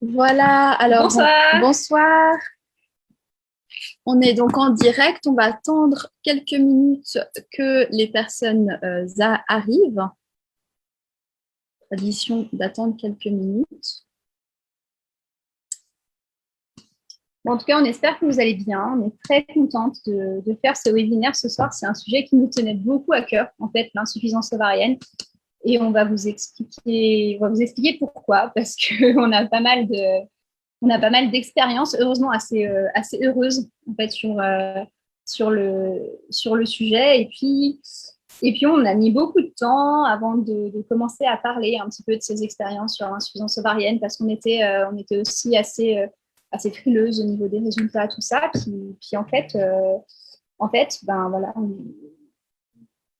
Voilà, alors Bonsoir. bonsoir. On est donc en direct. On va attendre quelques minutes que les personnes arrivent. Tradition d'attendre quelques minutes. Bon, en tout cas, on espère que vous allez bien. On est très contente de faire ce webinaire ce soir. C'est un sujet qui nous tenait beaucoup à cœur, en fait, l'insuffisance ovarienne. Et on va vous expliquer pourquoi, parce qu'on a pas mal d'expériences, heureusement assez heureuses en fait sur le sujet. Et puis on a mis beaucoup de temps avant de commencer à parler un petit peu de ces expériences sur l'insuffisance ovarienne parce qu'on était aussi assez frileuse au niveau des résultats, tout ça. Puis en fait, ben voilà,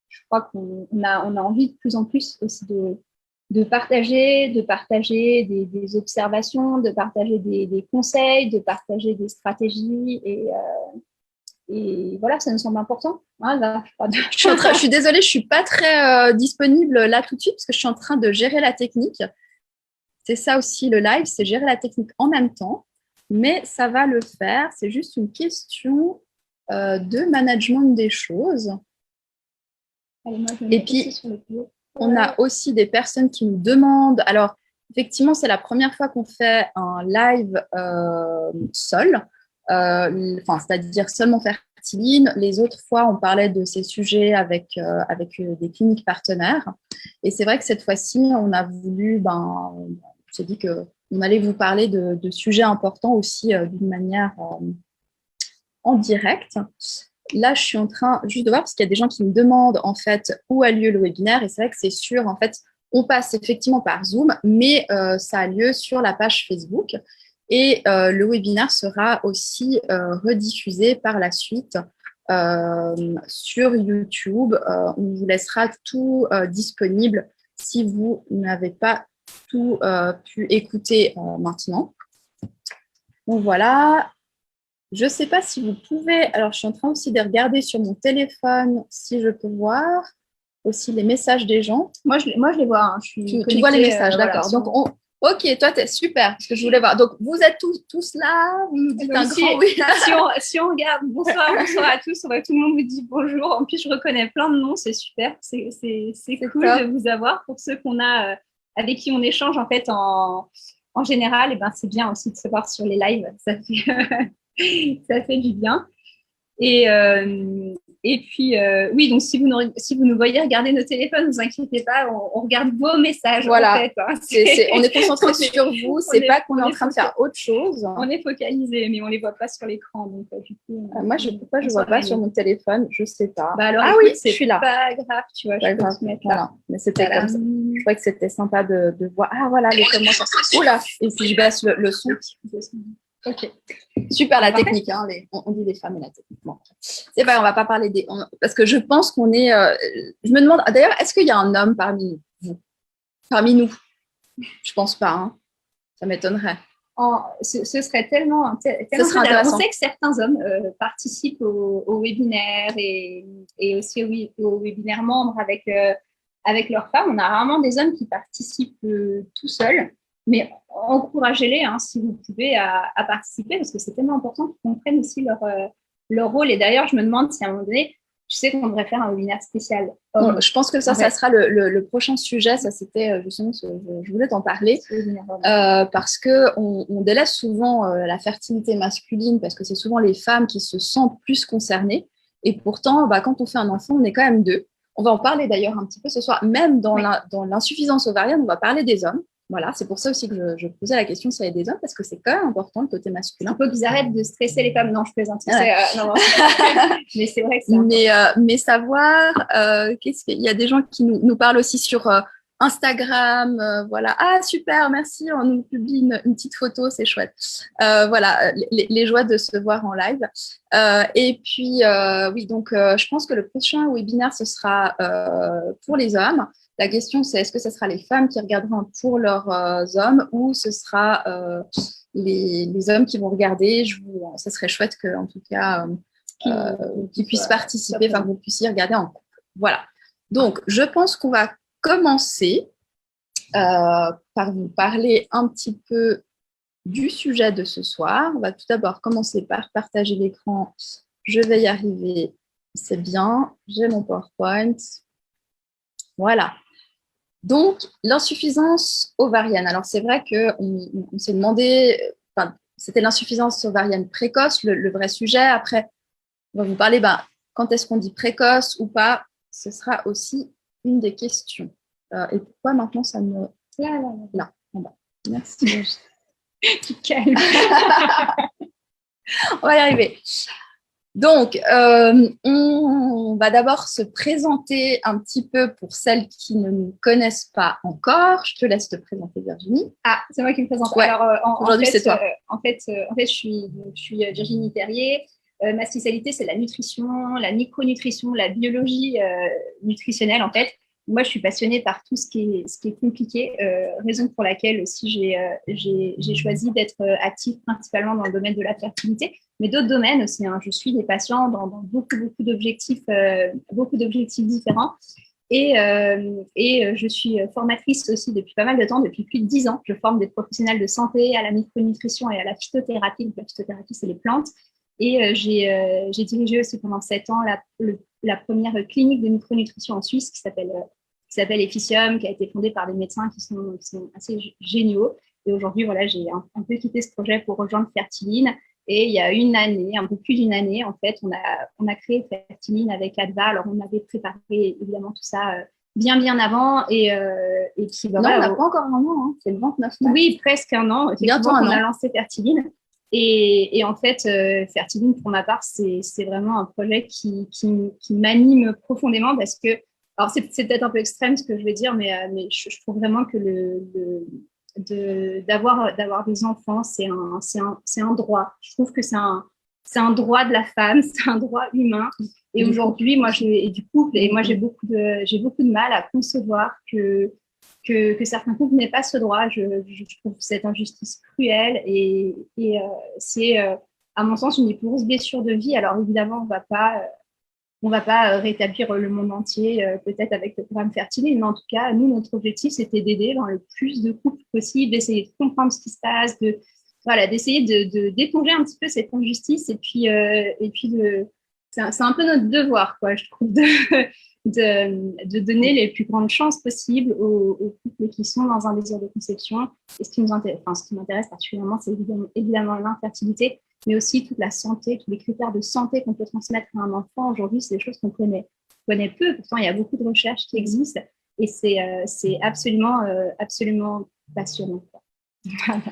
je crois qu'on a envie de plus en plus aussi de partager des observations, de partager des conseils, de partager des stratégies. Et voilà, ça nous semble important. Voilà, je suis désolée, je ne suis pas très disponible là tout de suite parce que je suis en train de gérer la technique. C'est ça aussi le live, c'est gérer la technique en même temps. Mais ça va le faire. C'est juste une question de management des choses. Allez, moi, et puis, on a aussi des personnes qui nous demandent. Alors, effectivement, c'est la première fois qu'on fait un live seul, c'est-à-dire seulement fertiline. Les autres fois, on parlait de ces sujets avec des cliniques partenaires. Et c'est vrai que cette fois-ci, on a voulu, on s'est dit qu'on allait vous parler de sujets importants aussi d'une manière en direct. Là, je suis en train juste de voir parce qu'il y a des gens qui me demandent en fait où a lieu le webinaire et c'est vrai que c'est sûr, en fait, on passe effectivement par Zoom, mais ça a lieu sur la page Facebook et le webinaire sera aussi rediffusé par la suite sur YouTube. On vous laissera tout disponible si vous n'avez pas tout pu écouter maintenant. Donc voilà, je ne sais pas si vous pouvez. Alors, je suis en train aussi de regarder sur mon téléphone si je peux voir aussi les messages des gens. Moi, je les vois. Tu vois les messages, d'accord. Voilà, donc, ok, toi, tu es super. Parce que je voulais voir. Donc, vous êtes tous là. Vous nous dites un grand oui. Si on regarde, bonsoir à tous. Tout le monde vous dit bonjour. En plus, je reconnais plein de noms. C'est super. C'est cool top de vous avoir. Pour ceux avec qui on échange en fait en général, et ben, c'est bien aussi de se voir sur les lives. Ça fait du bien. Et puis, oui, donc si vous nous voyez regarder nos téléphones, ne vous inquiétez pas, on regarde vos messages. Voilà. En fait, on est concentré sur vous, c'est pas qu'on est en train de faire autre chose. On est focalisé, mais on ne les voit pas sur l'écran. Donc, du coup, moi, je ne vois pas sur mon téléphone, je ne sais pas. Alors, ah écoute, oui, je suis là. Pas grave, tu vois, je peux te mettre là. Voilà. Mais c'était comme ça. Je croyais que c'était sympa de voir. Ah voilà, les commentaires. Oula, et si je baisse le son. Ok. Super la technique, hein, on dit les femmes et la technique. Bon. C'est pas, on va pas parler parce que je pense qu'on est. Je me demande, d'ailleurs, est-ce qu'il y a un homme parmi vous, parmi nous? Je pense pas, hein. Ça m'étonnerait. Ce serait tellement intéressant. On sait que certains hommes participent au webinaire et aussi au webinaire membre avec leurs femmes. On a rarement des hommes qui participent tout seuls. Mais encouragez-les, hein, si vous pouvez, à participer, parce que c'est tellement important qu'ils comprennent aussi leur rôle. Et d'ailleurs, je me demande si à un moment donné, je sais qu'on devrait faire un webinaire spécial. Je pense que ça sera le prochain sujet. Ça, c'était justement je voulais t'en parler parce qu'on délaisse souvent la fertilité masculine parce que c'est souvent les femmes qui se sentent plus concernées. Et pourtant, quand on fait un enfant, on est quand même deux. On va en parler d'ailleurs un petit peu ce soir. Même dans l'insuffisance ovarienne, on va parler des hommes. Voilà, c'est pour ça aussi que je posais la question s'il y avait des hommes, parce que c'est quand même important le côté masculin. Il faut qu'ils arrêtent de stresser les femmes. Non, je plaisante. Ouais. Non. Mais c'est vrai que c'est mais savoir, qu'est-ce qu'il y a des gens qui nous parlent aussi sur Instagram, voilà. Ah, super, merci, on nous publie une petite photo, c'est chouette. Voilà, les joies de se voir en live. Et puis, oui, donc je pense que le prochain webinaire, ce sera pour les hommes. La question, c'est est-ce que ce sera les femmes qui regarderont pour leurs hommes ou ce sera les hommes qui vont regarder. Ça serait chouette qu'en tout cas, qu'ils puissent participer, enfin que vous puissiez regarder en couple. Voilà. Donc, je pense qu'on va commencer par vous parler un petit peu du sujet de ce soir. On va tout d'abord commencer par partager l'écran. Je vais y arriver, c'est bien. J'ai mon PowerPoint. Voilà. Donc, l'insuffisance ovarienne. Alors, c'est vrai qu'on s'est demandé, c'était l'insuffisance ovarienne précoce, le vrai sujet. Après, on va vous parler, quand est-ce qu'on dit précoce ou pas, ce sera aussi une des questions. Et pourquoi maintenant ça me... Là. En bas. Merci. Tu calmes. On va y arriver. Donc, on va d'abord se présenter un petit peu pour celles qui ne nous connaissent pas encore. Je te laisse te présenter, Virginie. Ah, c'est moi qui me présente. Ouais. Alors, aujourd'hui, c'est toi. En fait, je suis Virginie Terrier. Ma spécialité, c'est la nutrition, la micronutrition, la biologie nutritionnelle, en fait. Moi, je suis passionnée par tout ce qui est compliqué, raison pour laquelle aussi j'ai choisi d'être active principalement dans le domaine de la fertilité, mais d'autres domaines aussi. Hein. Je suis des patients dans beaucoup d'objectifs différents. Et je suis formatrice aussi depuis pas mal de temps, depuis plus de 10 ans. Je forme des professionnels de santé à la micronutrition et à la phytothérapie. Donc, la phytothérapie, c'est les plantes. Et j'ai dirigé aussi pendant 7 ans la première clinique de micronutrition en Suisse qui s'appelle Ephysium, qui a été fondée par des médecins qui sont assez géniaux. Et aujourd'hui, voilà, j'ai un peu quitté ce projet pour rejoindre Fertiline. Et il y a une année, un peu plus d'une année, en fait, on a créé Fertiline avec Adva. Alors, on avait préparé évidemment tout ça bien avant. Et puis, non, on n'a pas encore un an, hein. C'est le 29 mars. Oui, presque un an. Bientôt un an. On a lancé Fertiline. Et en fait, Fertiline, pour ma part, c'est vraiment un projet qui m'anime profondément parce que, alors c'est peut-être un peu extrême ce que je vais dire, mais je trouve vraiment que d'avoir des enfants, c'est un droit. Je trouve que c'est un droit de la femme, c'est un droit humain. Et aujourd'hui, moi, du couple, et moi, j'ai beaucoup de mal à concevoir que certains couples n'aient pas ce droit. Je trouve cette injustice cruelle et c'est, à mon sens, une des plus grosses blessures de vie. Alors évidemment, on va pas rétablir le monde entier, peut-être avec le programme Fertiline, mais en tout cas, nous, notre objectif, c'était d'aider dans le plus de couples possible, d'essayer de comprendre ce qui se passe, d'essayer d'éponger un petit peu cette injustice et puis c'est un peu notre devoir, quoi, je trouve, de donner les plus grandes chances possibles aux couples qui sont dans un désir de conception. Et ce qui m'intéresse particulièrement, c'est évidemment l'infertilité, mais aussi toute la santé, tous les critères de santé qu'on peut transmettre à un enfant. Aujourd'hui, c'est des choses qu'on connaît peu. Pourtant, il y a beaucoup de recherches qui existent et c'est absolument passionnant. Voilà.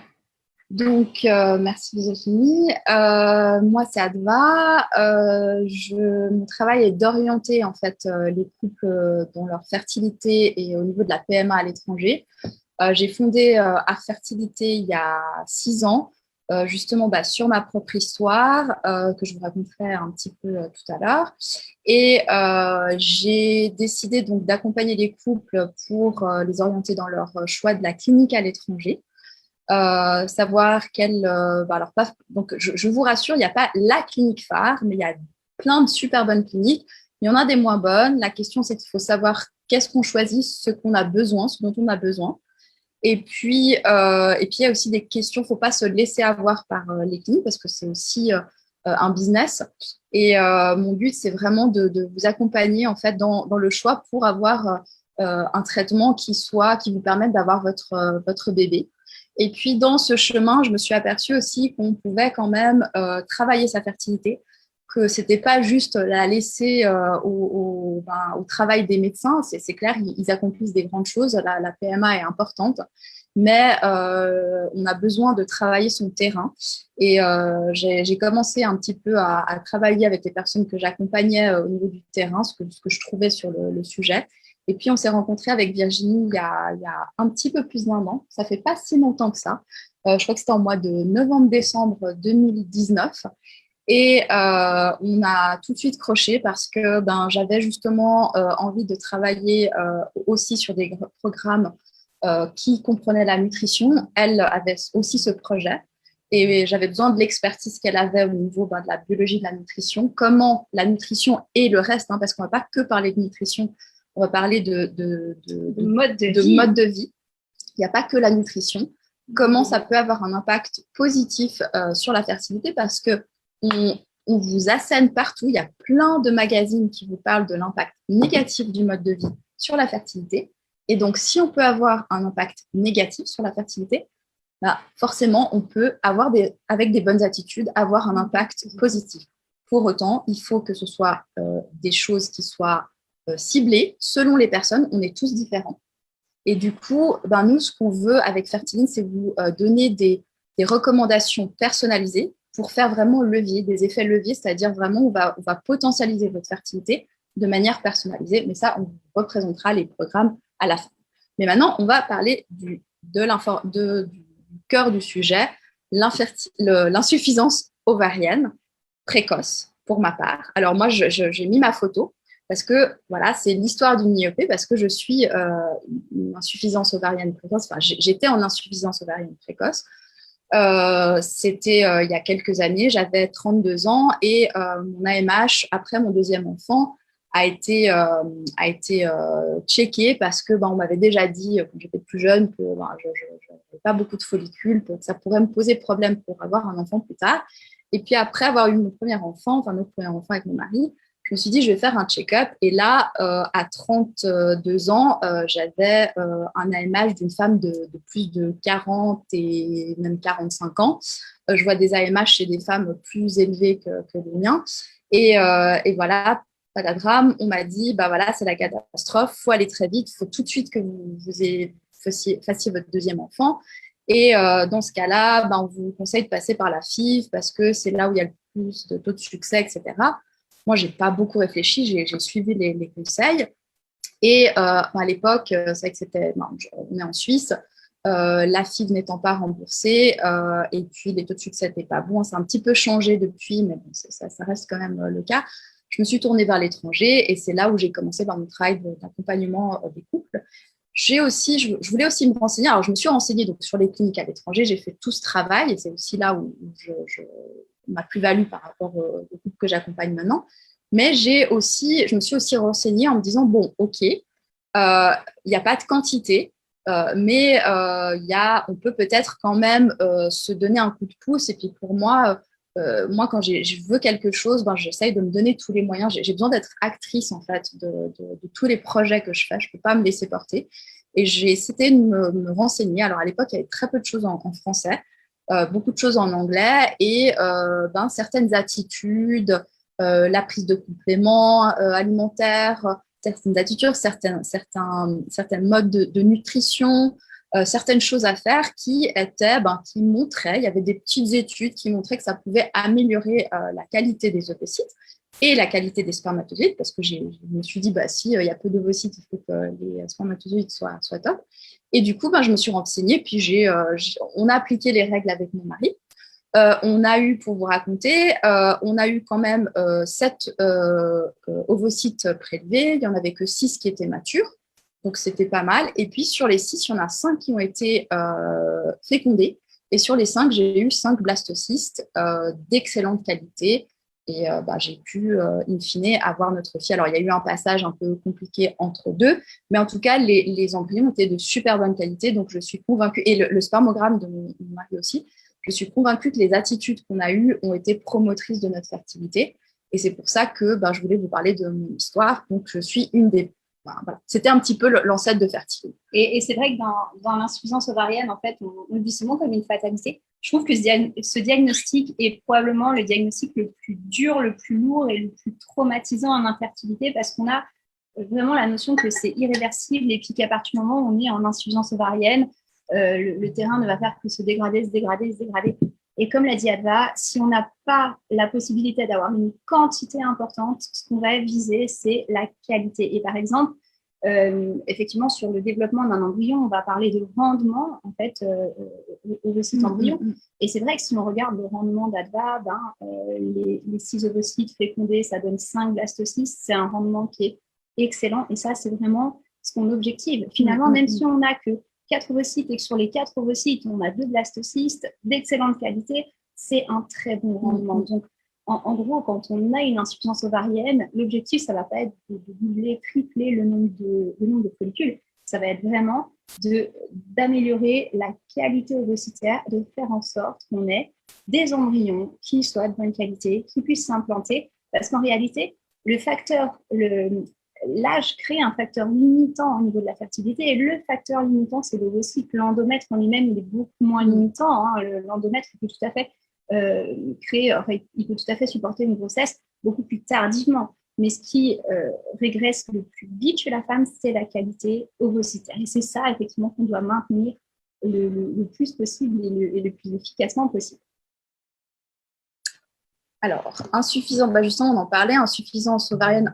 Donc, merci Virginie. Moi, c'est Adva. Mon travail est d'orienter en fait les couples dans leur fertilité et au niveau de la PMA à l'étranger. J'ai fondé Art Fertilité il y a 6 ans, justement sur ma propre histoire que je vous raconterai un petit peu tout à l'heure. Et j'ai décidé donc d'accompagner les couples pour les orienter dans leur choix de la clinique à l'étranger. Savoir quelle. Alors pas, donc je vous rassure, il n'y a pas la clinique phare, mais il y a plein de super bonnes cliniques. Il y en a des moins bonnes. La question, c'est qu'il faut savoir qu'est-ce qu'on choisit, ce qu'on a besoin, ce dont on a besoin. Et puis il y a aussi des questions. Il ne faut pas se laisser avoir par les cliniques parce que c'est aussi un business. Et mon but, c'est vraiment de vous accompagner en fait dans le choix pour avoir un traitement qui vous permette d'avoir votre bébé. Et puis, dans ce chemin, je me suis aperçue aussi qu'on pouvait quand même travailler sa fertilité, que ce n'était pas juste la laisser au travail des médecins. C'est clair, ils accomplissent des grandes choses. La PMA est importante, mais on a besoin de travailler son terrain. Et j'ai commencé un petit peu à travailler avec les personnes que j'accompagnais au niveau du terrain, ce que je trouvais sur le sujet. Et puis, on s'est rencontrés avec Virginie il y a un petit peu plus d'1 an. Ça fait pas si longtemps que ça. Je crois que c'était en mois de novembre-décembre 2019. Et on a tout de suite croché parce que j'avais justement envie de travailler aussi sur des programmes qui comprenaient la nutrition. Elle avait aussi ce projet. Et j'avais besoin de l'expertise qu'elle avait au niveau de la biologie de la nutrition, comment la nutrition et le reste, parce qu'on ne va pas que parler de nutrition, on va parler de mode de vie. Il n'y a pas que la nutrition. comment ça peut avoir un impact positif sur la fertilité, parce qu'on vous assène partout. Il y a plein de magazines qui vous parlent de l'impact négatif du mode de vie sur la fertilité. Et donc, si on peut avoir un impact négatif sur la fertilité, bah, forcément, on peut avoir avec des bonnes attitudes, avoir un impact positif. Pour autant, il faut que ce soit des choses qui soient ciblées selon les personnes. On est tous différents. Et du coup, ben, nous, ce qu'on veut avec Fertiline, c'est vous donner des recommandations personnalisées pour faire vraiment levier, des effets leviers, c'est-à-dire vraiment, on va potentialiser votre fertilité de manière personnalisée. Mais ça, on vous représentera les programmes à la fin. Mais maintenant, on va parler du cœur du sujet, l'insuffisance ovarienne précoce, pour ma part. Alors moi, j'ai mis ma photo parce que voilà, c'est l'histoire d'une IEP, parce que je suis une insuffisance ovarienne précoce. Enfin, j'étais en insuffisance ovarienne précoce. C'était il y a quelques années, j'avais 32 ans et mon AMH, après mon deuxième enfant, a été checké parce que on m'avait déjà dit quand j'étais plus jeune que je n'avais pas beaucoup de follicules, que ça pourrait me poser problème pour avoir un enfant plus tard. Et puis après avoir eu notre premier enfant avec mon mari, je me suis dit je vais faire un check-up. Et là, à 32 ans, j'avais un AMH d'une femme de plus de 40 et même 45 ans. Je vois des AMH chez des femmes plus élevées que les miens. Et voilà, pas de drame, on m'a dit, bah voilà, c'est la catastrophe, il faut aller très vite, il faut tout de suite que vous fassiez votre deuxième enfant. Et dans ce cas-là, on vous conseille de passer par la FIV parce que c'est là où il y a le plus de taux de succès, etc. Moi, je n'ai pas beaucoup réfléchi, j'ai suivi les conseils. Et à l'époque, c'est vrai que on est en Suisse, la FIV n'étant pas remboursée, et puis les taux de succès n'étaient pas bons. Ça a un petit peu changé depuis, mais bon, ça reste quand même le cas. Je me suis tournée vers l'étranger et c'est là où j'ai commencé dans mon travail d'accompagnement des couples. Je voulais aussi me renseigner. Alors, je me suis renseignée donc, sur les cliniques à l'étranger. J'ai fait tout ce travail et c'est aussi là où ma plus-value par rapport aux couples que j'accompagne maintenant. Mais je me suis aussi renseignée en me disant, bon, OK, il n'y a pas de quantité, mais on peut peut-être quand même se donner un coup de pouce. Et puis pour moi, quand je veux quelque chose, j'essaye de me donner tous les moyens. J'ai besoin d'être actrice, en fait, de tous les projets que je fais. Je ne peux pas me laisser porter. Et j'ai essayé de me renseigner. Alors, à l'époque, il y avait très peu de choses en français, beaucoup de choses en anglais et certaines attitudes, la prise de compléments alimentaires, certaines attitudes, certains modes de nutrition, certaines choses à faire qui montraient, il y avait des petites études qui montraient que ça pouvait améliorer la qualité des ovocytes et la qualité des spermatozoïdes, parce que je me suis dit, si il y a peu d'ovocytes, il faut que les spermatozoïdes soient top. Et du coup, je me suis renseignée, puis on a appliqué les règles avec mon mari. On a eu, pour vous raconter, on a eu quand même 7 ovocytes prélevés. Il n'y en avait que 6 qui étaient matures. Donc, c'était pas mal. Et puis, sur les 6, il y en a 5 qui ont été fécondés. Et sur les 5, j'ai eu 5 blastocystes d'excellente qualité. Et j'ai pu, in fine, avoir notre fille. Alors, il y a eu un passage un peu compliqué entre deux. Mais en tout cas, les embryons étaient de super bonne qualité. Donc, je suis convaincue. Et le spermogramme de mon mari aussi. Je suis convaincue que les attitudes qu'on a eues ont été promotrices de notre fertilité. Et c'est pour ça que je voulais vous parler de mon histoire. Donc, je suis une des... Voilà. C'était un petit peu l'ancêtre de fertilité. Et c'est vrai que dans l'insuffisance ovarienne, en fait, on le vit souvent comme une fatalité. Je trouve que ce diagnostic est probablement le diagnostic le plus dur, le plus lourd et le plus traumatisant en infertilité parce qu'on a vraiment la notion que c'est irréversible et puis qu'à partir du moment où on est en insuffisance ovarienne, le terrain ne va faire que se dégrader. Et comme l'a dit Adva, si on n'a pas la possibilité d'avoir une quantité importante, ce qu'on va viser, c'est la qualité. Et par exemple, effectivement, sur le développement d'un embryon, on va parler de rendement, en fait, ovocytes embryon. Et c'est vrai que si on regarde le rendement d'Adva, les 6 ovocytes fécondés, ça donne 5 blastocystes. C'est un rendement qui est excellent. Et ça, c'est vraiment ce qu'on objective. Finalement, même si on n'a que 4 ovocytes et que sur les 4 ovocytes, on a 2 blastocystes d'excellente qualité, c'est un très bon rendement. Donc, en gros, quand on a une insuffisance ovarienne, l'objectif, ça ne va pas être de doubler, tripler le nombre de follicules. Ça va être vraiment d'améliorer la qualité ovocytaire, de faire en sorte qu'on ait des embryons qui soient de bonne qualité, qui puissent s'implanter, parce qu'en réalité, l'âge crée un facteur limitant au niveau de la fertilité, et le facteur limitant, c'est l'ovocyte. L'endomètre en lui-même, il est beaucoup moins limitant. L'endomètre, il peut tout à fait il peut tout à fait supporter une grossesse beaucoup plus tardivement. Mais ce qui régresse le plus vite chez la femme, c'est la qualité ovocytaire. Et c'est ça, effectivement, qu'on doit maintenir le plus possible et le plus efficacement possible. Alors, justement, on en parlait, insuffisance ovarienne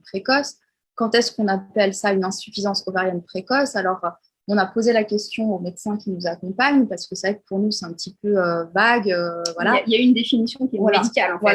précoce. Quand est-ce qu'on appelle ça une insuffisance ovarienne précoce? Alors, on a posé la question aux médecins qui nous accompagnent, parce que c'est vrai que pour nous, c'est un petit peu vague. Voilà. Il y a une définition qui est médicale, en fait.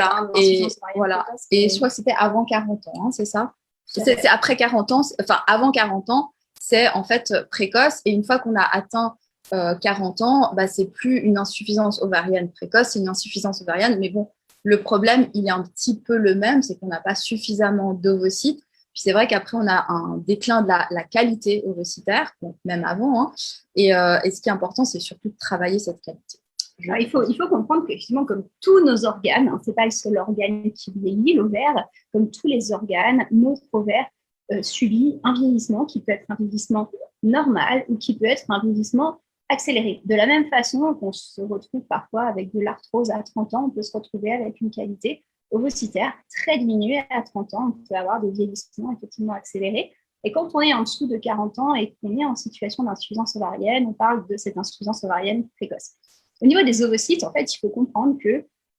Et je crois que c'était avant 40 ans, c'est ça? C'est après 40 ans, enfin, avant 40 ans, c'est en fait précoce. Et une fois qu'on a atteint 40 ans, c'est plus une insuffisance ovarienne précoce, c'est une insuffisance ovarienne. Mais bon, le problème, il est un petit peu le même, c'est qu'on n'a pas suffisamment d'ovocytes. Puis c'est vrai qu'après, on a un déclin de la qualité ovocytaire, donc même avant. Et ce qui est important, c'est surtout de travailler cette qualité. Alors, il faut comprendre qu'effectivement, comme tous nos organes, ce n'est pas le seul organe qui vieillit, l'ovaire, comme tous les organes, notre ovaire subit un vieillissement qui peut être un vieillissement normal ou qui peut être un vieillissement accéléré. De la même façon qu'on se retrouve parfois avec de l'arthrose à 30 ans, on peut se retrouver avec une qualité ovocytaire très diminuée à 30 ans. On peut avoir des vieillissements effectivement accélérés. Et quand on est en dessous de 40 ans et qu'on est en situation d'insuffisance ovarienne, on parle de cette insuffisance ovarienne précoce. Au niveau des ovocytes, en fait, il faut comprendre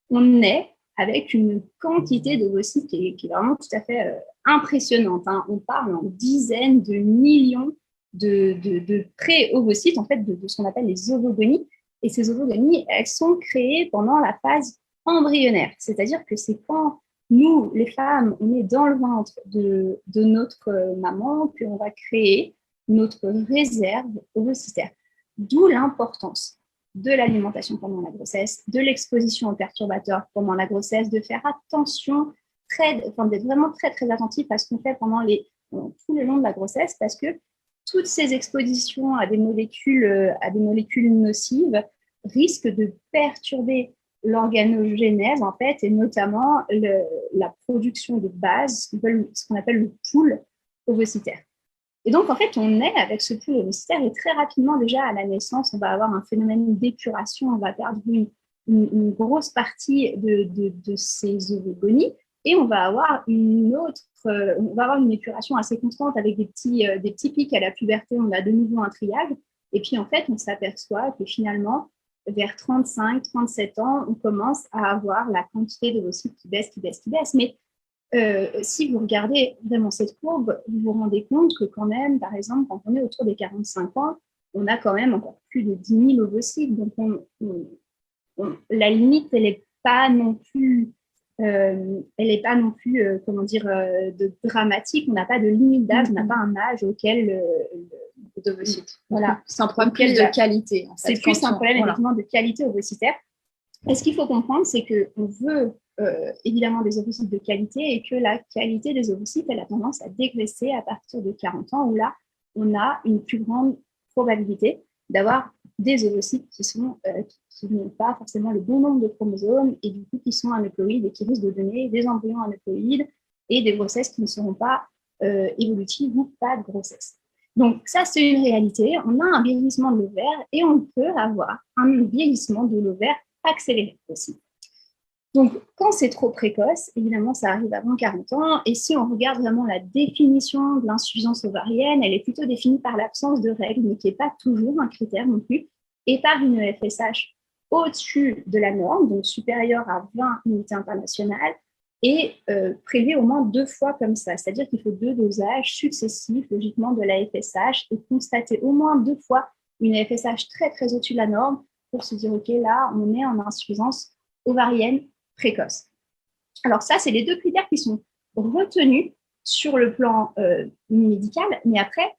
qu'on est avec une quantité d'ovocytes qui est vraiment tout à fait impressionnante. On parle en dizaines de millions de pré-ovocytes, en fait, de ce qu'on appelle les ovogonies. Et ces ovogonies, elles sont créées pendant la phase embryonnaire. C'est-à-dire que c'est quand nous, les femmes, on est dans le ventre de notre maman, puis on va créer notre réserve ovocytaire. D'où l'importance de l'alimentation pendant la grossesse, de l'exposition aux perturbateurs pendant la grossesse, de faire attention, d'être vraiment très, très attentif à ce qu'on fait pendant tout le long de la grossesse, parce que toutes ces expositions à des molécules nocives risquent de perturber l'organogénèse, en fait, et notamment la production de base, ce qu'on appelle le pool ovocytaire. Et donc, en fait, on est avec ce pool ovocytaire et très rapidement, déjà à la naissance, on va avoir un phénomène d'épuration, on va perdre une grosse partie de ces ovogonies et on va avoir une épuration assez constante avec des petits pics à la puberté, on a de nouveau un triage. Et puis, en fait, on s'aperçoit que finalement, vers 35, 37 ans, on commence à avoir la quantité d'ovocytes qui baisse. Mais si vous regardez vraiment cette courbe, vous vous rendez compte que quand même, par exemple, quand on est autour des 45 ans, on a quand même encore plus de 10 000 ovocytes. Donc, la limite, elle n'est pas non plus, dramatique. On n'a pas de limite d'âge, on n'a pas un âge auquel... d'ovocytes. Voilà, c'est un problème plus de qualité. En fait, c'est plus un problème effectivement de qualité ovocytaire. Et ce qu'il faut comprendre, c'est qu'on veut évidemment des ovocytes de qualité et que la qualité des ovocytes, elle a tendance à dégraisser à partir de 40 ans, où là, on a une plus grande probabilité d'avoir des ovocytes qui n'ont pas forcément le bon nombre de chromosomes et du coup qui sont aneuploïdes et qui risquent de donner des embryons aneuploïdes et des grossesses qui ne seront pas évolutives ou pas de grossesse. Donc ça, c'est une réalité. On a un vieillissement de l'ovaire et on peut avoir un vieillissement de l'ovaire accéléré aussi. Donc, quand c'est trop précoce, évidemment, ça arrive avant 40 ans. Et si on regarde vraiment la définition de l'insuffisance ovarienne, elle est plutôt définie par l'absence de règles, mais qui n'est pas toujours un critère non plus, et par une FSH au-dessus de la norme, donc supérieure à 20 unités internationales, et prélevé au moins 2 fois comme ça. C'est-à-dire qu'il faut 2 dosages successifs, logiquement, de la FSH, et constater au moins 2 fois une FSH très, très au-dessus de la norme pour se dire, OK, là, on est en insuffisance ovarienne précoce. Alors ça, c'est les 2 critères qui sont retenus sur le plan médical, mais après,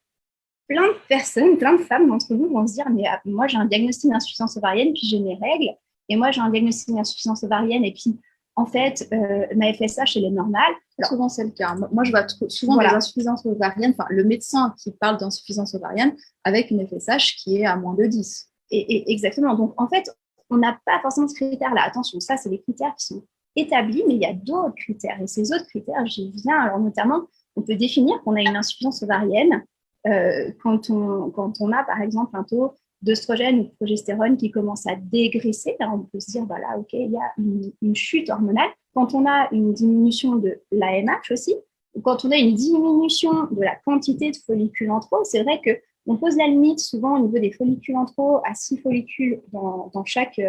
plein de personnes, plein de femmes d'entre vous vont se dire, mais moi j'ai un diagnostic d'insuffisance ovarienne, puis j'ai mes règles, et moi j'ai un diagnostic d'insuffisance ovarienne, et puis en fait, ma FSH, elle est normale. Alors, souvent, c'est le cas. Moi, je vois souvent des insuffisances ovariennes, enfin, le médecin qui parle d'insuffisance ovarienne avec une FSH qui est à moins de 10. Exactement. Donc, en fait, on n'a pas forcément ce critère-là. Attention, ça, c'est des critères qui sont établis, mais il y a d'autres critères. Et ces autres critères, j'y viens. Alors, notamment, on peut définir qu'on a une insuffisance ovarienne quand on a, par exemple, un taux d'œstrogène ou de progestérone qui commence à dégraisser. Là, on peut se dire, là, OK, il y a une chute hormonale. Quand on a une diminution de l'AMH aussi, ou quand on a une diminution de la quantité de follicules en trop, c'est vrai qu'on pose la limite souvent au niveau des follicules en trop à 6 follicules dans chaque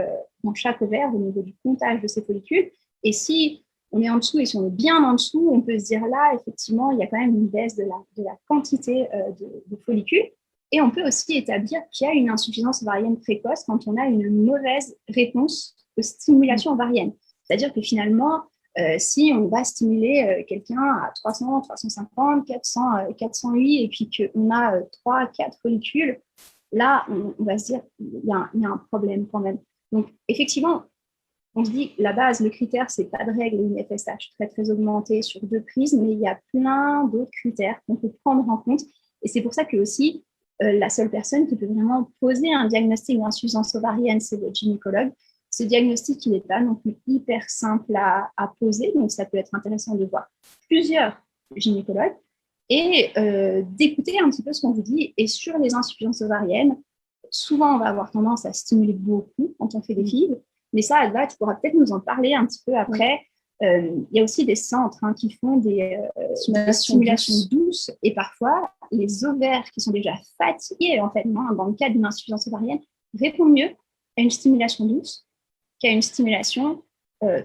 ovaire, au niveau du comptage de ces follicules. Et si on est en dessous et si on est bien en dessous, on peut se dire là, effectivement, il y a quand même une baisse de la quantité de follicules. Et on peut aussi établir qu'il y a une insuffisance ovarienne précoce quand on a une mauvaise réponse aux stimulations ovariennes. C'est-à-dire que finalement, si on va stimuler quelqu'un à 300, 350, 408 et puis qu'on a 3, 4 follicules, là, on va se dire qu'il y a un problème quand même. Donc, effectivement, on se dit la base, le critère, c'est pas de règle, une FSH très, très augmentée sur 2 prises, mais il y a plein d'autres critères qu'on peut prendre en compte. Et c'est pour ça que aussi, la seule personne qui peut vraiment poser un diagnostic d'insuffisance ovarienne, c'est votre gynécologue. Ce diagnostic, il n'est pas non plus hyper simple à poser, donc ça peut être intéressant de voir plusieurs gynécologues et d'écouter un petit peu ce qu'on vous dit. Et sur les insuffisances ovariennes, souvent, on va avoir tendance à stimuler beaucoup quand on fait des FIV, mais ça, Adva, tu pourras peut-être nous en parler un petit peu après. Il y a aussi des centres qui font des stimulations douces et parfois les ovaires qui sont déjà fatigués en fait, dans le cas d'une insuffisance ovarienne répondent mieux à une stimulation douce qu'à une stimulation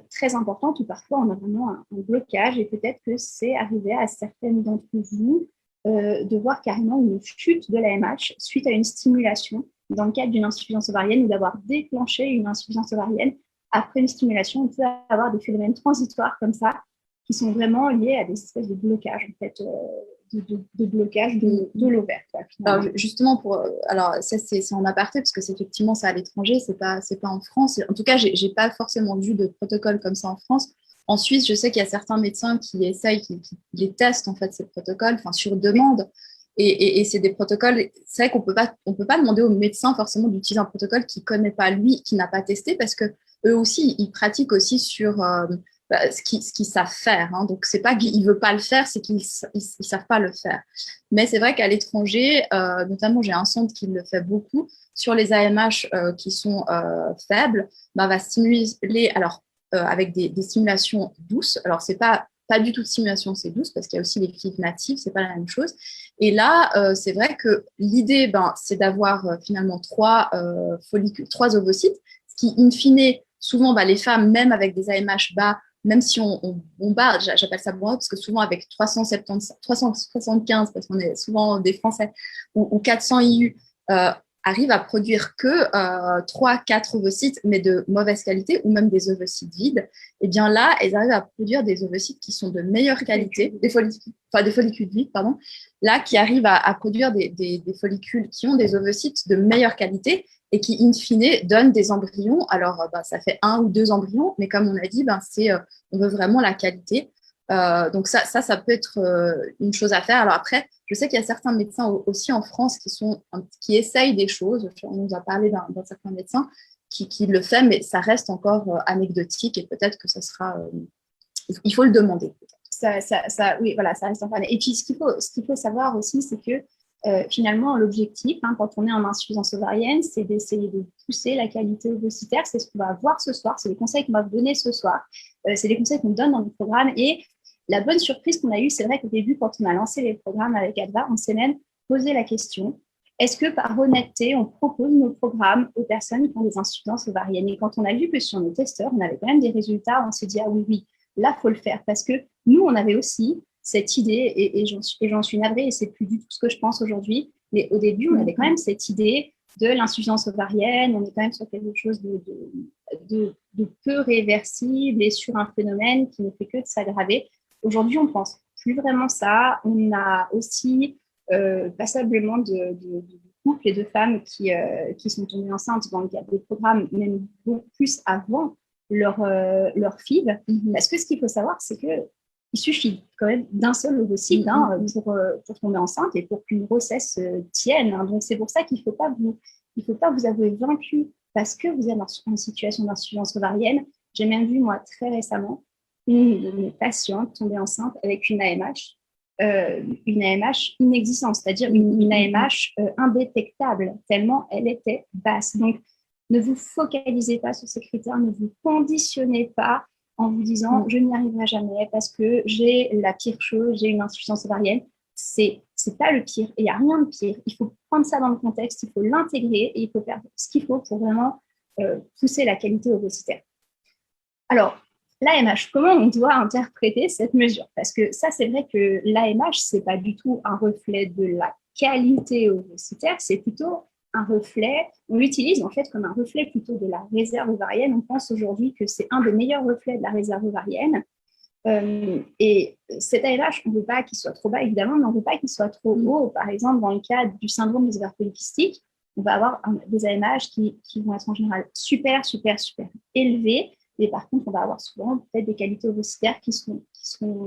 très importante où parfois on a vraiment un blocage et peut-être que c'est arrivé à certaines d'entre vous de voir carrément une chute de l'AMH suite à une stimulation dans le cadre d'une insuffisance ovarienne ou d'avoir déclenché une insuffisance ovarienne après une stimulation. On peut avoir des phénomènes transitoires comme ça qui sont vraiment liés à des espèces de blocages en fait, de blocage de l'ovaire. Alors justement, alors ça c'est en aparté parce que c'est effectivement ça à l'étranger, c'est pas en France. En tout cas, j'ai pas forcément vu de protocole comme ça en France. En Suisse, je sais qu'il y a certains médecins qui essayent, qui les testent en fait ces protocoles, enfin sur demande. Et c'est des protocoles. C'est vrai qu'on peut pas demander au médecin forcément d'utiliser un protocole qu'il connaît pas lui, qui n'a pas testé, parce que eux aussi ils pratiquent aussi sur ce qu'ils savent faire. Donc, c'est pas qu'ils ne veulent pas le faire, c'est qu'ils ne savent pas le faire. Mais c'est vrai qu'à l'étranger, notamment, j'ai un centre qui le fait beaucoup, sur les AMH qui sont faibles, va stimuler alors, avec des stimulations douces. Alors, c'est pas du tout de stimulation, c'est douce, parce qu'il y a aussi les FIV natives, c'est pas la même chose. Et là, c'est vrai que l'idée, c'est d'avoir finalement 3 follicules, 3 ovocytes, ce qui, in fine, souvent, les femmes, même avec des AMH bas, même si on bombarde, j'appelle ça bombarde, parce que souvent avec 375, parce qu'on est souvent des Français, ou 400 IU, arrivent à produire que 3-4 ovocytes, mais de mauvaise qualité, ou même des ovocytes vides, et bien là, elles arrivent à produire des ovocytes qui sont de meilleure qualité, des follicules vides, pardon, là, qui arrivent à produire des follicules qui ont des ovocytes de meilleure qualité, et qui, in fine, donnent des embryons. Alors, ça fait 1 ou 2 embryons, mais comme on l'a dit, on veut vraiment la qualité. Donc, ça peut être une chose à faire. Alors après, je sais qu'il y a certains médecins aussi en France qui essayent des choses. On nous a parlé d'un certain médecin qui le fait, mais ça reste encore anecdotique et peut-être que ça sera... il faut le demander. Oui, voilà, ça reste encore... Et puis, ce qu'il faut savoir aussi, c'est que finalement, l'objectif, quand on est en insuffisance ovarienne, c'est d'essayer de pousser la qualité ovocytaire. C'est ce qu'on va voir ce soir, c'est les conseils qu'on va vous donner ce soir. C'est les conseils qu'on donne dans le programme. Et la bonne surprise qu'on a eue, c'est vrai qu'au début, quand on a lancé les programmes avec Adva, on s'est même posé la question, est-ce que par honnêteté, on propose nos programmes aux personnes qui ont des insuffisances ovariennes? Et quand on a vu que sur nos testeurs, on avait quand même des résultats, on s'est dit, ah oui, là, il faut le faire. Parce que nous, on avait aussi cette idée, et j'en suis navrée, et c'est plus du tout ce que je pense aujourd'hui, mais au début, on avait quand même cette idée de l'insuffisance ovarienne, on est quand même sur quelque chose de peu réversible et sur un phénomène qui ne fait que de s'aggraver. Aujourd'hui, on ne pense plus vraiment ça. On a aussi passablement de couples et de femmes qui sont tombées enceintes dans le cadre des programmes, même beaucoup plus avant leur FIV. Parce que ce qu'il faut savoir, c'est qu'il suffit quand même d'un seul ovocyte pour tomber enceinte et pour qu'une grossesse tienne. Donc, c'est pour ça qu'il ne faut pas vous avouer vaincu parce que vous êtes en situation d'insuffisance ovarienne. J'ai même vu, moi, très récemment, une de mes patientes tomber enceinte avec une AMH inexistante, c'est-à-dire une AMH indétectable, tellement elle était basse. Donc, ne vous focalisez pas sur ces critères, ne vous conditionnez pas en vous disant je n'y arriverai jamais parce que j'ai la pire chose, j'ai une insuffisance ovarienne. C'est pas le pire, il n'y a rien de pire. Il faut prendre ça dans le contexte, il faut l'intégrer et il faut faire ce qu'il faut pour vraiment pousser la qualité ovocytaire. Alors, l'AMH, comment on doit interpréter cette mesure? Parce que ça, c'est vrai que l'AMH, ce n'est pas du tout un reflet de la qualité ovocytaire, c'est plutôt un reflet, on l'utilise en fait comme un reflet plutôt de la réserve ovarienne. On pense aujourd'hui que c'est un des meilleurs reflets de la réserve ovarienne. Et cet AMH, on ne veut pas qu'il soit trop bas, évidemment, mais on ne veut pas qu'il soit trop haut. Par exemple, dans le cas du syndrome des ovaires polykystiques, on va avoir des AMH qui vont être en général super élevés. Et par contre, on va avoir souvent peut-être des qualités ovocytaires qui sont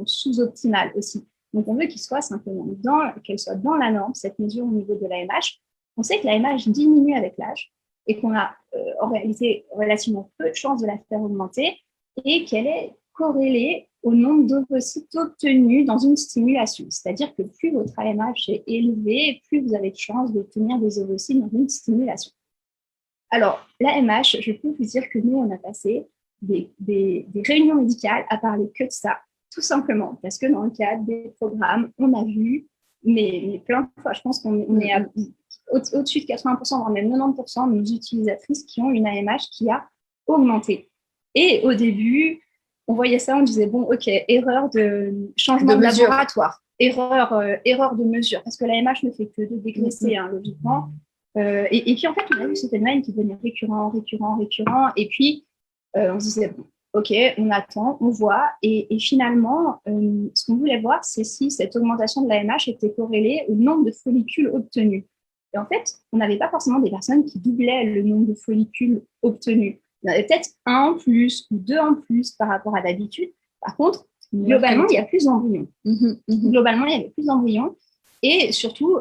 sous-optimales aussi. Donc, on veut qu'elle soit dans la norme, cette mesure au niveau de l'AMH. On sait que l'AMH diminue avec l'âge et qu'on a en réalité relativement peu de chances de la faire augmenter et qu'elle est corrélée au nombre d'ovocytes obtenus dans une stimulation. C'est-à-dire que plus votre AMH est élevé, plus vous avez de chances d'obtenir des ovocytes dans une stimulation. Alors, l'AMH, je peux vous dire que nous, on a passé des réunions médicales à parler que de ça, tout simplement, parce que dans le cadre des programmes, on a vu, mais plein de fois, je pense qu'on est au-dessus de 80%, voire même 90% de nos utilisatrices qui ont une AMH qui a augmenté. Et au début, on voyait ça, on disait, bon, ok, erreur de changement de laboratoire, erreur de mesure, parce que l'AMH ne fait que de dégraisser, logiquement. Et puis, en fait, on a vu ce phénomène qui devenait récurrent, et puis, on se disait, bon, ok, on attend, on voit, et finalement, ce qu'on voulait voir, c'est si cette augmentation de l'AMH était corrélée au nombre de follicules obtenus. Et en fait, on n'avait pas forcément des personnes qui doublaient le nombre de follicules obtenus. Il y en avait peut-être un en plus ou deux en plus par rapport à d'habitude. Par contre, globalement, il y a plus d'embryons. Globalement, il y avait plus d'embryons. Et surtout,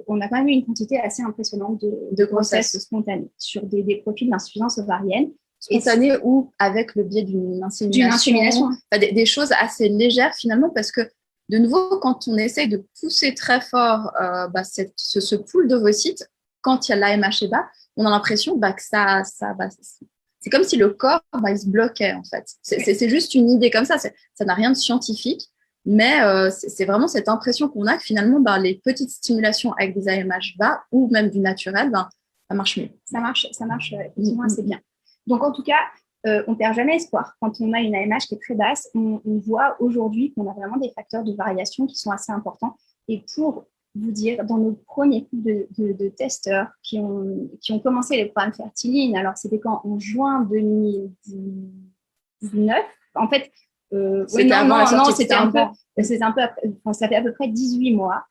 on a quand même eu une quantité assez impressionnante de grossesses spontanées sur des profils d'insuffisance ovarienne. Spontanée ou avec le biais d'une insémination. Des choses assez légères finalement, parce que de nouveau, quand on essaye de pousser très fort ce pool d'ovocytes, quand il y a l'AMH est bas, on a l'impression que c'est comme si le corps il se bloquait en fait. C'est juste une idée comme ça, ça n'a rien de scientifique, mais c'est vraiment cette impression qu'on a que finalement les petites stimulations avec des AMH bas ou même du naturel, ça marche mieux. Ça marche effectivement assez bien. Donc, en tout cas, on ne perd jamais espoir. Quand on a une AMH qui est très basse, on voit aujourd'hui qu'on a vraiment des facteurs de variation qui sont assez importants. Et pour vous dire, dans nos premiers coups de testeurs qui ont commencé les programmes Fertiline, alors c'était quand? En juin 2019. En fait, c'était un peu après, ça fait à peu près 18 mois.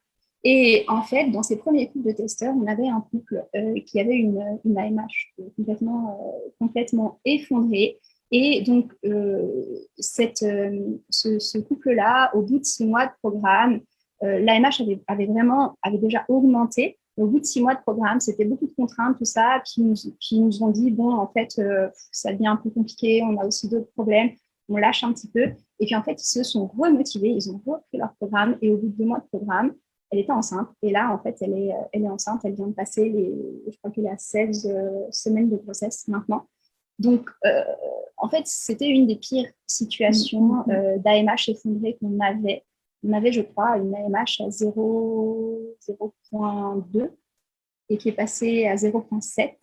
Et en fait, dans ces premiers couples de testeurs, on avait un couple qui avait une AMH complètement effondrée. Et donc, ce couple-là, au bout de 6 mois de programme, l'AMH avait déjà augmenté. Au bout de 6 mois de programme, c'était beaucoup de contraintes, tout ça, qui nous ont dit, bon, en fait, ça devient un peu compliqué, on a aussi d'autres problèmes, on lâche un petit peu. Et puis, en fait, ils se sont remotivés, ils ont repris leur programme. Et au bout de 2 mois de programme, elle était enceinte. Et là, en fait, elle est enceinte. Elle vient de passer je crois qu'elle a 16 semaines de grossesse maintenant. Donc, en fait, c'était une des pires situations d'AMH effondrée qu'on avait. On avait, je crois, une AMH à 0,2 et qui est passée à 0,7.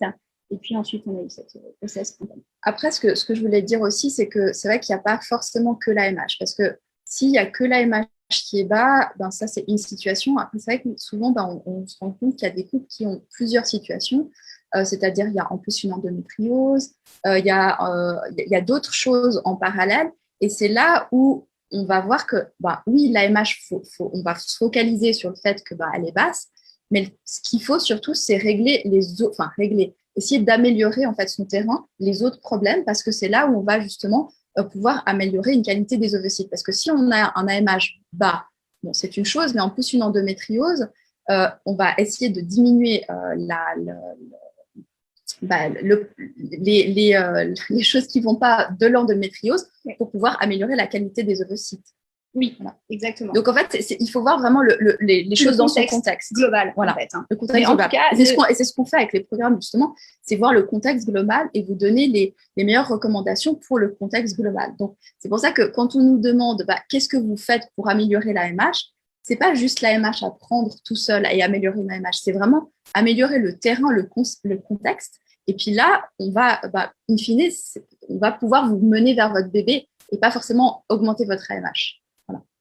Et puis ensuite, on a eu cette grossesse spontanée. Après, ce que je voulais dire aussi, c'est que c'est vrai qu'il n'y a pas forcément que l'AMH. Parce que s'il n'y a que l'AMH qui est bas, ça c'est une situation. Après, c'est vrai que souvent on se rend compte qu'il y a des couples qui ont plusieurs situations, c'est-à-dire il y a en plus une endométriose, il y a d'autres choses en parallèle, et c'est là où on va voir que oui, l'AMH, on va se focaliser sur le fait que elle est basse, mais ce qu'il faut surtout, c'est régler essayer d'améliorer en fait son terrain, les autres problèmes, parce que c'est là où on va justement pouvoir améliorer une qualité des ovocytes. Parce que si on a un AMH bas, bon, c'est une chose, mais en plus une endométriose, on va essayer de diminuer les choses qui ne vont pas de l'endométriose pour pouvoir améliorer la qualité des ovocytes. Oui, voilà, exactement. Donc, en fait, il faut voir vraiment les choses dans son contexte global. Voilà, en fait, le contexte global. En tout cas, et c'est ce qu'on fait avec les programmes, justement, c'est voir le contexte global et vous donner les meilleures recommandations pour le contexte global. Donc, c'est pour ça que quand on nous demande qu'est-ce que vous faites pour améliorer l'AMH, ce n'est pas juste l'AMH à prendre tout seul et améliorer l'AMH, c'est vraiment améliorer le terrain, le contexte. Et puis là, on va, in fine, on va pouvoir vous mener vers votre bébé et pas forcément augmenter votre AMH.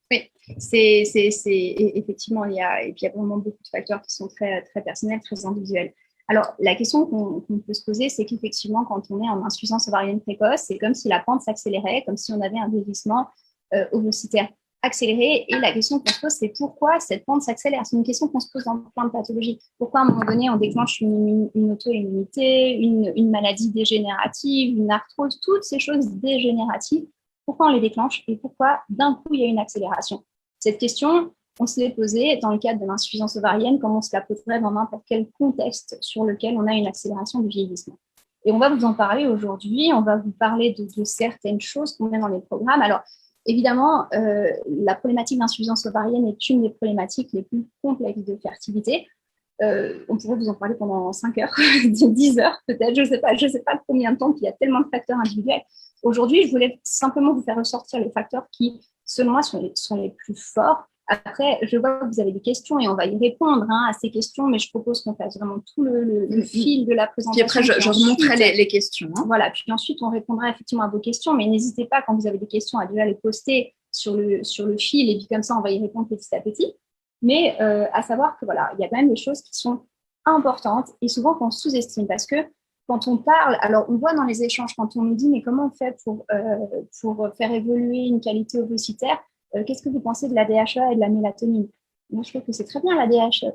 Oui, c'est effectivement, il y a vraiment beaucoup de facteurs qui sont très, très personnels, très individuels. Alors, la question qu'on peut se poser, c'est qu'effectivement, quand on est en insuffisance ovarienne précoce, c'est comme si la pente s'accélérait, comme si on avait un vieillissement ovocytaire accéléré. Et la question qu'on se pose, c'est pourquoi cette pente s'accélère? C'est une question qu'on se pose dans plein de pathologies. Pourquoi, à un moment donné, on déclenche une auto-immunité, une maladie dégénérative, une arthrose, toutes ces choses dégénératives? Pourquoi on les déclenche et pourquoi d'un coup il y a une accélération? Cette question, on se l'est posée dans le cadre de l'insuffisance ovarienne, comme on se la poserait dans n'importe quel contexte sur lequel on a une accélération du vieillissement. Et on va vous en parler aujourd'hui, on va vous parler de certaines choses qu'on met dans les programmes. Alors, évidemment, la problématique d'insuffisance ovarienne est une des problématiques les plus complexes de fertilité. On pourrait vous en parler pendant 5 heures, 10 heures peut-être, je ne sais pas combien de temps, qu'il y a tellement de facteurs individuels. Aujourd'hui, je voulais simplement vous faire ressortir les facteurs qui, selon moi, sont les plus forts. Après, je vois que vous avez des questions et on va y répondre à ces questions, mais je propose qu'on fasse vraiment tout le fil de la présentation. Puis après, je remonterai les questions. Voilà, puis ensuite, on répondra effectivement à vos questions, mais n'hésitez pas, quand vous avez des questions, à déjà les poster sur le fil, et puis comme ça, on va y répondre petit à petit. Mais à savoir que voilà, il y a quand même des choses qui sont importantes et souvent qu'on sous-estime parce que quand on parle, alors on voit dans les échanges, quand on nous dit mais comment on fait pour faire évoluer une qualité ovocytaire, qu'est-ce que vous pensez de la DHEA et de la mélatonine? Moi, je trouve que c'est très bien la DHEA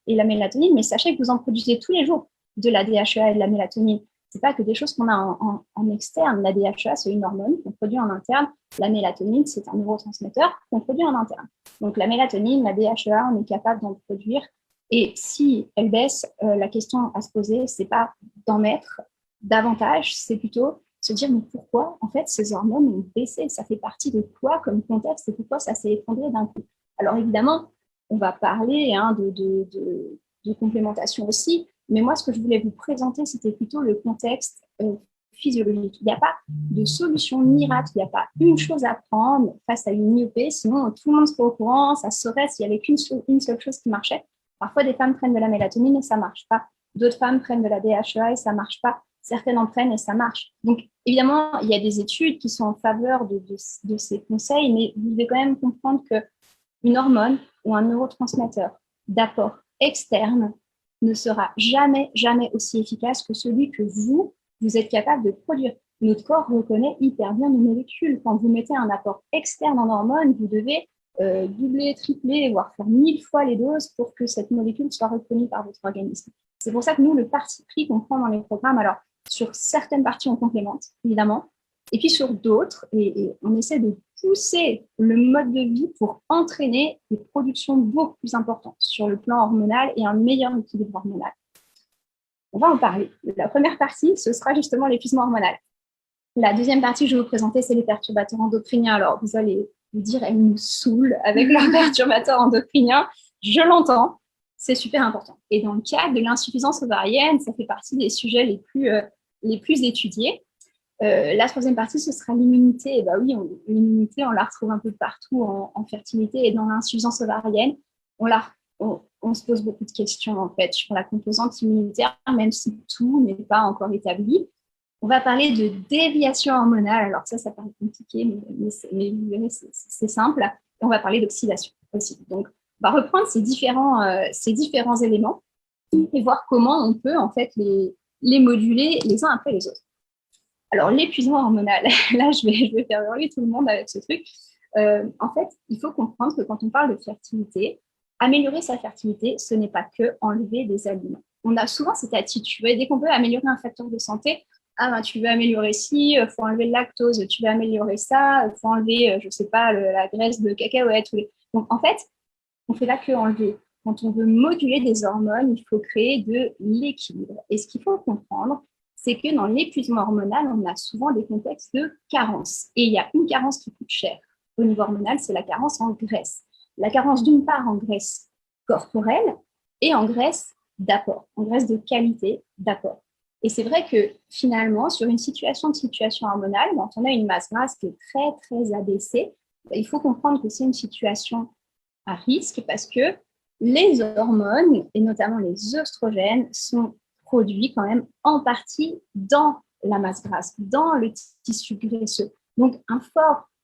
et la mélatonine, mais sachez que vous en produisez tous les jours de la DHEA et de la mélatonine. Ce n'est pas que des choses qu'on a en externe. La DHEA, c'est une hormone qu'on produit en interne. La mélatonine, c'est un neurotransmetteur qu'on produit en interne. Donc, la mélatonine, la DHEA, on est capable d'en produire. Et si elle baisse, la question à se poser, ce n'est pas d'en mettre davantage, c'est plutôt se dire mais pourquoi, en fait, ces hormones ont baissé? Ça fait partie de quoi comme contexte et pourquoi ça s'est effondré d'un coup? Alors, évidemment, on va parler de complémentation aussi. Mais moi, ce que je voulais vous présenter, c'était plutôt le contexte physiologique. Il n'y a pas de solution miracle, il n'y a pas une chose à prendre face à une myopée, sinon tout le monde serait au courant, ça serait s'il n'y avait qu'une seule chose qui marchait. Parfois, des femmes prennent de la mélatonine et ça ne marche pas. D'autres femmes prennent de la DHEA et ça ne marche pas. Certaines en prennent et ça marche. Donc, évidemment, il y a des études qui sont en faveur de ces conseils, mais vous devez quand même comprendre qu'une hormone ou un neurotransmetteur d'apport externe ne sera jamais, jamais aussi efficace que celui que vous êtes capable de produire. Notre corps reconnaît hyper bien nos molécules. Quand vous mettez un apport externe en hormones, vous devez doubler, tripler, voire faire 1000 fois les doses pour que cette molécule soit reconnue par votre organisme. C'est pour ça que nous, le parti pris qu'on prend dans les programmes, alors sur certaines parties, on complémente, évidemment, et puis sur d'autres, et on essaie de pousser le mode de vie pour entraîner des productions beaucoup plus importantes sur le plan hormonal et un meilleur équilibre hormonal. On va en parler. La première partie, ce sera justement l'épuisement hormonal. La deuxième partie que je vais vous présenter, c'est les perturbateurs endocriniens. Alors, vous allez vous dire, elles nous saoulent avec leurs perturbateurs endocriniens. Je l'entends, c'est super important. Et dans le cadre de l'insuffisance ovarienne, ça fait partie des sujets les plus étudiés. La troisième partie, ce sera l'immunité. Et bah oui, l'immunité, on la retrouve un peu partout en fertilité et dans l'insuffisance ovarienne. On se pose beaucoup de questions en fait sur la composante immunitaire, même si tout n'est pas encore établi. On va parler de déviation hormonale. Alors ça paraît compliqué, mais vous verrez, c'est simple. Et on va parler d'oxydation aussi. Donc, on va reprendre ces différents éléments et voir comment on peut en fait les moduler les uns après les autres. Alors, l'épuisement hormonal, là, je vais faire hurler tout le monde avec ce truc. En fait, il faut comprendre que quand on parle de fertilité, améliorer sa fertilité, ce n'est pas que enlever des aliments. on a souvent cette attitude. Dès qu'on veut améliorer un facteur de santé, tu veux améliorer ci, il faut enlever le lactose, tu veux améliorer ça, il faut enlever, je ne sais pas, la graisse de cacahuète. Donc, en fait, on ne fait pas que enlever. Quand on veut moduler des hormones, il faut créer de l'équilibre. Et ce qu'il faut comprendre, c'est que dans l'épuisement hormonal, on a souvent des contextes de carence. Et il y a une carence qui coûte cher au niveau hormonal, c'est la carence en graisse. La carence d'une part en graisse corporelle et en graisse d'apport, en graisse de qualité d'apport. Et c'est vrai que finalement, sur une situation hormonale, quand on a une masse grasse qui est très, très abaissée, il faut comprendre que c'est une situation à risque parce que les hormones, et notamment les œstrogènes, sont produits quand même en partie dans la masse grasse, dans le tissu graisseux. Donc,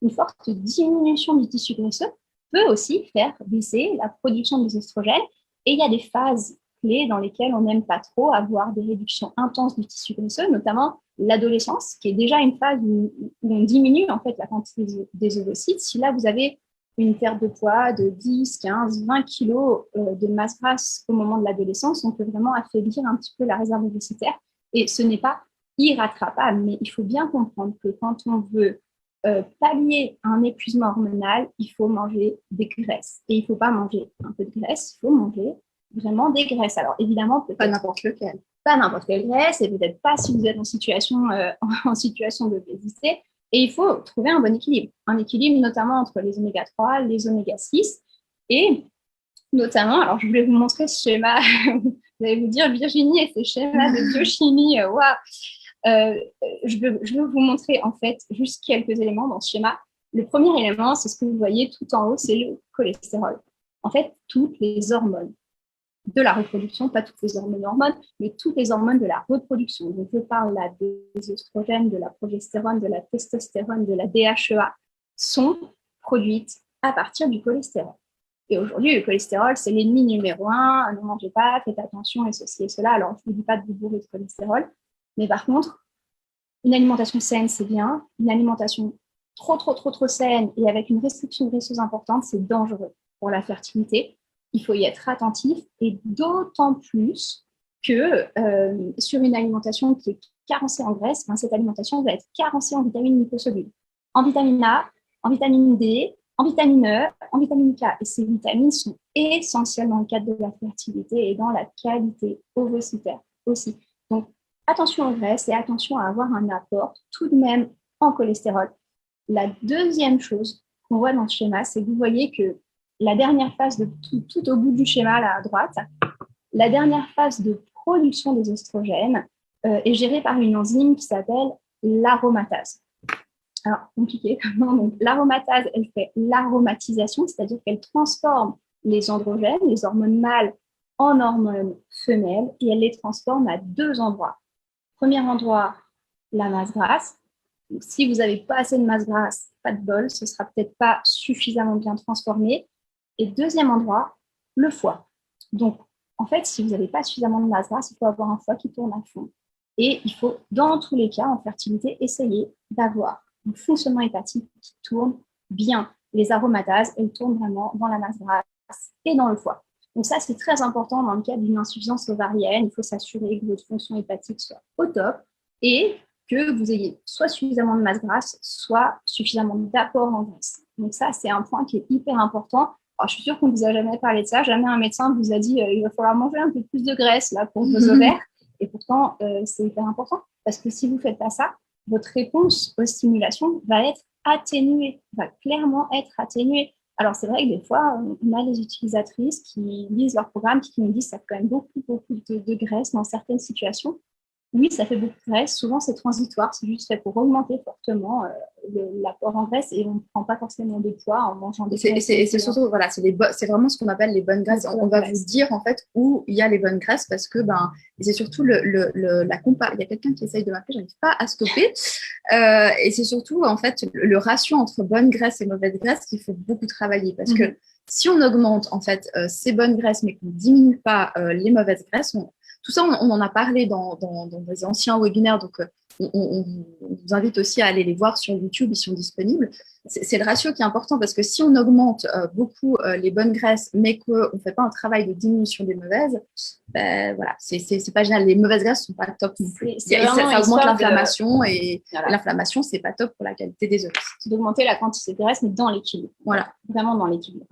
une forte diminution du tissu graisseux peut aussi faire baisser la production des œstrogènes. Et il y a des phases clés dans lesquelles on n'aime pas trop avoir des réductions intenses du tissu graisseux, notamment l'adolescence, qui est déjà une phase où on diminue en fait la quantité des ovocytes. Si là, vous avez une perte de poids de 10, 15, 20 kilos de masse grasse au moment de l'adolescence, on peut vraiment affaiblir un petit peu la réserve ovocytaire. Et ce n'est pas irrattrapable, mais il faut bien comprendre que quand on veut pallier un épuisement hormonal, il faut manger des graisses. Et il ne faut pas manger un peu de graisse, il faut manger vraiment des graisses. Alors évidemment, pas n'importe lequel. Pas n'importe quelle graisse, et peut-être pas si vous êtes en situation d'obésité. Et il faut trouver un bon équilibre. Un équilibre notamment entre les oméga 3, les oméga 6. Et notamment, alors je voulais vous montrer ce schéma. Vous allez vous dire, Virginie et ses schémas de biochimie, waouh. Je veux vous montrer en fait juste quelques éléments dans ce schéma. Le premier élément, c'est ce que vous voyez tout en haut, c'est le cholestérol. En fait, toutes les hormones de la reproduction, pas toutes les hormones, mais toutes les hormones de la reproduction. Donc, je parle là des œstrogènes, de la progestérone, de la testostérone, de la DHEA, sont produites à partir du cholestérol. Et aujourd'hui, le cholestérol, c'est l'ennemi numéro 1. Ne mangez pas, faites attention et ceci et cela. Alors, je ne vous dis pas de vous bourrer de cholestérol. Mais par contre, une alimentation saine, c'est bien. Une alimentation trop saine et avec une restriction graisseuse importante, c'est dangereux pour la fertilité. Il faut y être attentif et d'autant plus que sur une alimentation qui est carencée en graisse, cette alimentation va être carencée en vitamines liposolubles, en vitamine A, en vitamine D, en vitamine E, en vitamine K. Et ces vitamines sont essentielles dans le cadre de la fertilité et dans la qualité ovocytaire aussi. Donc, attention aux graisses et attention à avoir un apport tout de même en cholestérol. La deuxième chose qu'on voit dans ce schéma, c'est que vous voyez que la dernière phase de tout au bout du schéma, là à droite, la dernière phase de production des oestrogènes est gérée par une enzyme qui s'appelle l'aromatase. Alors, compliqué. Donc, l'aromatase, elle fait l'aromatisation, c'est-à-dire qu'elle transforme les androgènes, les hormones mâles, en hormones femelles, et elle les transforme à 2 endroits. Premier endroit, la masse grasse. Donc, si vous n'avez pas assez de masse grasse, pas de bol, ce ne sera peut-être pas suffisamment bien transformé. Et deuxième endroit, le foie. Donc, en fait, si vous n'avez pas suffisamment de masse grasse, il faut avoir un foie qui tourne à fond. Et il faut, dans tous les cas, en fertilité, essayer d'avoir un fonctionnement hépatique qui tourne bien. Les aromatases, elles tournent vraiment dans la masse grasse et dans le foie. Donc ça, c'est très important dans le cas d'une insuffisance ovarienne. Il faut s'assurer que votre fonction hépatique soit au top et que vous ayez soit suffisamment de masse grasse, soit suffisamment d'apport en graisse. Donc ça, c'est un point qui est hyper important. Alors, je suis sûre qu'on ne vous a jamais parlé de ça. Jamais un médecin vous a dit il va falloir manger un peu plus de graisse là, pour vos ovaires. Et pourtant, c'est hyper important parce que si vous ne faites pas ça, votre réponse aux stimulations va être atténuée, va clairement être atténuée. Alors, c'est vrai que des fois, on a des utilisatrices qui lisent leur programme, qui nous disent que ça fait quand même beaucoup de graisse dans certaines situations. Oui, ça fait beaucoup de graisse. Souvent, c'est transitoire. C'est juste fait pour augmenter fortement l'apport en graisse et on ne prend pas forcément de poids en mangeant des graisses. Et c'est surtout, voilà, c'est vraiment ce qu'on appelle les bonnes graisses. On va vous dire, en fait, où il y a les bonnes graisses parce que, et c'est surtout la compa. Il y a quelqu'un qui essaye de m'appeler, je n'arrive pas à stopper. Et c'est surtout, en fait, le ratio entre bonnes graisses et mauvaises graisses qu'il faut beaucoup travailler parce que si on augmente, en fait, ces bonnes graisses mais qu'on ne diminue pas les mauvaises graisses, tout ça, on en a parlé dans des anciens webinaires, donc on vous invite aussi à aller les voir sur YouTube, ils sont disponibles. c'est le ratio qui est important parce que si on augmente beaucoup les bonnes graisses, mais qu'on ne fait pas un travail de diminution des mauvaises, ben, voilà, c'est pas génial. Les mauvaises graisses ne sont pas top non plus. Ça augmente l'inflammation et l'inflammation, c'est pas top pour la qualité des œufs. C'est d'augmenter la quantité de graisse, mais dans l'équilibre. Voilà. Vraiment dans l'équilibre.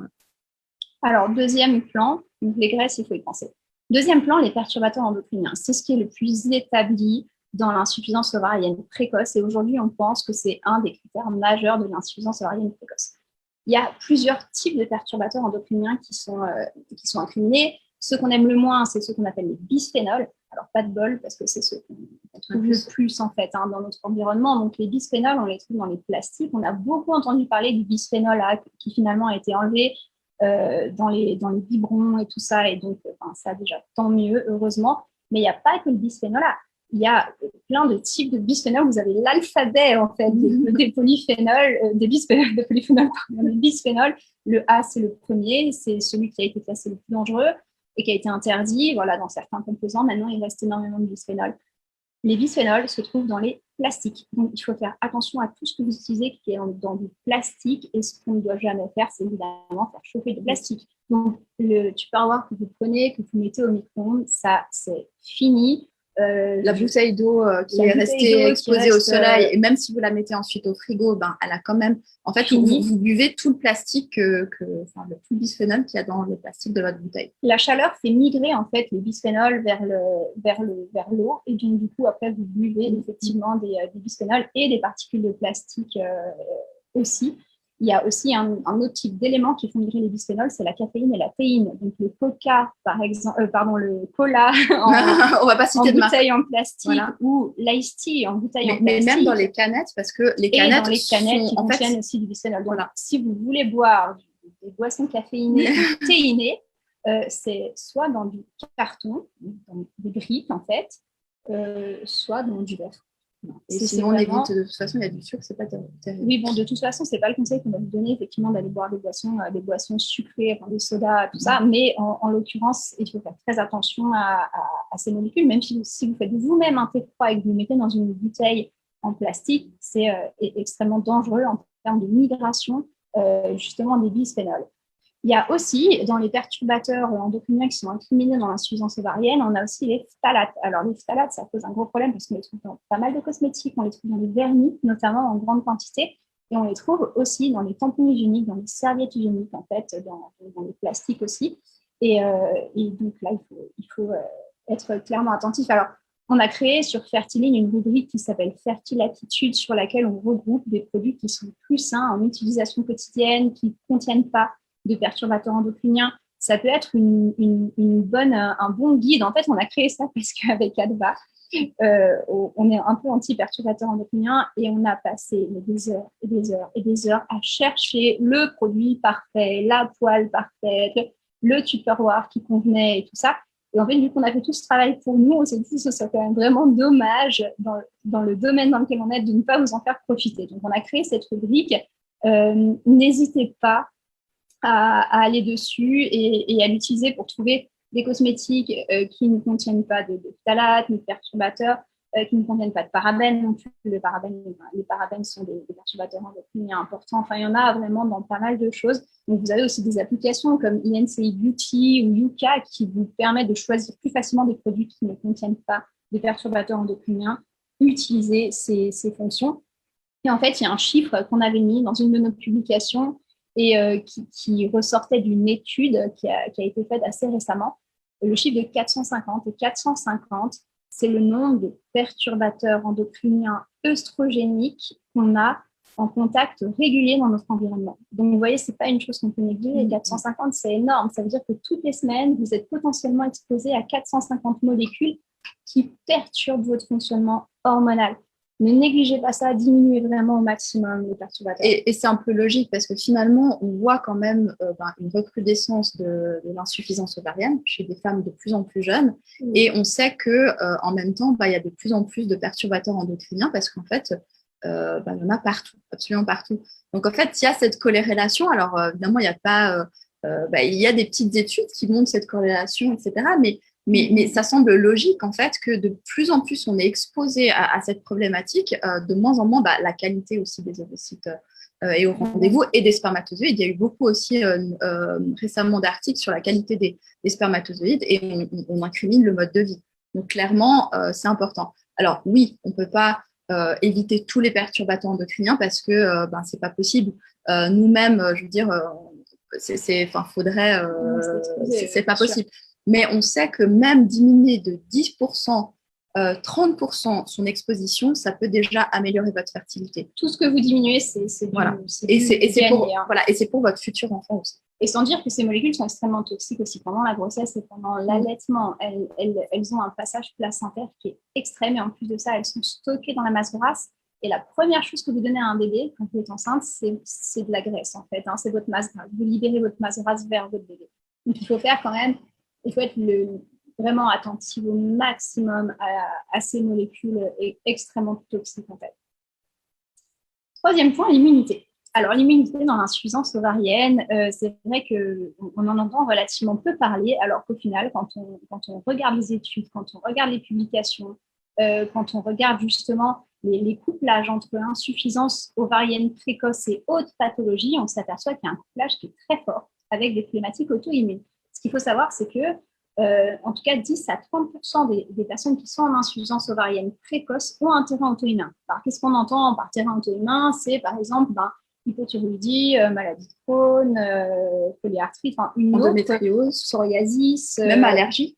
Alors, deuxième plan, donc les graisses, il faut y penser. Deuxième plan, les perturbateurs endocriniens. C'est ce qui est le plus établi dans l'insuffisance ovarienne précoce. Et aujourd'hui, on pense que c'est un des critères majeurs de l'insuffisance ovarienne précoce. Il y a plusieurs types de perturbateurs endocriniens qui sont incriminés. Ceux qu'on aime le moins, c'est ceux qu'on appelle les bisphénols. Alors, pas de bol, parce que c'est ceux qu'on trouve le plus, en fait, dans notre environnement. Donc, les bisphénols, on les trouve dans les plastiques. On a beaucoup entendu parler du bisphénol A, qui finalement a été enlevé dans les biberons et tout ça. Et donc, ça, déjà, tant mieux, heureusement. Mais il n'y a pas que le bisphénol A. Il y a plein de types de bisphénols. Vous avez l'alphabet, en fait, des polyphénols, des polyphénols, pardon, des bisphénols. Le A, c'est le premier. C'est celui qui a été classé le plus dangereux et qui a été interdit. Voilà, dans certains composants, maintenant, il reste énormément de bisphénols. Les bisphénols se trouvent dans les plastiques. Donc, il faut faire attention à tout ce que vous utilisez qui est dans du plastique. Et ce qu'on ne doit jamais faire, c'est évidemment faire chauffer du plastique. Donc, le tupperware que vous prenez, que vous mettez au micro-ondes, ça, c'est fini. La bouteille d'eau qui est restée exposée au soleil, et même si vous la mettez ensuite au frigo, elle a quand même, en fait, vous buvez tout le plastique, le tout bisphénol qu'il y a dans le plastique de votre bouteille. La chaleur fait migrer en fait les bisphénols vers l'eau, et donc du coup après vous buvez effectivement des bisphénols et des particules de plastique aussi. Il y a aussi un autre type d'éléments qui font migrer les bisphénols, c'est la caféine et la théine. Donc le coca, par exemple, le cola on va pas citer de bouteille en plastique, voilà, ou l'ice tea en bouteille en plastique. Mais même dans les canettes, parce que les canettes, dans les canettes qui contiennent aussi du bisphénol. Donc voilà, si vous voulez boire des boissons caféinées ou théinées, c'est soit dans du carton, dans des briques en fait, soit dans du verre. Et sinon, on évite, de toute façon, il y a du sucre, c'est pas terrible. Oui, bon, de toute façon, c'est pas le conseil qu'on va vous donner, effectivement, d'aller boire des boissons sucrées, des sodas, tout ça, mais en l'occurrence, il faut faire très attention à ces molécules, même si vous faites vous-même un thé froid et que vous le mettez dans une bouteille en plastique, c'est extrêmement dangereux en termes de migration, justement, des bisphénols. Il y a aussi, dans les perturbateurs endocriniens qui sont incriminés dans l'insuffisance ovarienne, on a aussi les phtalates. Alors, les phtalates, ça pose un gros problème parce qu'on les trouve dans pas mal de cosmétiques, on les trouve dans les vernis, notamment en grande quantité, et on les trouve aussi dans les tampons hygiéniques, dans les serviettes hygiéniques, en fait, dans les plastiques aussi. Et donc là, il faut être clairement attentif. Alors, on a créé sur Fertiline une rubrique qui s'appelle Fertilatitude, sur laquelle on regroupe des produits qui sont plus sains en utilisation quotidienne, qui ne contiennent pas de perturbateurs endocriniens. Ça peut être un bon guide. En fait, on a créé ça parce qu'avec Adva, on est un peu anti-perturbateurs endocriniens et on a passé des heures et des heures et des heures à chercher le produit parfait, la poêle parfaite, le tupperware qui convenait et tout ça. Et en fait, vu qu'on a fait tout ce travail pour nous, on s'est dit que ce serait quand même vraiment dommage dans le domaine dans lequel on est de ne pas vous en faire profiter. Donc, on a créé cette rubrique. N'hésitez pas à aller dessus et à l'utiliser pour trouver des cosmétiques qui ne contiennent pas de phtalates, ni de perturbateurs, qui ne contiennent pas de parabènes non plus. Les parabènes sont des perturbateurs endocriniens importants. Enfin, il y en a vraiment dans pas mal de choses. Donc, vous avez aussi des applications comme INCI Beauty ou Yuka qui vous permettent de choisir plus facilement des produits qui ne contiennent pas des perturbateurs endocriniens. Utilisez ces fonctions. Et en fait, il y a un chiffre qu'on avait mis dans une de nos publications et qui ressortait d'une étude qui a été faite assez récemment, le chiffre de 450. Et 450, c'est le nombre de perturbateurs endocriniens œstrogéniques qu'on a en contact régulier dans notre environnement. Donc, vous voyez, ce n'est pas une chose qu'on peut négliger. 450, c'est énorme. Ça veut dire que toutes les semaines, vous êtes potentiellement exposé à 450 molécules qui perturbent votre fonctionnement hormonal. Ne négligez pas ça, diminuez vraiment au maximum les perturbateurs. Et c'est un peu logique parce que finalement, on voit quand même une recrudescence de l'insuffisance ovarienne chez des femmes de plus en plus jeunes. Oui. Et on sait qu'en même temps, il y a de plus en plus de perturbateurs endocriniens parce qu'en fait, il y en a partout, absolument partout. Donc en fait, il y a cette corrélation. Alors évidemment, il n'y a pas... il y a des petites études qui montrent cette corrélation, etc. Mais ça semble logique, en fait, que de plus en plus, on est exposé à cette problématique. De moins en moins, la qualité aussi des ovocytes et au rendez-vous, et des spermatozoïdes. Il y a eu beaucoup aussi récemment d'articles sur la qualité des spermatozoïdes, et on incrimine le mode de vie. Donc clairement, c'est important. Alors oui, on ne peut pas éviter tous les perturbateurs endocriniens parce que c'est pas possible. Nous-mêmes, je veux dire, faudrait, c'est pas possible. Mais on sait que même diminuer de 10%, 30% son exposition, ça peut déjà améliorer votre fertilité. Tout ce que vous diminuez, c'est voilà. Et c'est pour votre futur enfant aussi. Et sans dire que ces molécules sont extrêmement toxiques aussi pendant la grossesse et pendant l'allaitement. Elles ont un passage placentaire qui est extrême et en plus de ça, elles sont stockées dans la masse grasse. Et la première chose que vous donnez à un bébé quand vous êtes enceinte, c'est de la graisse en fait. C'est votre masse grasse. Vous libérez votre masse grasse vers votre bébé. Donc il faut faire quand même, il faut être vraiment attentif au maximum à ces molécules extrêmement toxiques en fait. Troisième point, l'immunité. Alors, l'immunité dans l'insuffisance ovarienne, c'est vrai qu'on en entend relativement peu parler, alors qu'au final, quand on regarde les études, quand on regarde les publications, quand on regarde justement les couplages entre insuffisance ovarienne précoce et haute pathologie, on s'aperçoit qu'il y a un couplage qui est très fort avec des problématiques auto-immunes. Ce qu'il faut savoir, c'est que, en tout cas, 10 à 30% des personnes qui sont en insuffisance ovarienne précoce ont un terrain auto-immun. Alors, qu'est-ce qu'on entend par terrain auto-immun? C'est par exemple hypothyroïdie, maladie de Crohn, polyarthrite, une endométriose, psoriasis, même allergie.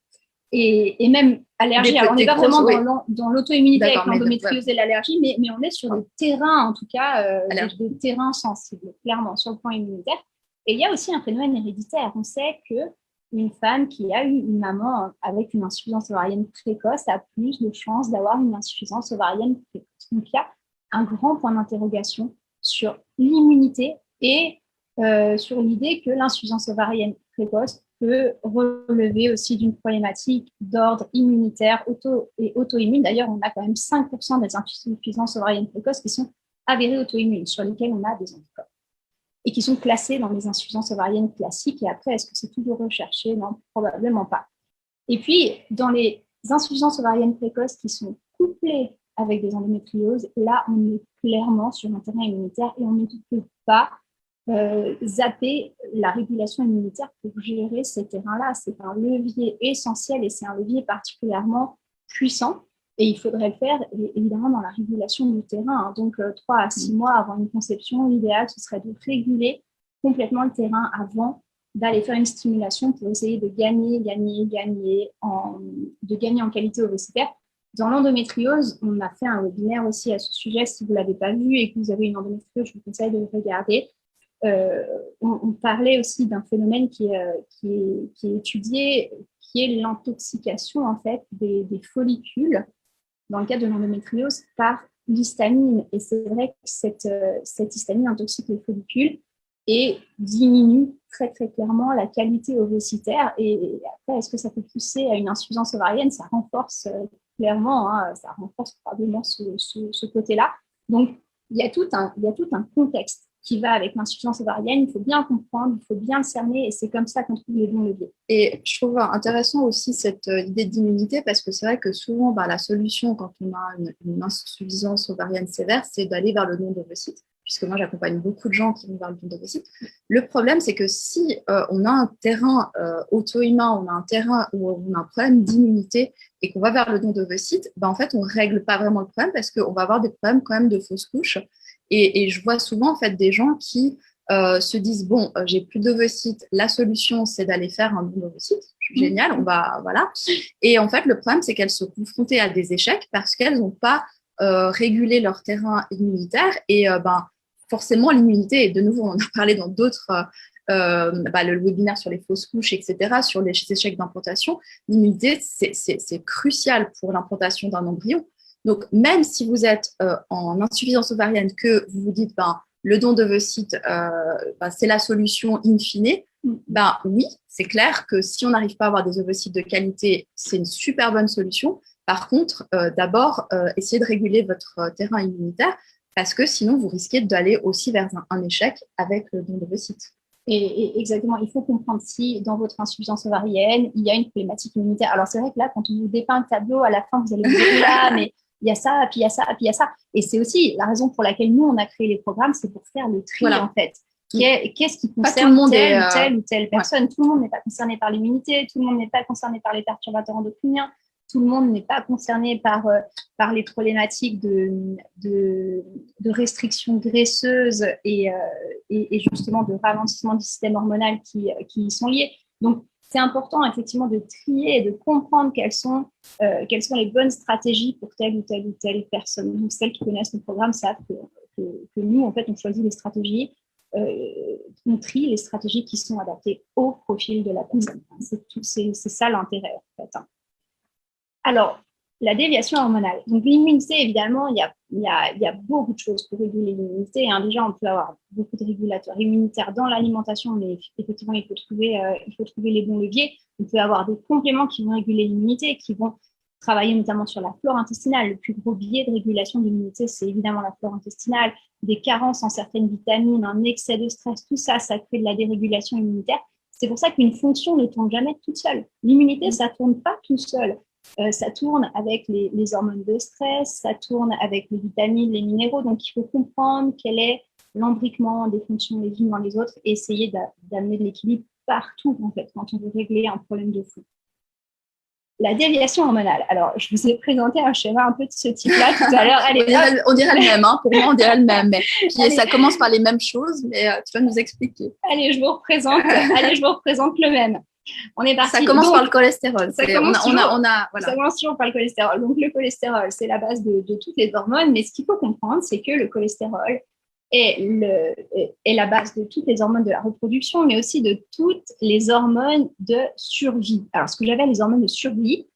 Et même allergie. Alors, on n'est pas vraiment dans l'auto-immunité avec l'endométriose et l'allergie, mais on est sur des terrains, en tout cas, des terrains sensibles, clairement, sur le plan immunitaire. Et il y a aussi un phénomène héréditaire. On sait qu'une femme qui a eu une maman avec une insuffisance ovarienne précoce a plus de chances d'avoir une insuffisance ovarienne précoce. Donc, il y a un grand point d'interrogation sur l'immunité et sur l'idée que l'insuffisance ovarienne précoce peut relever aussi d'une problématique d'ordre immunitaire et auto-immune. D'ailleurs, on a quand même 5% des insuffisances ovariennes précoces qui sont avérées auto-immunes, sur lesquelles on a des anticorps et qui sont classées dans les insuffisances ovariennes classiques. Et après, est-ce que c'est toujours recherché? Non, probablement pas. Et puis, dans les insuffisances ovariennes précoces qui sont couplées avec des endométrioses, là, on est clairement sur un terrain immunitaire et on ne peut pas zapper la régulation immunitaire pour gérer ces terrains-là. C'est un levier essentiel et c'est un levier particulièrement puissant. Et il faudrait le faire, évidemment, dans la régulation du terrain. Donc, 3 à 6 mois avant une conception, l'idéal, ce serait de réguler complètement le terrain avant d'aller faire une stimulation pour essayer de gagner en qualité ovocitaire. Dans l'endométriose, on a fait un webinaire aussi à ce sujet. Si vous ne l'avez pas vu et que vous avez une endométriose, je vous conseille de le regarder. On parlait aussi d'un phénomène qui est étudié, qui est l'intoxication en fait, des follicules dans le cadre de l'endométriose par l'histamine. Et c'est vrai que cette histamine intoxique les follicules et diminue très, très clairement la qualité ovocitaire. Et après, est-ce que ça peut pousser à une insuffisance ovarienne? Ça renforce clairement, ça renforce probablement ce côté-là. Donc, il y a tout un contexte qui va avec l'insuffisance ovarienne. Il faut bien comprendre, il faut bien le cerner et c'est comme ça qu'on trouve les bons leviers. Et je trouve intéressant aussi cette idée d'immunité parce que c'est vrai que souvent, la solution quand on a une insuffisance ovarienne sévère, c'est d'aller vers le don d'ovocytes, puisque moi, j'accompagne beaucoup de gens qui vont vers le don d'ovocytes. Le problème, c'est que si on a un terrain auto-immun, on a un terrain où on a un problème d'immunité et qu'on va vers le don d'ovocytes, en fait, on ne règle pas vraiment le problème parce qu'on va avoir des problèmes quand même de fausses couches. Et je vois souvent en fait des gens qui se disent bon, j'ai plus d'ovocytes, la solution c'est d'aller faire un don d'ovocytes, génial, on va voilà. Et en fait le problème c'est qu'elles se confrontent à des échecs parce qu'elles n'ont pas régulé leur terrain immunitaire et forcément l'immunité, et de nouveau on en a parlé dans d'autres le webinaire sur les fausses couches, etc., sur les échecs d'implantation, l'immunité c'est crucial pour l'implantation d'un embryon. Donc, même si vous êtes en insuffisance ovarienne, que vous vous dites, le don d'ovocytes, c'est la solution in fine, oui, c'est clair que si on n'arrive pas à avoir des ovocytes de qualité, c'est une super bonne solution. Par contre, d'abord, essayez de réguler votre terrain immunitaire parce que sinon, vous risquez d'aller aussi vers un échec avec le don d'ovocytes. Et exactement, il faut comprendre si dans votre insuffisance ovarienne, il y a une problématique immunitaire. Alors, c'est vrai que là, quand on vous dépeint le tableau, à la fin, vous allez vous dire, là, mais il y a ça, puis il y a ça, puis il y a ça. Et c'est aussi la raison pour laquelle nous, on a créé les programmes, c'est pour faire le tri, en fait. Qu'est-ce qui concerne telle ou telle personne? Tout le monde n'est pas concerné par l'immunité, tout le monde n'est pas concerné par les perturbateurs endocriniens, tout le monde n'est pas concerné par les problématiques de restrictions graisseuses et justement de ralentissement du système hormonal qui y sont liés. Donc, c'est important effectivement de trier et de comprendre quelles sont les bonnes stratégies pour telle ou telle personne. Donc, celles qui connaissent le programme savent que nous, en fait, on choisit les stratégies, on trie les stratégies qui sont adaptées au profil de la personne. C'est ça l'intérêt, en fait. Alors, la déviation hormonale. Donc, l'immunité, évidemment, il y a beaucoup de choses pour réguler l'immunité. Déjà, on peut avoir beaucoup de régulateurs immunitaires dans l'alimentation, mais effectivement, il faut trouver les bons leviers. On peut avoir des compléments qui vont réguler l'immunité, qui vont travailler notamment sur la flore intestinale. Le plus gros biais de régulation de l'immunité, c'est évidemment la flore intestinale. Des carences en certaines vitamines, un excès de stress, tout ça, ça crée de la dérégulation immunitaire. C'est pour ça qu'une fonction ne tourne jamais toute seule. L'immunité, ça ne tourne pas tout seul. Ça tourne avec les hormones de stress, ça tourne avec les vitamines, les minéraux. Donc, il faut comprendre quel est l'embriquement des fonctions les unes dans les autres et essayer d'amener de l'équilibre partout, en fait, quand on veut régler un problème de fond. La déviation hormonale. Alors, je vous ai présenté un schéma un peu de ce type-là tout à l'heure. Allez, on dirait le même, hein. Pour moi, on dirait le même. Mais ça commence par les mêmes choses, mais tu vas nous expliquer. Allez, je vous représente le même. On est parti. Ça commence par le cholestérol. Ça commence toujours par le cholestérol. Donc, le cholestérol, c'est la base de toutes les hormones. Mais ce qu'il faut comprendre, c'est que le cholestérol est la base de toutes les hormones de la reproduction, mais aussi de toutes les hormones de survie. Alors, ce que j'appelle les hormones de survie,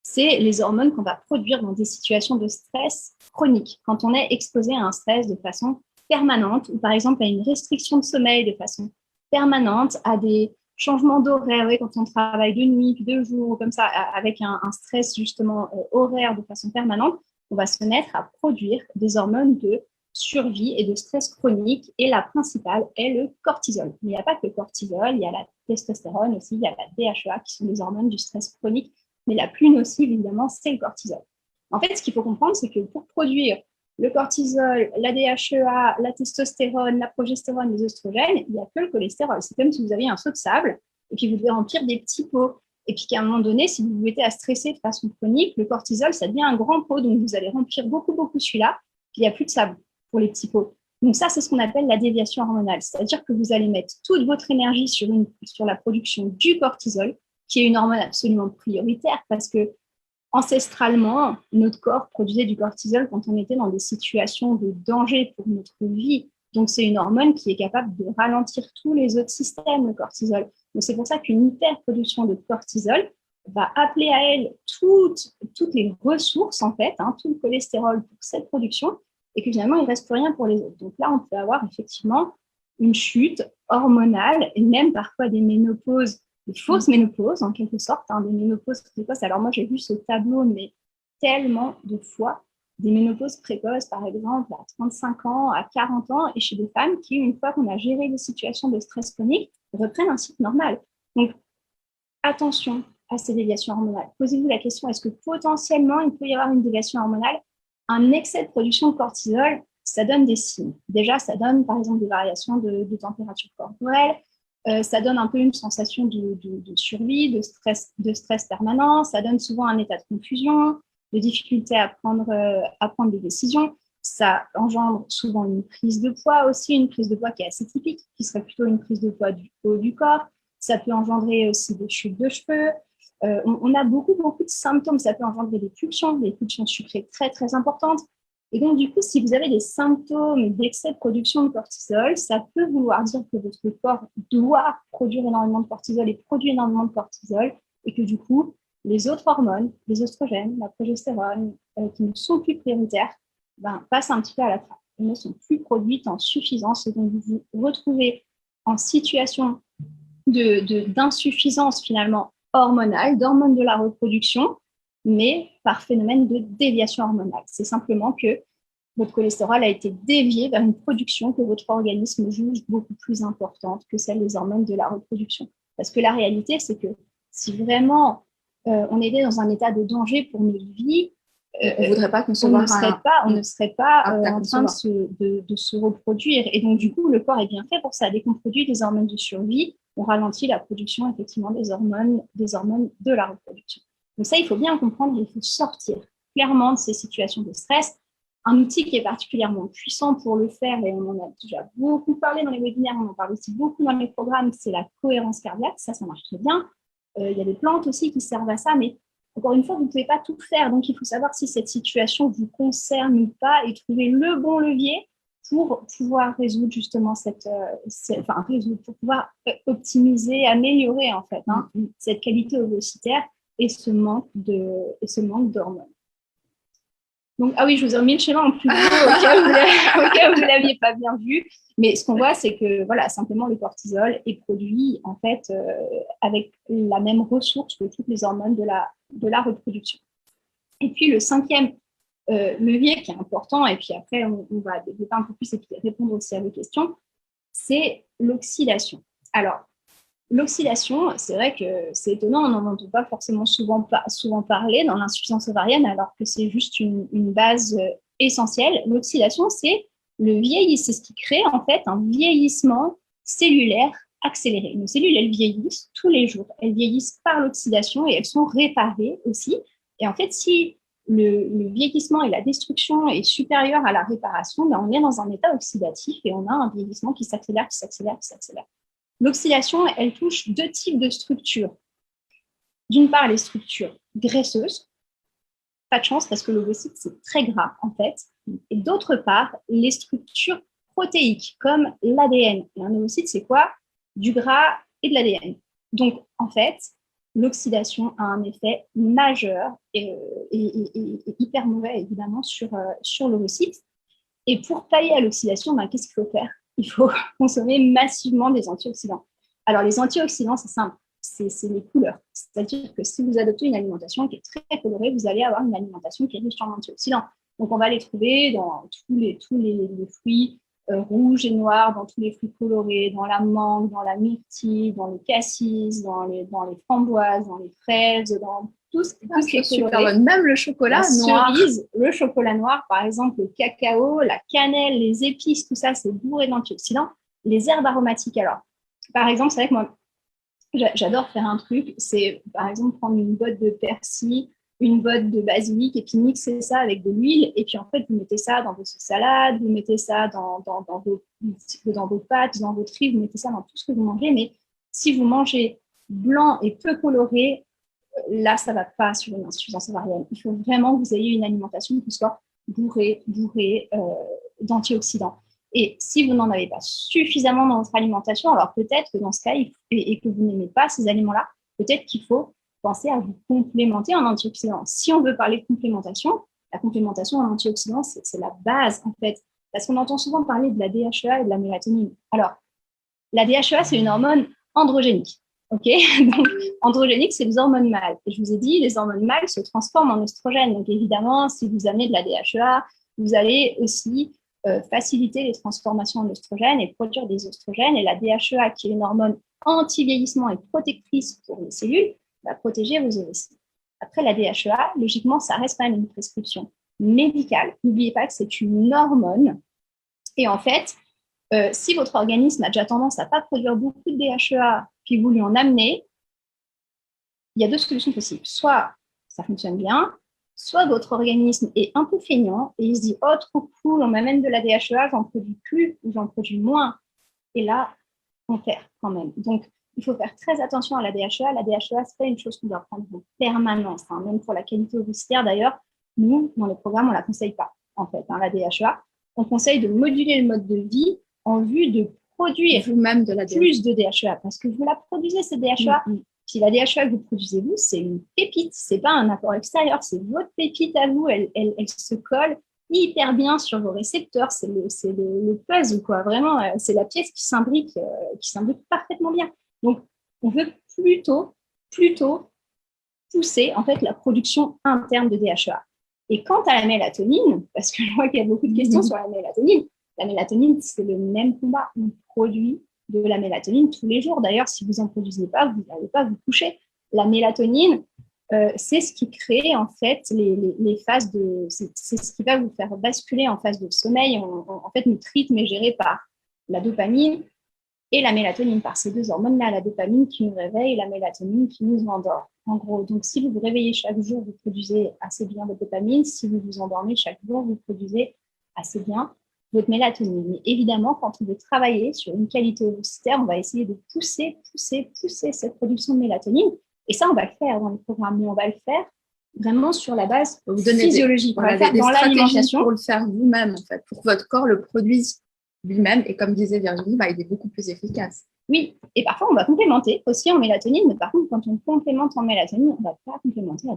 c'est les hormones qu'on va produire dans des situations de stress chronique, quand on est exposé à un stress de façon permanente, ou par exemple à une restriction de sommeil de façon permanente, à des changements d'horaire, quand on travaille de nuit, puis de jour, comme ça, avec un stress justement horaire de façon permanente, on va se mettre à produire des hormones de survie et de stress chronique, et la principale est le cortisol. Mais il n'y a pas que le cortisol, il y a la testostérone aussi, il y a la DHEA qui sont des hormones du stress chronique, mais la plus nocive évidemment, c'est le cortisol. En fait, ce qu'il faut comprendre, c'est que pour produire le cortisol, la DHEA, la testostérone, la progestérone, les oestrogènes, il n'y a que le cholestérol. C'est comme si vous aviez un seau de sable et puis vous devez remplir des petits pots. Et puis qu'à un moment donné, si vous vous mettez à stresser de façon chronique, le cortisol, ça devient un grand pot, donc vous allez remplir beaucoup celui-là, puis il n'y a plus de sable pour les petits pots. Donc ça, c'est ce qu'on appelle la déviation hormonale. C'est-à-dire que vous allez mettre toute votre énergie sur la production du cortisol, qui est une hormone absolument prioritaire parce que ancestralement, notre corps produisait du cortisol quand on était dans des situations de danger pour notre vie. Donc, c'est une hormone qui est capable de ralentir tous les autres systèmes, le cortisol. Donc, c'est pour ça qu'une hyperproduction de cortisol va appeler à elle toutes les ressources, en fait, tout le cholestérol pour cette production, et que finalement, il ne reste plus rien pour les autres. Donc là, on peut avoir effectivement une chute hormonale et même parfois des ménopauses, des fausses ménopauses en quelque sorte, des ménopauses précoces. Alors moi, j'ai vu ce tableau, mais tellement de fois, des ménopauses précoces, par exemple, à 35 ans, à 40 ans, et chez des femmes qui, une fois qu'on a géré des situations de stress chronique, reprennent un cycle normal. Donc, attention à ces déviations hormonales. Posez-vous la question, est-ce que potentiellement, il peut y avoir une déviation hormonale? Un excès de production de cortisol, ça donne des signes. Déjà, ça donne, par exemple, des variations de température corporelle. Ça donne un peu une sensation de survie, de stress permanent. Ça donne souvent un état de confusion, de difficulté à prendre des décisions. Ça engendre souvent une prise de poids aussi, une prise de poids qui est assez typique, qui serait plutôt une prise de poids du haut du corps. Ça peut engendrer aussi des chutes de cheveux. On a beaucoup de symptômes. Ça peut engendrer des pulsions sucrées très, très importantes. Et donc, du coup, si vous avez des symptômes d'excès de production de cortisol, ça peut vouloir dire que votre corps doit produire énormément de cortisol et produit énormément de cortisol, et que du coup, les autres hormones, les oestrogènes, la progestérone, qui ne sont plus prioritaires, passent un petit peu à la trappe. Elles ne sont plus produites en suffisance, et donc vous vous retrouvez en situation d'insuffisance finalement hormonale, d'hormones de la reproduction, mais par phénomène de déviation hormonale. C'est simplement que votre cholestérol a été dévié vers une production que votre organisme juge beaucoup plus importante que celle des hormones de la reproduction. Parce que la réalité, c'est que si vraiment on était dans un état de danger pour notre vie, on ne voudrait pas concevoir on ne serait pas en train de se reproduire. Et donc, du coup, le corps est bien fait pour ça. Dès qu'on produit des hormones de survie, on ralentit la production, effectivement, des hormones de la reproduction. Donc ça, il faut bien comprendre, il faut sortir clairement de ces situations de stress. Un outil qui est particulièrement puissant pour le faire, et on en a déjà beaucoup parlé dans les webinaires, on en parle aussi beaucoup dans les programmes, c'est la cohérence cardiaque. Ça marche très bien. Il y a des plantes aussi qui servent à ça, mais encore une fois, vous ne pouvez pas tout faire. Donc, il faut savoir si cette situation vous concerne ou pas et trouver le bon levier pour pouvoir résoudre justement pour pouvoir optimiser, améliorer en fait cette qualité ovocytaire et ce manque d'hormones. Donc, ah oui, je vous ai remis le schéma en plus gros au cas où vous ne l'aviez pas bien vu. Mais ce qu'on voit, c'est que voilà, simplement le cortisol est produit en fait avec la même ressource que toutes les hormones de la reproduction. Et puis le cinquième levier qui est important, et puis après on va développer un peu plus et puis répondre aussi à vos questions, c'est l'oxydation. Alors, l'oxydation, c'est vrai que c'est étonnant, on n'en entend pas forcément souvent parler dans l'insuffisance ovarienne, alors que c'est juste une base essentielle. L'oxydation, c'est ce qui crée en fait un vieillissement cellulaire accéléré. Nos cellules, elles vieillissent tous les jours. Elles vieillissent par l'oxydation et elles sont réparées aussi. Et en fait, si le vieillissement et la destruction est supérieur à la réparation, on est dans un état oxydatif et on a un vieillissement qui s'accélère. L'oxydation, elle touche deux types de structures. D'une part, les structures graisseuses. Pas de chance parce que l'ovocyte, c'est très gras en fait. Et d'autre part, les structures protéiques comme l'ADN. Et un ovocyte, c'est quoi? Du gras et de l'ADN. Donc, en fait, l'oxydation a un effet majeur et hyper mauvais, évidemment, sur l'ovocyte. Et pour pallier à l'oxydation, qu'est-ce qu'il faut faire? Il faut consommer massivement des antioxydants. Alors, les antioxydants, c'est simple, c'est les couleurs. C'est-à-dire que si vous adoptez une alimentation qui est très colorée, vous allez avoir une alimentation qui est riche en antioxydants. Donc, on va les trouver dans tous les fruits rouges et noirs, dans tous les fruits colorés, dans la mangue, dans la myrtille, dans les cassis, dans les framboises, dans les fraises, dans tout ce qui est coloré. Même le chocolat noir. Cerise, le chocolat noir, par exemple, le cacao, la cannelle, les épices, tout ça, c'est bourré d'antioxydants. Les herbes aromatiques, alors, par exemple, c'est vrai que moi, j'adore faire un truc, c'est par exemple prendre une botte de persil, une botte de basilic et puis mixer ça avec de l'huile. Et puis en fait, vous mettez ça dans vos salades, vous mettez ça dans vos pâtes, dans votre riz, vous mettez ça dans tout ce que vous mangez. Mais si vous mangez blanc et peu coloré, là, ça ne va pas sur une insuffisance ovarienne. Il faut vraiment que vous ayez une alimentation qui soit bourrée d'antioxydants. Et si vous n'en avez pas suffisamment dans votre alimentation, alors peut-être que dans ce cas, et que vous n'aimez pas ces aliments-là, peut-être qu'il faut penser à vous complémenter en antioxydants. Si on veut parler de complémentation, la complémentation en antioxydants, c'est la base, en fait. Parce qu'on entend souvent parler de la DHEA et de la mélatonine. Alors, la DHEA, c'est une hormone androgénique. Ok, donc androgénique, c'est les hormones mâles. Et je vous ai dit, les hormones mâles se transforment en oestrogènes. Donc évidemment, si vous amenez de la DHEA, vous allez aussi faciliter les transformations en oestrogènes et produire des oestrogènes. Et la DHEA, qui est une hormone anti-vieillissement et protectrice pour les cellules, va protéger vos ovocytes. Après, la DHEA, logiquement, ça reste quand même une prescription médicale. N'oubliez pas que c'est une hormone. Et en fait, si votre organisme a déjà tendance à ne pas produire beaucoup de DHEA, puis vous lui en amenez, il y a deux solutions possibles. Soit ça fonctionne bien, soit votre organisme est un peu feignant et il se dit « Oh, trop cool, on m'amène de la DHEA, j'en produis plus ou j'en produis moins. » Et là, on perd quand même. Donc, il faut faire très attention à la DHEA. La DHEA, c'est pas une chose qu'on doit prendre en permanence. Même pour la qualité ovocytaire, d'ailleurs, nous, dans les programmes, on ne la conseille pas, en fait, la DHEA. On conseille de moduler le mode de vie en vue de produire vous-même de la plus de DHEA, parce que vous la produisez, cette DHEA. Si la DHEA que vous produisez, vous, c'est une pépite, c'est pas un apport extérieur, c'est votre pépite à vous, elle se colle hyper bien sur vos récepteurs, c'est le puzzle, quoi, vraiment, c'est la pièce qui s'imbrique parfaitement bien. Donc, on veut plutôt pousser, en fait, la production interne de DHEA. Et quant à la mélatonine, parce que je vois qu'il y a beaucoup de questions sur la mélatonine, c'est le même combat. On produit de la mélatonine tous les jours. D'ailleurs, si vous n'en produisez pas, vous n'allez pas vous coucher. La mélatonine, c'est ce qui crée en fait les phases de... C'est ce qui va vous faire basculer en phase de sommeil. En fait, notre rythme est géré par la dopamine et la mélatonine, par ces deux hormones-là, la dopamine qui nous réveille et la mélatonine qui nous endort. En gros, donc si vous vous réveillez chaque jour, vous produisez assez bien de dopamine. Si vous vous endormez chaque jour, vous produisez assez bien votre mélatonine. Mais évidemment, quand on veut travailler sur une qualité ovocitaire, on va essayer de pousser cette production de mélatonine. Et ça, on va le faire dans le programme, mais on va le faire vraiment sur la base physiologique. On va le faire dans l'alimentation. Pour le faire vous-même, en fait, pour que votre corps le produise lui-même. Et comme disait Virginie, il est beaucoup plus efficace. Oui, et parfois, on va complémenter aussi en mélatonine. Mais par contre, quand on complémente en mélatonine, on ne va pas complémenter à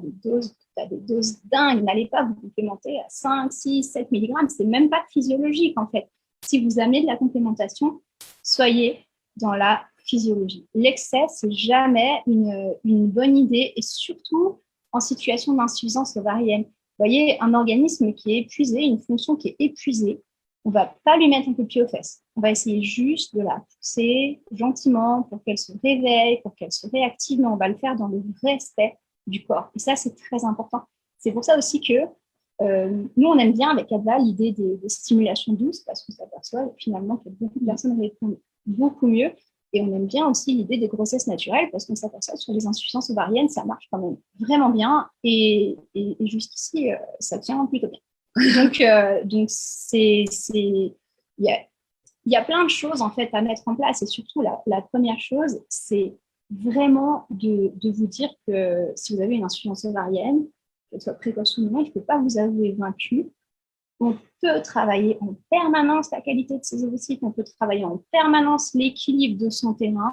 des doses dingues. N'allez pas vous complémenter à 5, 6, 7 mg. Ce n'est même pas physiologique, en fait. Si vous amenez de la complémentation, soyez dans la physiologie. L'excès, c'est jamais une bonne idée, et surtout en situation d'insuffisance ovarienne. Vous voyez, un organisme qui est épuisé, une fonction qui est épuisée, on ne va pas lui mettre un coup de pied aux fesses. On va essayer juste de la pousser gentiment pour qu'elle se réveille, pour qu'elle se réactive, mais on va le faire dans le respect du corps. Et ça, c'est très important. C'est pour ça aussi que nous, on aime bien avec Adva l'idée des stimulations douces, parce qu'on s'aperçoit finalement que beaucoup de personnes répondent beaucoup mieux. Et on aime bien aussi l'idée des grossesses naturelles, parce qu'on s'aperçoit que sur les insuffisances ovariennes, ça marche quand même vraiment bien. Et jusqu'ici, ça tient plutôt bien. Donc il y a plein de choses en fait à mettre en place. Et surtout, la première chose, c'est vraiment de vous dire que si vous avez une insuffisance ovarienne, qu'elle soit précoce ou non, il ne faut pas vous avouer vaincu. On peut travailler en permanence la qualité de ses ovocytes, on peut travailler en permanence l'équilibre de son terrain.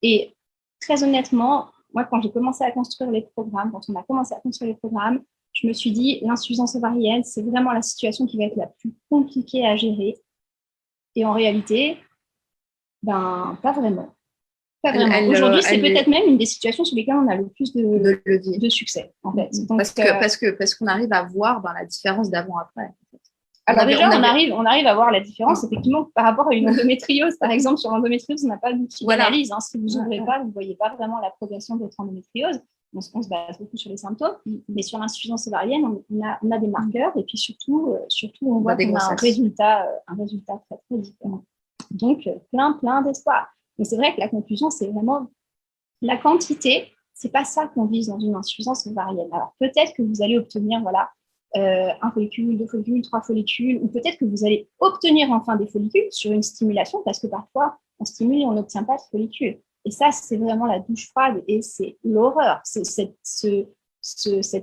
Et très honnêtement, moi, quand j'ai commencé à construire les programmes, quand on a commencé à construire les programmes, je me suis dit, l'insuffisance ovarienne, c'est vraiment la situation qui va être la plus compliquée à gérer. Et en réalité, pas vraiment. Aujourd'hui, c'est peut-être même une des situations sur lesquelles on a le plus de succès, en fait. Donc, parce qu'on arrive à voir la différence d'avant-après. Alors déjà, on arrive à voir la différence, effectivement, par rapport à une endométriose. Par exemple, sur l'endométriose, on n'a pas d'outil d'analyse. Si vous n'ouvrez pas, vous ne voyez pas vraiment la progression de votre endométriose. On se base beaucoup sur les symptômes. Mais sur l'insuffisance ovarienne, on a des marqueurs. Et puis surtout on voit qu'on a un résultat très, très différent. Donc, plein d'espoir. Mais c'est vrai que la conclusion, c'est vraiment la quantité. Ce n'est pas ça qu'on vise dans une insuffisance ovarienne. Alors, peut-être que vous allez obtenir, un follicule, 2 follicules, 3 follicules, ou peut-être que vous allez obtenir enfin des follicules sur une stimulation, parce que parfois, on stimule et on n'obtient pas de follicules. Et ça, c'est vraiment la douche froide et c'est l'horreur. Cette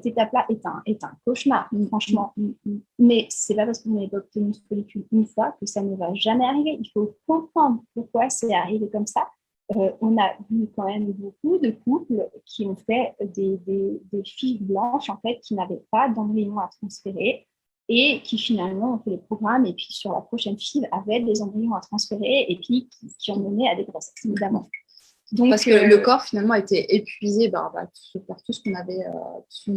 étape-là est un cauchemar, franchement. Mais c'est pas parce qu'on n'a pas obtenu de follicule une fois que ça ne va jamais arriver. Il faut comprendre pourquoi c'est arrivé comme ça. On a vu quand même beaucoup de couples qui ont fait des fiches blanches, en fait, qui n'avaient pas d'embryons à transférer et qui finalement ont fait les programmes et puis sur la prochaine FIV avaient des embryons à transférer et puis qui ont mené à des grossesses, évidemment. Donc, parce que le corps finalement était épuisé par tout ce qu'on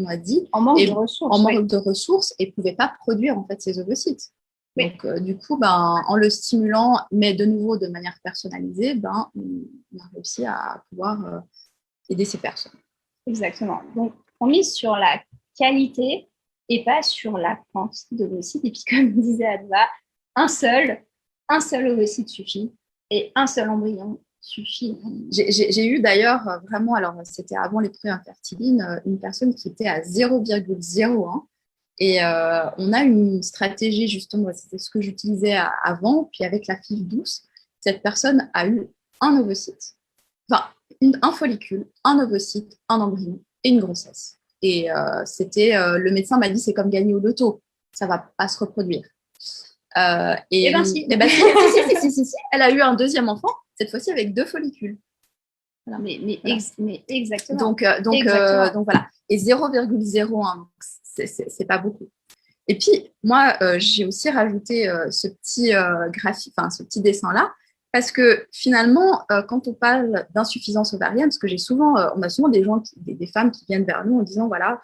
a dit. En manque de ressources. Et ne pouvait pas produire en fait ses ovocytes. Oui. Donc, du coup, en le stimulant, mais de nouveau de manière personnalisée, on a réussi à pouvoir aider ces personnes. Exactement. Donc, on mise sur la qualité et pas sur la quantité d'ovocytes. Et puis, comme disait Adva, un seul ovocyte suffit et un seul embryon suffit. J'ai eu d'ailleurs vraiment, alors c'était avant les pré-infertilines, une personne qui était à 0,01. Et on a une stratégie, justement, c'était ce que j'utilisais avant, puis avec la FIV douce, cette personne a eu un ovocyte, un follicule, un ovocyte, un embryon et une grossesse. Et le médecin m'a dit, c'est comme gagner au loto, ça ne va pas se reproduire. Si. Si, elle a eu un deuxième enfant, cette fois-ci avec 2 follicules. Voilà. Mais exactement. Donc voilà. Et 0,01, c'est pas beaucoup. Et puis, moi, j'ai aussi rajouté ce petit graphique, ce petit dessin-là, parce que finalement, quand on parle d'insuffisance ovarienne, parce que on a souvent des femmes qui viennent vers nous en disant, voilà,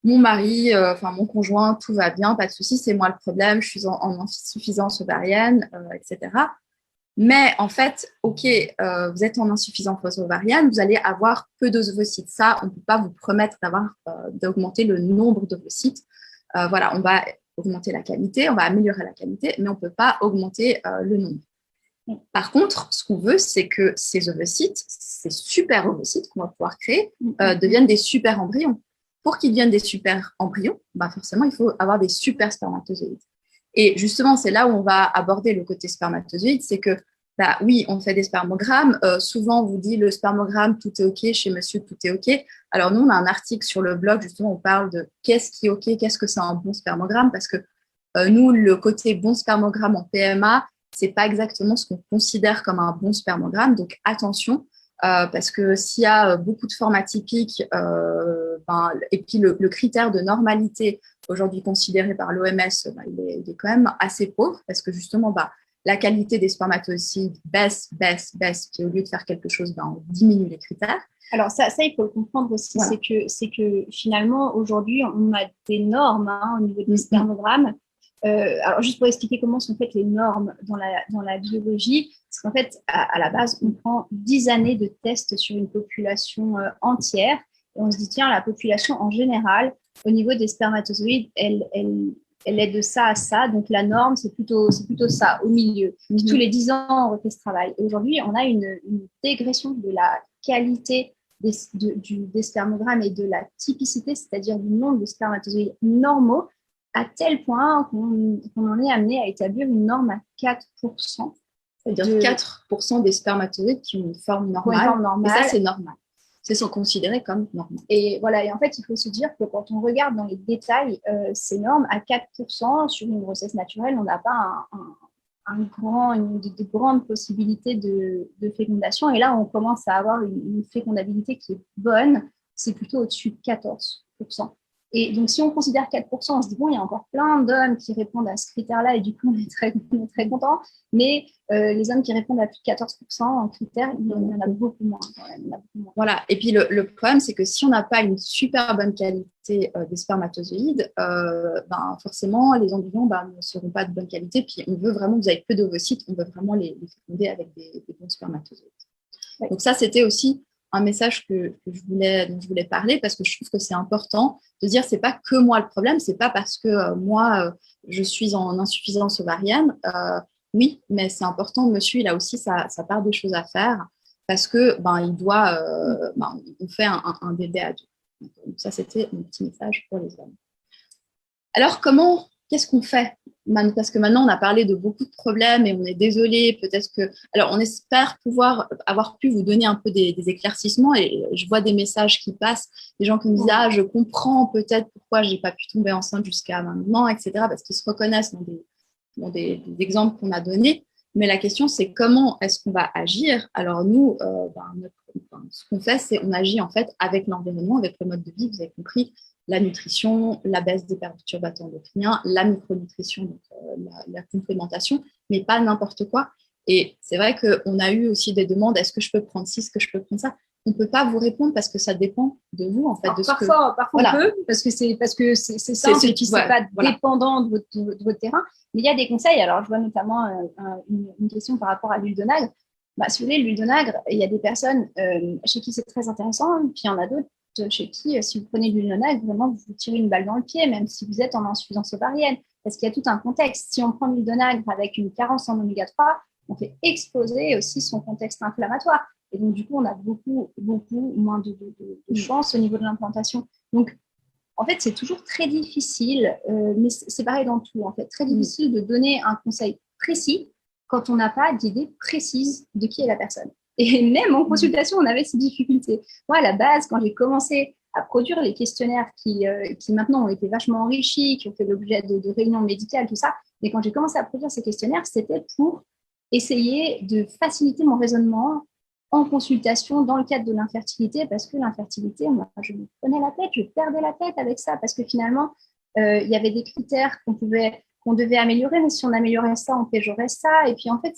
mon mari, mon conjoint, tout va bien, pas de souci, c'est moi le problème, je suis en insuffisance ovarienne, etc. Mais en fait, OK, vous êtes en insuffisance ovarienne, vous allez avoir peu d'ovocytes. Ça, on ne peut pas vous promettre d'augmenter le nombre d'ovocytes. Voilà, on va augmenter la qualité, on va améliorer la qualité, mais on ne peut pas augmenter le nombre. Par contre, ce qu'on veut, c'est que ces ovocytes, ces super ovocytes qu'on va pouvoir créer, deviennent des super embryons. Pour qu'ils deviennent des super embryons, forcément, il faut avoir des super spermatozoïdes. Et justement, c'est là où on va aborder le côté spermatozoïde, c'est que, oui, on fait des spermogrammes. Souvent, on vous dit le spermogramme, tout est OK, chez monsieur, tout est OK. Alors, nous, on a un article sur le blog, justement, on parle de qu'est-ce qui est OK, qu'est-ce que c'est un bon spermogramme, parce que nous, le côté bon spermogramme en PMA, c'est pas exactement ce qu'on considère comme un bon spermogramme. Donc, attention, parce que s'il y a beaucoup de formes atypiques, et puis le critère de normalité aujourd'hui considéré par l'OMS, il est quand même assez pauvre, parce que justement, la qualité des spermatozoïdes baisse, puis au lieu de faire quelque chose, on diminue les critères. Alors ça, il faut le comprendre aussi, voilà. c'est que finalement, aujourd'hui, on a des normes au niveau des spermogrammes. Alors, juste pour expliquer comment sont faites les normes dans la biologie, parce qu'en fait, à la base, on prend 10 années de tests sur une population entière, et on se dit, tiens, la population en général, au niveau des spermatozoïdes, elle est de ça à ça, donc la norme, c'est plutôt ça, au milieu. Tous les 10 ans, on refait ce travail. Et aujourd'hui, on a une dégression de la qualité des spermogrammes et de la typicité, c'est-à-dire du nombre de spermatozoïdes normaux, à tel point qu'on en est amené à établir une norme à 4%. C'est-à-dire 4% des spermatozoïdes qui ont une forme normale. Et ça, c'est normal. C'est considéré comme normal. Et voilà, et en fait, il faut se dire que quand on regarde dans les détails ces normes, à 4% sur une grossesse naturelle, on n'a pas de grandes possibilités de fécondation. Et là, on commence à avoir une fécondabilité qui est bonne, c'est plutôt au-dessus de 14%. Et donc, si on considère 4%, on se dit, bon, il y a encore plein d'hommes qui répondent à ce critère-là et du coup, on est très contents. Mais les hommes qui répondent à plus de 14% en critère, il y en a beaucoup moins. Voilà. Et puis, le problème, c'est que si on n'a pas une super bonne qualité des spermatozoïdes, forcément, les embryons ne seront pas de bonne qualité. Puis, on veut vraiment, vous avez peu d'ovocytes, on veut vraiment les féconder avec des bons spermatozoïdes. Ouais. Donc, ça, c'était aussi un message dont je voulais parler, parce que je trouve que c'est important de dire c'est pas que moi le problème, c'est pas parce que moi je suis en insuffisance ovarienne, oui, mais c'est important, monsieur il a aussi sa part des choses à faire, parce que il doit on fait un bébé à deux. Donc ça, c'était mon petit message pour les hommes. Alors qu'est-ce qu'on fait? Parce que maintenant, on a parlé de beaucoup de problèmes et on est désolé. Peut-être que. Alors, on espère pouvoir avoir pu vous donner un peu des éclaircissements. Et je vois des messages qui passent, des gens qui me disent je comprends peut-être pourquoi je n'ai pas pu tomber enceinte jusqu'à maintenant, etc. Parce qu'ils se reconnaissent dans des exemples qu'on a donnés. Mais la question, c'est comment est-ce qu'on va agir? Alors, nous, ce qu'on fait, c'est on agit en fait avec l'environnement, avec le mode de vie, vous avez compris. La nutrition, la baisse des perturbateurs endocriniens, la micronutrition, donc la complémentation, mais pas n'importe quoi. Et c'est vrai qu'on a eu aussi des demandes, est-ce que je peux prendre ci, est-ce que je peux prendre ça? On ne peut pas vous répondre parce que ça dépend de vous, en fait. Alors, parfois voilà. On peut, parce que c'est simple et puis c'est pas dépendant de votre terrain. Mais il y a des conseils. Alors, je vois notamment une question par rapport à l'huile d'onagre. Si vous voulez, l'huile d'onagre, il y a des personnes chez qui c'est très intéressant, puis il y en a d'autres chez qui, si vous prenez de l'huile d'onagre, vraiment, vous tirez une balle dans le pied, même si vous êtes en insuffisance ovarienne, parce qu'il y a tout un contexte. Si on prend de l'huile d'onagre avec une carence en oméga 3, on fait exploser aussi son contexte inflammatoire. Et donc, du coup, on a beaucoup moins de chances au niveau de l'implantation. Donc, en fait, c'est toujours très difficile, mais c'est pareil dans tout, en fait, très difficile de donner un conseil précis quand on n'a pas d'idée précise de qui est la personne. Et même en consultation, on avait ces difficultés. Moi, à la base, quand j'ai commencé à produire les questionnaires qui maintenant ont été vachement enrichis, qui ont fait l'objet de réunions médicales, tout ça, mais quand j'ai commencé à produire ces questionnaires, c'était pour essayer de faciliter mon raisonnement en consultation dans le cadre de l'infertilité, parce que l'infertilité, moi, je me prenais la tête, je perdais la tête avec ça, parce que finalement, il y avait des critères qu'on devait améliorer, mais si on améliorait ça, on péjorait ça. Et puis, en fait,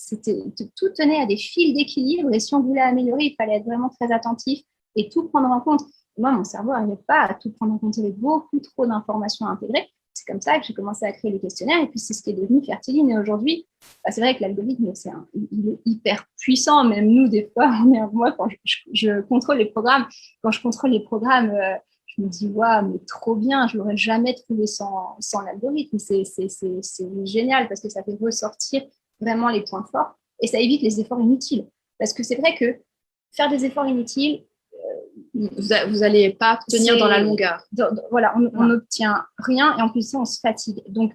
tout tenait à des fils d'équilibre. Et si on voulait améliorer, il fallait être vraiment très attentif et tout prendre en compte. Moi, mon cerveau n'arrivait pas à tout prendre en compte. Il y avait beaucoup trop d'informations à intégrer. C'est comme ça que j'ai commencé à créer le questionnaire. Et puis, c'est ce qui est devenu Fertiline. Et aujourd'hui, c'est vrai que l'algorithme, il est hyper puissant. Même nous, des fois, moi, quand je contrôle les programmes, je me dis, waouh, mais trop bien, je ne l'aurais jamais trouvé sans l'algorithme. C'est génial parce que ça fait ressortir vraiment les points forts et ça évite les efforts inutiles. Parce que c'est vrai que faire des efforts inutiles, vous n'allez pas tenir dans la longueur. Voilà, on n'obtient rien et en plus, on se fatigue. Donc,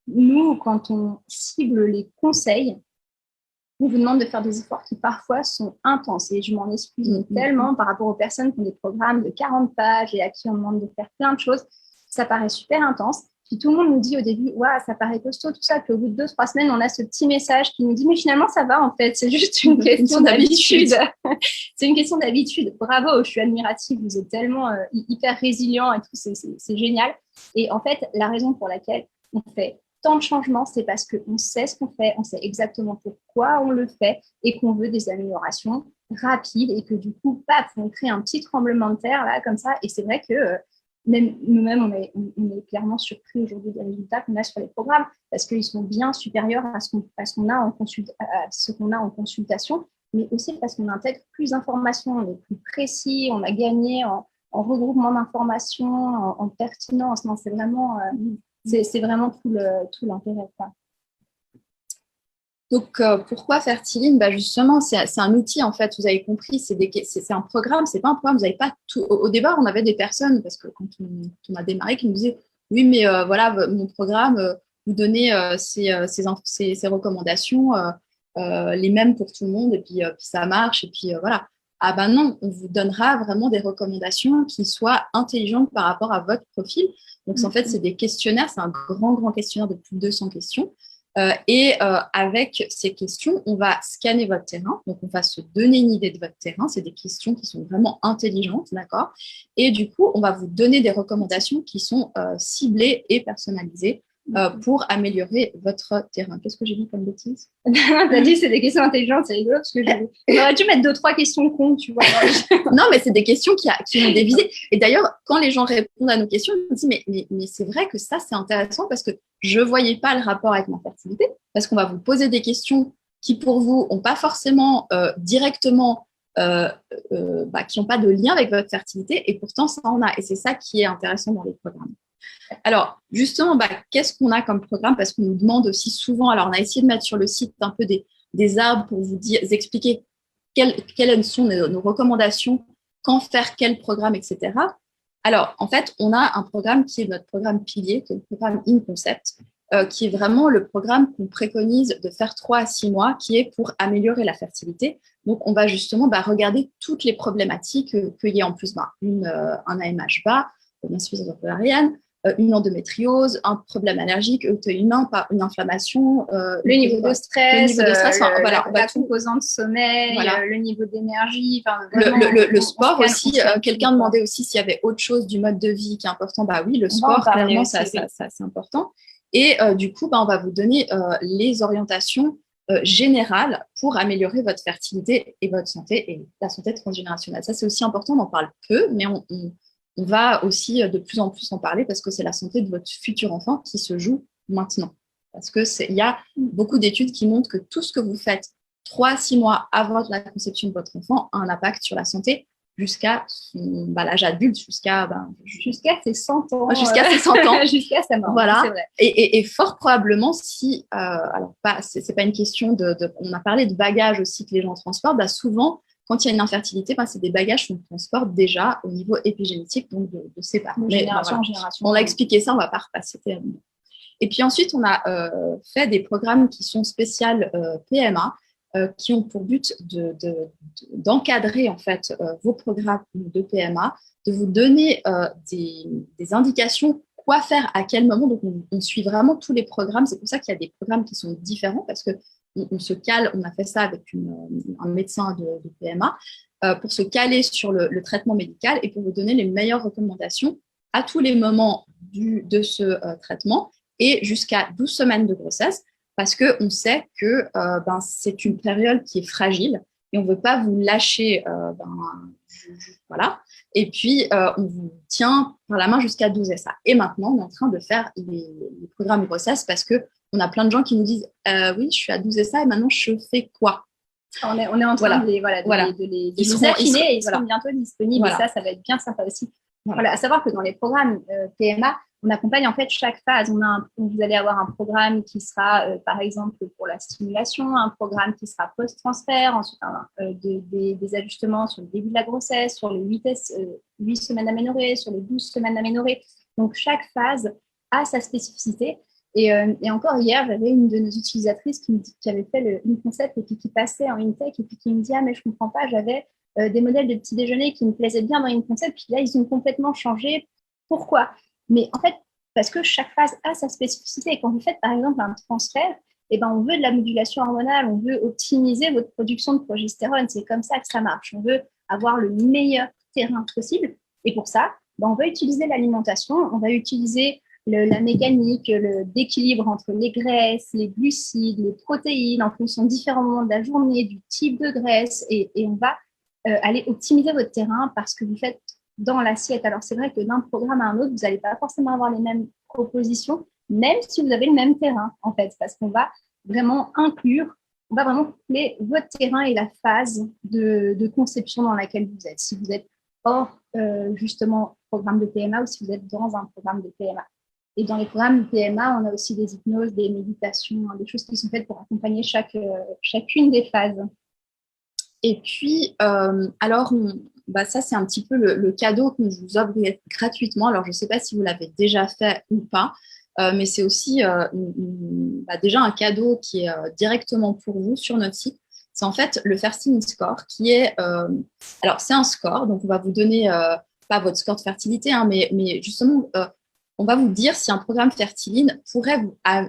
nous, quand on cible les conseils, on vous demande de faire des efforts qui parfois sont intenses. Et je m'en excuse tellement par rapport aux personnes qui ont des programmes de 40 pages et à qui on demande de faire plein de choses. Ça paraît super intense. Puis tout le monde nous dit au début, ouais, ça paraît costaud, tout ça. Puis au bout de 2-3 semaines, on a ce petit message qui nous dit, mais finalement, ça va en fait. C'est juste une question d'habitude. C'est une question d'habitude. Bravo, je suis admirative. Vous êtes tellement hyper résilient et tout. C'est génial. Et en fait, la raison pour laquelle on fait tant de changements, c'est parce qu'on sait ce qu'on fait, on sait exactement pourquoi on le fait et qu'on veut des améliorations rapides et que du coup, paf, on crée un petit tremblement de terre là, comme ça. Et c'est vrai que même nous-mêmes, on est clairement surpris aujourd'hui des résultats qu'on a sur les programmes parce qu'ils sont bien supérieurs à ce qu'on a en consultation, mais aussi parce qu'on intègre plus d'informations, on est plus précis, on a gagné en regroupement d'informations, en pertinence. Non, c'est vraiment... C'est vraiment tout l'intérêt. Donc, pourquoi Fertiline ? Justement, c'est un outil, en fait, vous avez compris, c'est un programme, c'est pas un programme, vous n'avez pas tout. Au départ, on avait des personnes, parce que quand on a démarré, qui nous disaient, oui, mais voilà, mon programme, vous donnez ces recommandations, les mêmes pour tout le monde, et puis ça marche, et puis voilà. Ah ben non, on vous donnera vraiment des recommandations qui soient intelligentes par rapport à votre profil. Donc, en fait, c'est des questionnaires, c'est un grand questionnaire de plus de 200 questions. Avec ces questions, on va scanner votre terrain. Donc, on va se donner une idée de votre terrain. C'est des questions qui sont vraiment intelligentes, d'accord ? Et du coup, on va vous donner des recommandations qui sont ciblées et personnalisées pour améliorer votre terrain. Qu'est-ce que j'ai dit comme bêtise ? T'as dit c'est des questions intelligentes, c'est rigolo parce que j'aurais dû mettre 2-3 questions cons, tu vois. Non, mais c'est des questions qui ont des visées. Et d'ailleurs, quand les gens répondent à nos questions, ils me disent mais c'est vrai que ça, c'est intéressant parce que je ne voyais pas le rapport avec ma fertilité, parce qu'on va vous poser des questions qui, pour vous, n'ont pas forcément directement, qui n'ont pas de lien avec votre fertilité, et pourtant, ça en a. Et c'est ça qui est intéressant dans les programmes. Alors, justement, qu'est-ce qu'on a comme programme ? Parce qu'on nous demande aussi souvent, alors on a essayé de mettre sur le site un peu des arbres pour vous expliquer quelles sont nos recommandations, quand faire quel programme, etc. Alors, en fait, on a un programme qui est notre programme pilier, qui est le programme InConcept, qui est vraiment le programme qu'on préconise de faire 3 à 6 mois, qui est pour améliorer la fertilité. Donc, on va justement regarder toutes les problématiques qu'il y ait en plus un AMH bas, une insuffisance ovarienne, une endométriose, un problème allergique, auto-immun, une inflammation, le niveau de stress, la composante sommeil, le niveau d'énergie. Le sport aussi, quelqu'un demandait aussi s'il y avait autre chose du mode de vie qui est important. Oui, le sport, clairement, ça c'est important. Et du coup, on va vous donner les orientations générales pour améliorer votre fertilité et votre santé et la santé transgénérationnelle. Ça, c'est aussi important, on en parle peu, mais on va aussi de plus en plus en parler parce que c'est la santé de votre futur enfant qui se joue maintenant. Parce qu'il y a beaucoup d'études qui montrent que tout ce que vous faites 3 à 6 mois avant la conception de votre enfant a un impact sur la santé jusqu'à l'âge adulte, jusqu'à ses 100 ans. Jusqu'à ses 100 ans. Jusqu'à sa mort. Voilà. C'est vrai. Et fort probablement, si, c'est pas une question on a parlé de bagages aussi que les gens transportent, souvent, quand il y a une infertilité, c'est des bagages qu'on transporte déjà au niveau épigénétique, donc de ses parents. De génération en génération. On l'a expliqué ça, on ne va pas repasser. Et puis ensuite, on a fait des programmes qui sont spéciaux PMA, qui ont pour but d'encadrer en fait vos programmes de PMA, de vous donner des indications quoi faire à quel moment. Donc, on suit vraiment tous les programmes. C'est pour ça qu'il y a des programmes qui sont différents parce que on se cale, on a fait ça avec un médecin de PMA pour se caler sur le traitement médical et pour vous donner les meilleures recommandations à tous les moments de ce traitement et jusqu'à 12 semaines de grossesse parce qu'on sait que c'est une période qui est fragile et on ne veut pas vous lâcher. Voilà. Et puis, on vous tient par la main jusqu'à 12 SA. Et maintenant, on est en train de faire les programmes grossesse parce qu'on a plein de gens qui nous disent oui, je suis à 12 SA et maintenant, je fais quoi? On est en train de les affiner et ils seront bientôt disponibles. Voilà. Et ça va être bien sympa aussi. Voilà. À savoir que dans les programmes PMA, on accompagne en fait chaque phase. Vous allez avoir un programme qui sera, par exemple, pour la stimulation, un programme qui sera post-transfert, ensuite des ajustements sur le début de la grossesse, sur les 8 semaines aménorrhées, sur les 12 semaines aménorrhées. Donc, chaque phase a sa spécificité. Et encore hier, j'avais une de nos utilisatrices qui avait fait une concept et puis qui passait en InTech et puis qui me dit « Ah, mais je ne comprends pas, j'avais des modèles de petit déjeuner qui me plaisaient bien dans une concept, puis là, ils ont complètement changé. Pourquoi ?» Mais en fait, parce que chaque phase a sa spécificité. Et quand vous faites, par exemple, un transfert, on veut de la modulation hormonale, on veut optimiser votre production de progestérone. C'est comme ça que ça marche. On veut avoir le meilleur terrain possible. Et pour ça, on va utiliser l'alimentation, on va utiliser la mécanique, d'équilibre entre les graisses, les glucides, les protéines, en fonction de différents moments de la journée, du type de graisse. Et on va aller optimiser votre terrain parce que vous faites dans l'assiette. Alors, c'est vrai que d'un programme à un autre, vous n'allez pas forcément avoir les mêmes propositions, même si vous avez le même terrain, en fait, parce qu'on va vraiment inclure, on va vraiment coupler votre terrain et la phase de conception dans laquelle vous êtes. Si vous êtes hors, justement, programme de PMA ou si vous êtes dans un programme de PMA. Et dans les programmes de PMA, on a aussi des hypnoses, des méditations, des choses qui sont faites pour accompagner chacune des phases. Et puis, alors, ça, c'est un petit peu le cadeau que je vous offre gratuitement. Alors, je ne sais pas si vous l'avez déjà fait ou pas, mais c'est aussi déjà un cadeau qui est directement pour vous sur notre site. C'est en fait le Fertility Score qui est… alors, c'est un score, donc on va vous donner, pas votre score de fertilité, hein, mais justement… on va vous dire si un programme Fertiline pourrait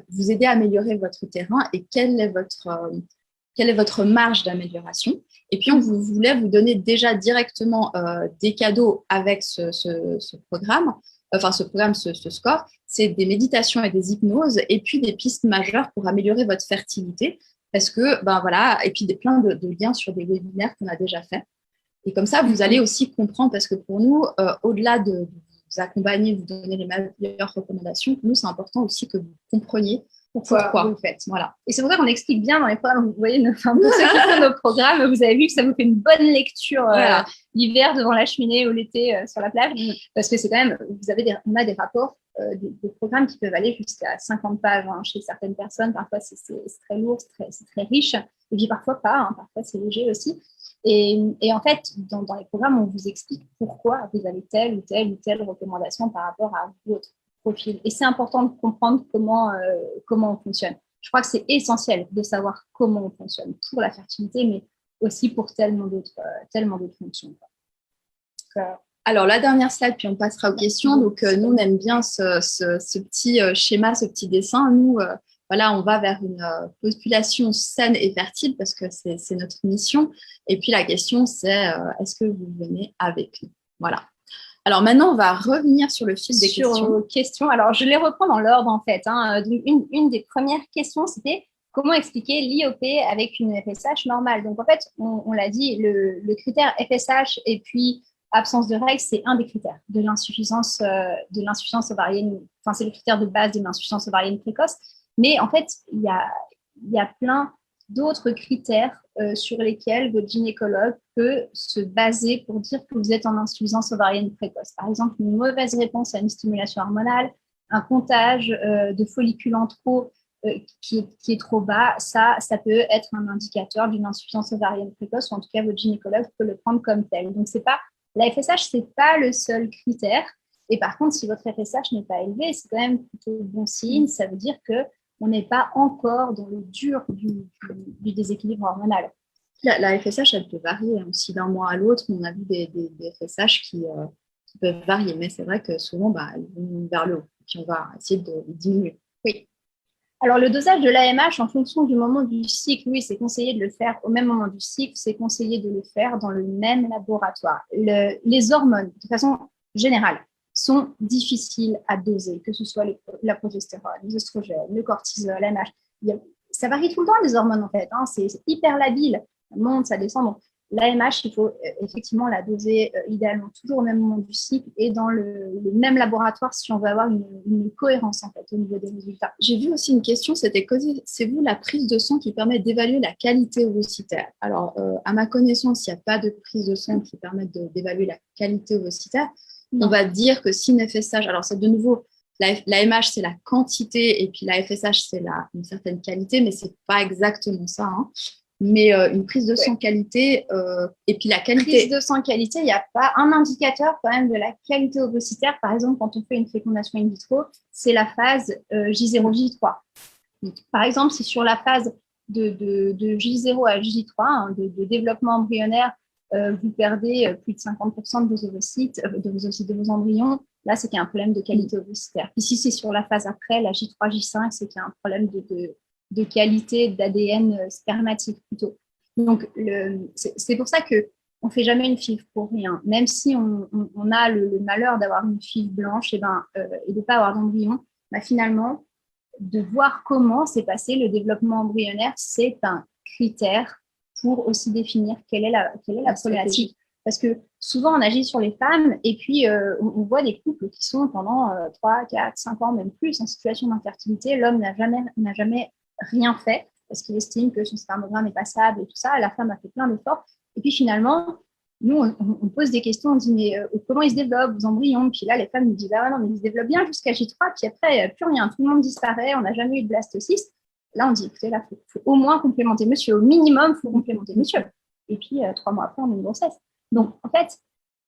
vous aider à améliorer votre terrain et quelle est votre marge d'amélioration. Et puis, on voulait vous donner déjà directement des cadeaux avec ce programme, ce score. C'est des méditations et des hypnoses et puis des pistes majeures pour améliorer votre fertilité. Parce que, et puis plein de liens sur des webinaires qu'on a déjà fait. Et comme ça, vous allez aussi comprendre, parce que pour nous, au-delà de vous accompagner, vous donner les meilleures recommandations, pour nous, c'est important aussi que vous compreniez pourquoi vous le faites. Voilà. Et c'est pour ça qu'on explique bien dans les programmes. Vous voyez, pour ceux qui font nos programmes, vous avez vu que ça vous fait une bonne lecture l'hiver devant la cheminée ou l'été sur la plage. Parce que c'est quand même, on a des rapports, des programmes qui peuvent aller jusqu'à 50 pages chez certaines personnes. Parfois, c'est très lourd, c'est très riche. Et puis parfois pas, parfois c'est léger aussi. Et en fait, dans les programmes, on vous explique pourquoi vous avez telle ou telle recommandation par rapport à votre profil. Et c'est important de comprendre comment on fonctionne. Je crois que c'est essentiel de savoir comment on fonctionne pour la fertilité, mais aussi pour tellement d'autres fonctions. Alors, la dernière slide, puis on passera aux questions. Donc, nous, on aime bien ce petit schéma, ce petit dessin. Nous, on va vers une population saine et fertile parce que c'est notre mission. Et puis, la question, c'est est-ce que vous venez avec nous? Voilà. Alors, maintenant, on va revenir sur le fil des questions. Alors, je les reprends dans l'ordre, en fait. Donc, une des premières questions, c'était comment expliquer l'IOP avec une FSH normale? Donc, en fait, on l'a dit, le critère FSH et puis absence de règles, c'est un des critères de l'insuffisance ovarienne. Enfin, c'est le critère de base de l'insuffisance ovarienne précoce. Mais en fait, il y a plein d'autres critères sur lesquels votre gynécologue peut se baser pour dire que vous êtes en insuffisance ovarienne précoce. Par exemple, une mauvaise réponse à une stimulation hormonale, un comptage de follicules en trop qui est trop bas, ça peut être un indicateur d'une insuffisance ovarienne précoce, ou en tout cas, votre gynécologue peut le prendre comme tel. Donc, la FSH, ce n'est pas le seul critère. Et par contre, si votre FSH n'est pas élevé, c'est quand même plutôt bon signe. Ça veut dire qu'on n'est pas encore dans le dur du déséquilibre hormonal. La FSH, elle peut varier aussi d'un mois à l'autre. On a vu des FSH qui peuvent varier, mais c'est vrai que souvent, elles vont vers le haut. Puis on va essayer de diminuer. Oui. Alors, le dosage de l'AMH en fonction du moment du cycle, oui, c'est conseillé de le faire au même moment du cycle, c'est conseillé de le faire dans le même laboratoire. Les hormones, de façon générale, sont difficiles à doser, que ce soit la progestérone, les oestrogènes, le cortisol, l'AMH. Ça varie tout le temps, les hormones, en fait. C'est hyper labile. monte, ça descend. Donc, l'AMH, il faut effectivement la doser idéalement toujours au même moment du cycle et dans le même laboratoire si on veut avoir une cohérence en fait au niveau des résultats. J'ai vu aussi une question, c'était connaissez-vous la prise de sang qui permet d'évaluer la qualité ovocytaire? Alors, à ma connaissance, il n'y a pas de prise de sang qui permette d'évaluer la qualité ovocytaire. Non. On va dire que si une FSH, alors c'est de nouveau, l'AMH c'est la quantité et puis la FSH c'est une certaine qualité, mais c'est pas exactement ça, hein. Mais une prise de sang qualité et puis la qualité. Prise de sang qualité, il n'y a pas un indicateur quand même de la qualité ovocytaire. Par exemple, quand on fait une fécondation in vitro, c'est la phase J0, J3. Par exemple, si sur la phase de J0 à J3, hein, de développement embryonnaire, vous perdez plus de 50% de vos ovocytes, de vos embryons, là, c'est qu'il y a un problème de qualité ovocytaire. Puis si c'est sur la phase après, la J3, J5, c'est qu'il y a un problème de qualité d'ADN spermatique plutôt. Donc, c'est pour ça qu'on ne fait jamais une FIV pour rien. Même si on a le malheur d'avoir une FIV blanche et de ne pas avoir d'embryon, finalement, de voir comment s'est passé le développement embryonnaire, c'est un critère pour aussi définir quelle est la problématique. Parce que souvent, on agit sur les femmes et puis on voit des couples qui sont pendant 3, 4, 5 ans, même plus, en situation d'infertilité. L'homme n'a jamais rien fait parce qu'il estime que son spermogramme est passable et tout ça. La femme a fait plein d'efforts. Et puis finalement, nous, on pose des questions, on dit mais comment ils se développent, vos embryons? Puis là, les femmes nous disent ah non, mais ils se développent bien jusqu'à J3, puis après, plus rien, tout le monde disparaît, on n'a jamais eu de blastocyste. Là, on dit écoutez, là, faut au moins complémenter monsieur, au minimum, il faut complémenter monsieur. Et puis, 3 mois après, on a une grossesse. Donc, en fait,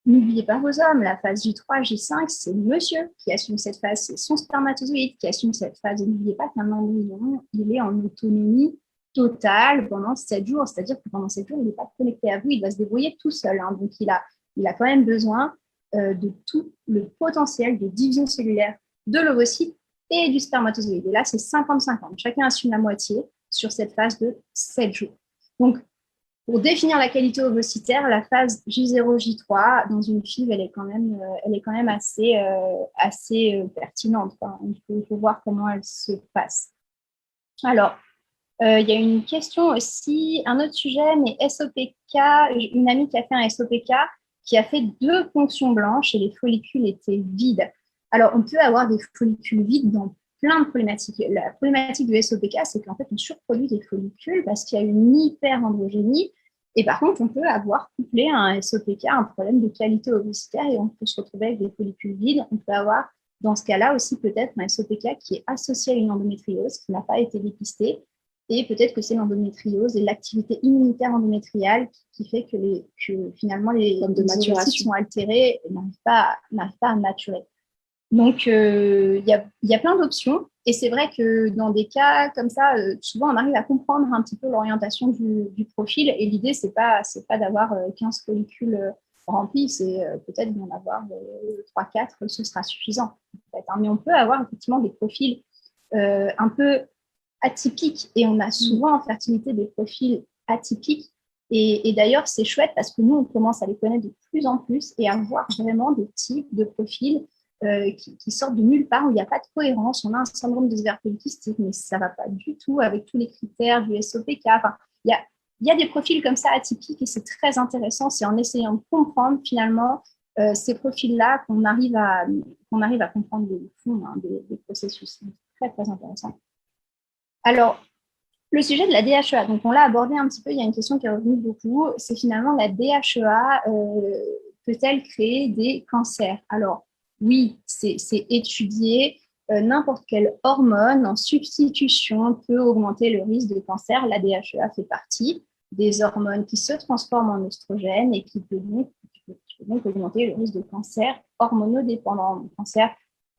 n'oubliez pas vos hommes, la phase J3, J5, c'est monsieur qui assume cette phase, c'est son spermatozoïde qui assume cette phase. Et n'oubliez pas qu'un embryon, il est en autonomie totale pendant 7 jours. C'est-à-dire que pendant 7 jours, il n'est pas connecté à vous, il va se débrouiller tout seul. Hein. Donc, il a quand même besoin de tout le potentiel de division cellulaire de l'ovocyte et du spermatozoïde. Et là, c'est 50-50. Chacun assume la moitié sur cette phase de 7 jours. Donc, pour définir la qualité ovocytaire, la phase J0, J3, dans une FIV, elle est quand même assez pertinente. Il faut voir comment elle se passe. Alors, il y a une question aussi, un autre sujet, mais SOPK, une amie qui a fait un SOPK, qui a fait 2 ponctions blanches et les follicules étaient vides. Alors, on peut avoir des follicules vides dans plein de problématiques. La problématique du SOPK, c'est qu'en fait, on surproduit des follicules parce qu'il y a une hyperandrogénie. Et par contre, on peut avoir couplé à un SOPK un problème de qualité ovocytaire et on peut se retrouver avec des follicules vides. On peut avoir, dans ce cas-là aussi, peut-être un SOPK qui est associé à une endométriose qui n'a pas été dépistée. Et peut-être que c'est l'endométriose et l'activité immunitaire endométriale qui fait que finalement les ovocytes sont altérés et n'arrivent pas à maturer. Donc, il y a plein d'options. Et c'est vrai que dans des cas comme ça, souvent, on arrive à comprendre un petit peu l'orientation du profil. Et l'idée, c'est pas d'avoir 15 follicules remplis, c'est peut-être d'en avoir 3-4, ce sera suffisant. En fait, hein. Mais on peut avoir effectivement des profils un peu atypiques. Et on a souvent en fertilité des profils atypiques. Et d'ailleurs, c'est chouette parce que nous, on commence à les connaître de plus en plus et à voir vraiment des types de profils qui sortent de nulle part, où il n'y a pas de cohérence. On a un syndrome des ovaires polykystiques, mais ça ne va pas du tout avec tous les critères du SOPK. Enfin, il y a des profils comme ça atypiques et c'est très intéressant. C'est en essayant de comprendre finalement ces profils-là qu'on arrive à comprendre le fond des processus. C'est très, très intéressant. Alors, le sujet de la DHEA, donc on l'a abordé un petit peu, il y a une question qui est revenue beaucoup, c'est finalement la DHEA peut-elle créer des cancers? Alors, oui, c'est étudié. N'importe quelle hormone en substitution peut augmenter le risque de cancer. La DHEA fait partie des hormones qui se transforment en oestrogènes et qui peut donc augmenter le risque de cancer hormonodépendant, cancer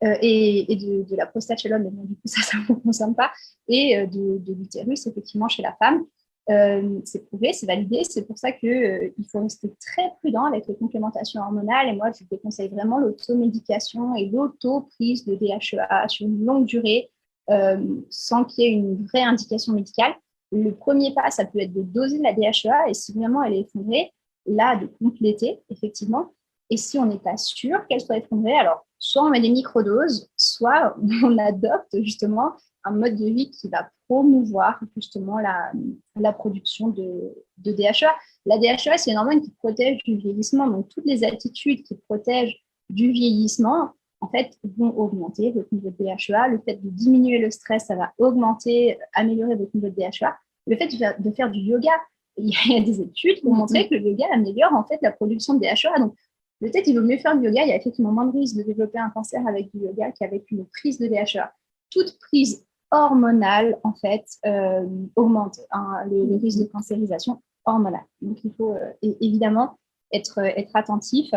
et de la prostate chez l'homme, mais bon, du coup, ça ne vous concerne pas, et de l'utérus, effectivement, chez la femme. C'est prouvé, c'est validé, c'est pour ça qu'il faut rester très prudent avec les complémentations hormonales et moi je déconseille vraiment l'automédication et l'autoprise de DHEA sur une longue durée sans qu'il y ait une vraie indication médicale. Le premier pas, ça peut être de doser la DHEA et si vraiment elle est effondrée, là de compléter effectivement, et si on n'est pas sûr qu'elle soit effondrée, alors soit on met des microdoses, soit on adopte justement mode de vie qui va promouvoir justement la production de DHEA. La DHEA, c'est une hormone qui protège du vieillissement. Donc, toutes les attitudes qui protègent du vieillissement, en fait, vont augmenter votre niveau de DHEA. Le fait de diminuer le stress, ça va améliorer votre niveau de DHEA. Le fait de faire du yoga, il y a des études qui ont montré que le yoga améliore en fait la production de DHEA. Donc, peut-être qu'il vaut mieux faire du yoga. Il y a effectivement moins de risques de développer un cancer avec du yoga qu'avec une prise de DHEA. Toute prise hormonale, en fait, augmente le risque de cancérisation hormonale. Donc, il faut évidemment être attentif.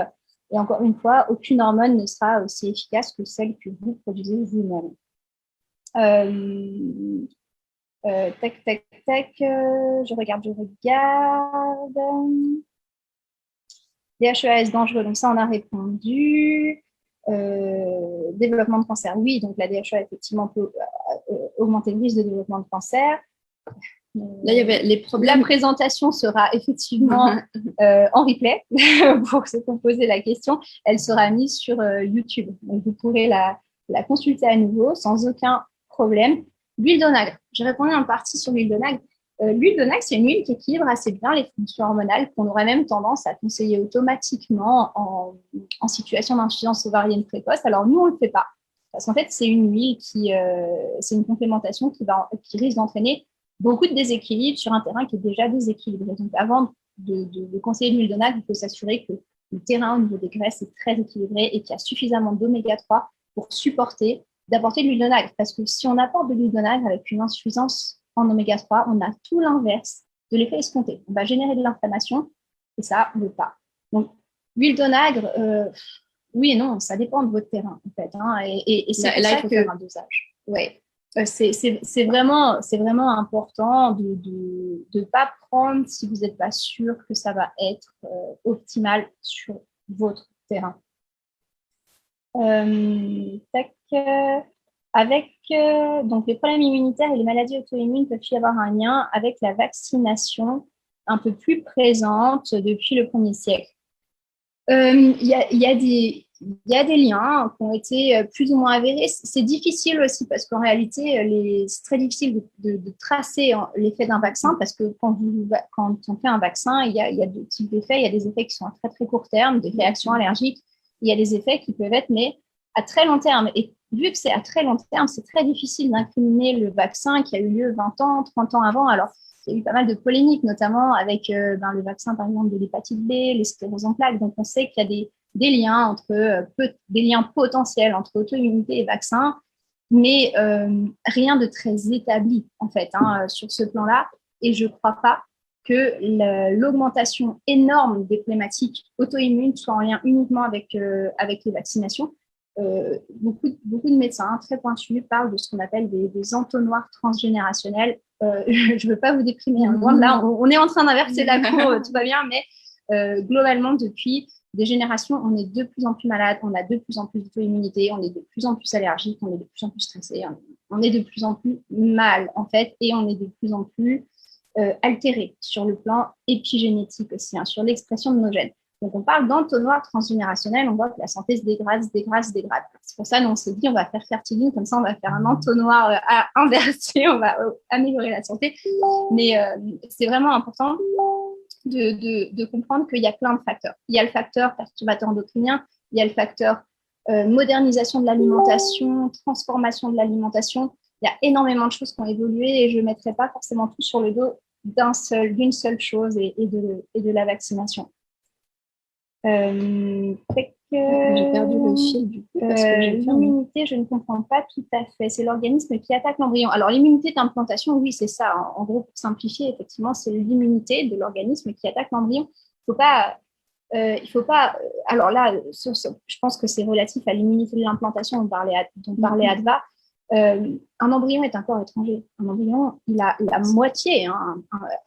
Et encore une fois, aucune hormone ne sera aussi efficace que celle que vous produisez vous-même. Je regarde. DHEA est dangereux, donc ça, on a répondu. Développement de cancer, oui, donc la DHEA, effectivement, peut augmenter le risque de développement de cancer. Là, il y avait les problèmes. La présentation sera effectivement en replay pour se poser la question. Elle sera mise sur YouTube. Donc, vous pourrez la consulter à nouveau sans aucun problème. L'huile d'onagre. J'ai répondu en partie sur l'huile d'onagre. L'huile d'onagre, c'est une huile qui équilibre assez bien les fonctions hormonales qu'on aurait même tendance à conseiller automatiquement en situation d'insuffisance ovarienne précoce. Alors, nous, on ne le fait pas. Parce qu'en fait, c'est une huile c'est une complémentation qui risque d'entraîner beaucoup de déséquilibres sur un terrain qui est déjà déséquilibré. Donc, avant de conseiller l'huile d'onagre, il faut s'assurer que le terrain au niveau des graisses est très équilibré et qu'il y a suffisamment d'oméga 3 pour d'apporter de l'huile d'onagre. Parce que si on apporte de l'huile d'onagre avec une insuffisance en oméga 3, on a tout l'inverse de l'effet escompté. On va générer de l'inflammation et ça, on ne veut pas. Donc, l'huile d'onagre, oui et non, ça dépend de votre terrain, en fait. Et c'est là, il faut faire un dosage. Ouais. C'est vraiment important de ne pas prendre si vous n'êtes pas sûr que ça va être optimal sur votre terrain. Donc les problèmes immunitaires et les maladies auto-immunes peuvent y avoir un lien avec la vaccination un peu plus présente depuis le 1er siècle. Il y a des liens qui ont été plus ou moins avérés. C'est difficile aussi parce qu'en réalité, c'est très difficile de tracer l'effet d'un vaccin parce que quand on fait un vaccin, il y a deux types d'effets. Il y a des effets qui sont à très très court terme, des réactions allergiques. Il y a des effets qui peuvent être mais à très long terme. Et vu que c'est à très long terme, c'est très difficile d'incriminer le vaccin qui a eu lieu 20 ans, 30 ans avant. Alors, il y a eu pas mal de polémiques, notamment avec le vaccin, par exemple, de l'hépatite B, les scléroses en plaques. Donc, on sait qu'il y a des liens des liens potentiels entre auto-immunité et vaccin, mais rien de très établi, en fait, sur ce plan-là. Et je ne crois pas que l'augmentation énorme des problématiques auto-immunes soit en lien uniquement avec les vaccinations. Beaucoup de médecins très pointus parlent de ce qu'on appelle des entonnoirs transgénérationnels. Je ne veux pas vous déprimer, loin de là, on est en train d'inverser la courbe, tout va bien, mais globalement, depuis des générations, on est de plus en plus malade, on a de plus en plus d'auto-immunité, on est de plus en plus allergique, on est de plus en plus stressé, on est de plus en plus mal, en fait, et on est de plus en plus altéré sur le plan épigénétique aussi, sur l'expression de nos gènes. Donc, on parle d'entonnoir transgénérationnel, on voit que la santé se dégrade. C'est pour ça qu'on s'est dit, on va faire Fertiline, comme ça, on va faire un entonnoir inversé, on va améliorer la santé. Mais c'est vraiment important de comprendre qu'il y a plein de facteurs. Il y a le facteur perturbateur endocrinien, il y a le facteur modernisation de l'alimentation, transformation de l'alimentation. Il y a énormément de choses qui ont évolué et je ne mettrai pas forcément tout sur le dos d'une seule chose et de la vaccination. J'ai perdu le fil du coup parce que l'immunité, je ne comprends pas tout à fait. C'est l'organisme qui attaque l'embryon. Alors, l'immunité d'implantation, oui, c'est ça. En gros, pour simplifier, effectivement, c'est l'immunité de l'organisme qui attaque l'embryon. Il faut pas. Alors là, je pense que c'est relatif à l'immunité de l'implantation dont parlait Adva. Un embryon est un corps étranger. Un embryon, il a la moitié, à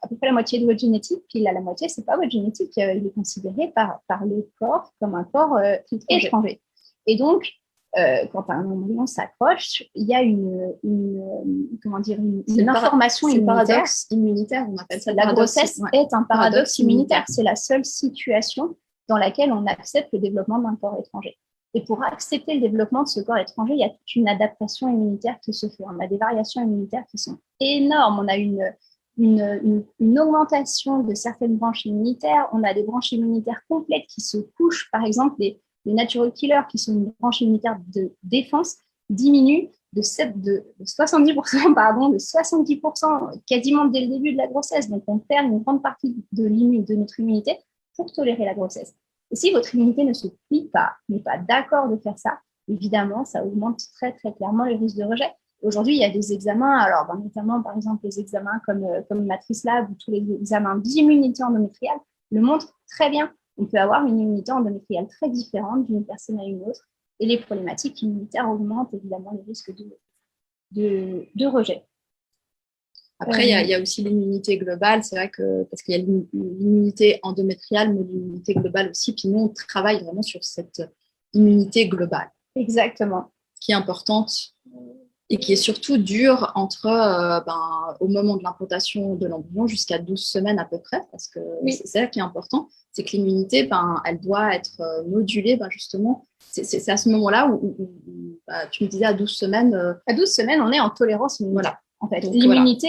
peu près la moitié de votre génétique, puis il a la moitié, c'est pas votre génétique. Il est considéré par le corps comme un corps étranger. Et donc, quand un embryon s'accroche, il y a une information immunitaire. Paradoxe immunitaire, on appelle ça. La grossesse est un paradoxe immunitaire. C'est la seule situation dans laquelle on accepte le développement d'un corps étranger. Et pour accepter le développement de ce corps étranger, il y a toute une adaptation immunitaire qui se fait. On a des variations immunitaires qui sont énormes. On a une augmentation de certaines branches immunitaires. On a des branches immunitaires complètes qui se couchent. Par exemple, les natural killers, qui sont une branche immunitaire de défense, diminuent de 70%, pardon, de 70% quasiment dès le début de la grossesse. Donc, on perd une grande partie de notre immunité pour tolérer la grossesse. Et si votre immunité ne se plie pas, n'est pas d'accord de faire ça, évidemment, ça augmente très, très clairement le risque de rejet. Aujourd'hui, il y a des examens, alors notamment, par exemple, les examens comme Matrice Lab ou tous les examens d'immunité endométriale le montrent très bien. On peut avoir une immunité endométriale très différente d'une personne à une autre. Et les problématiques immunitaires augmentent évidemment le risque de rejet. Après, il y a aussi l'immunité globale. C'est vrai que, parce qu'il y a l'immunité endométriale, mais l'immunité globale aussi. Puis nous, on travaille vraiment sur cette immunité globale. Exactement. Qui est importante et qui est surtout dure entre au moment de l'implantation de l'embryon jusqu'à 12 semaines à peu près. Parce que c'est ça qui est important. C'est que l'immunité, elle doit être modulée, justement. C'est à ce moment-là où tu me disais à 12 semaines. À 12 semaines, on est en tolérance immunitaire. Voilà. En fait, l'immunité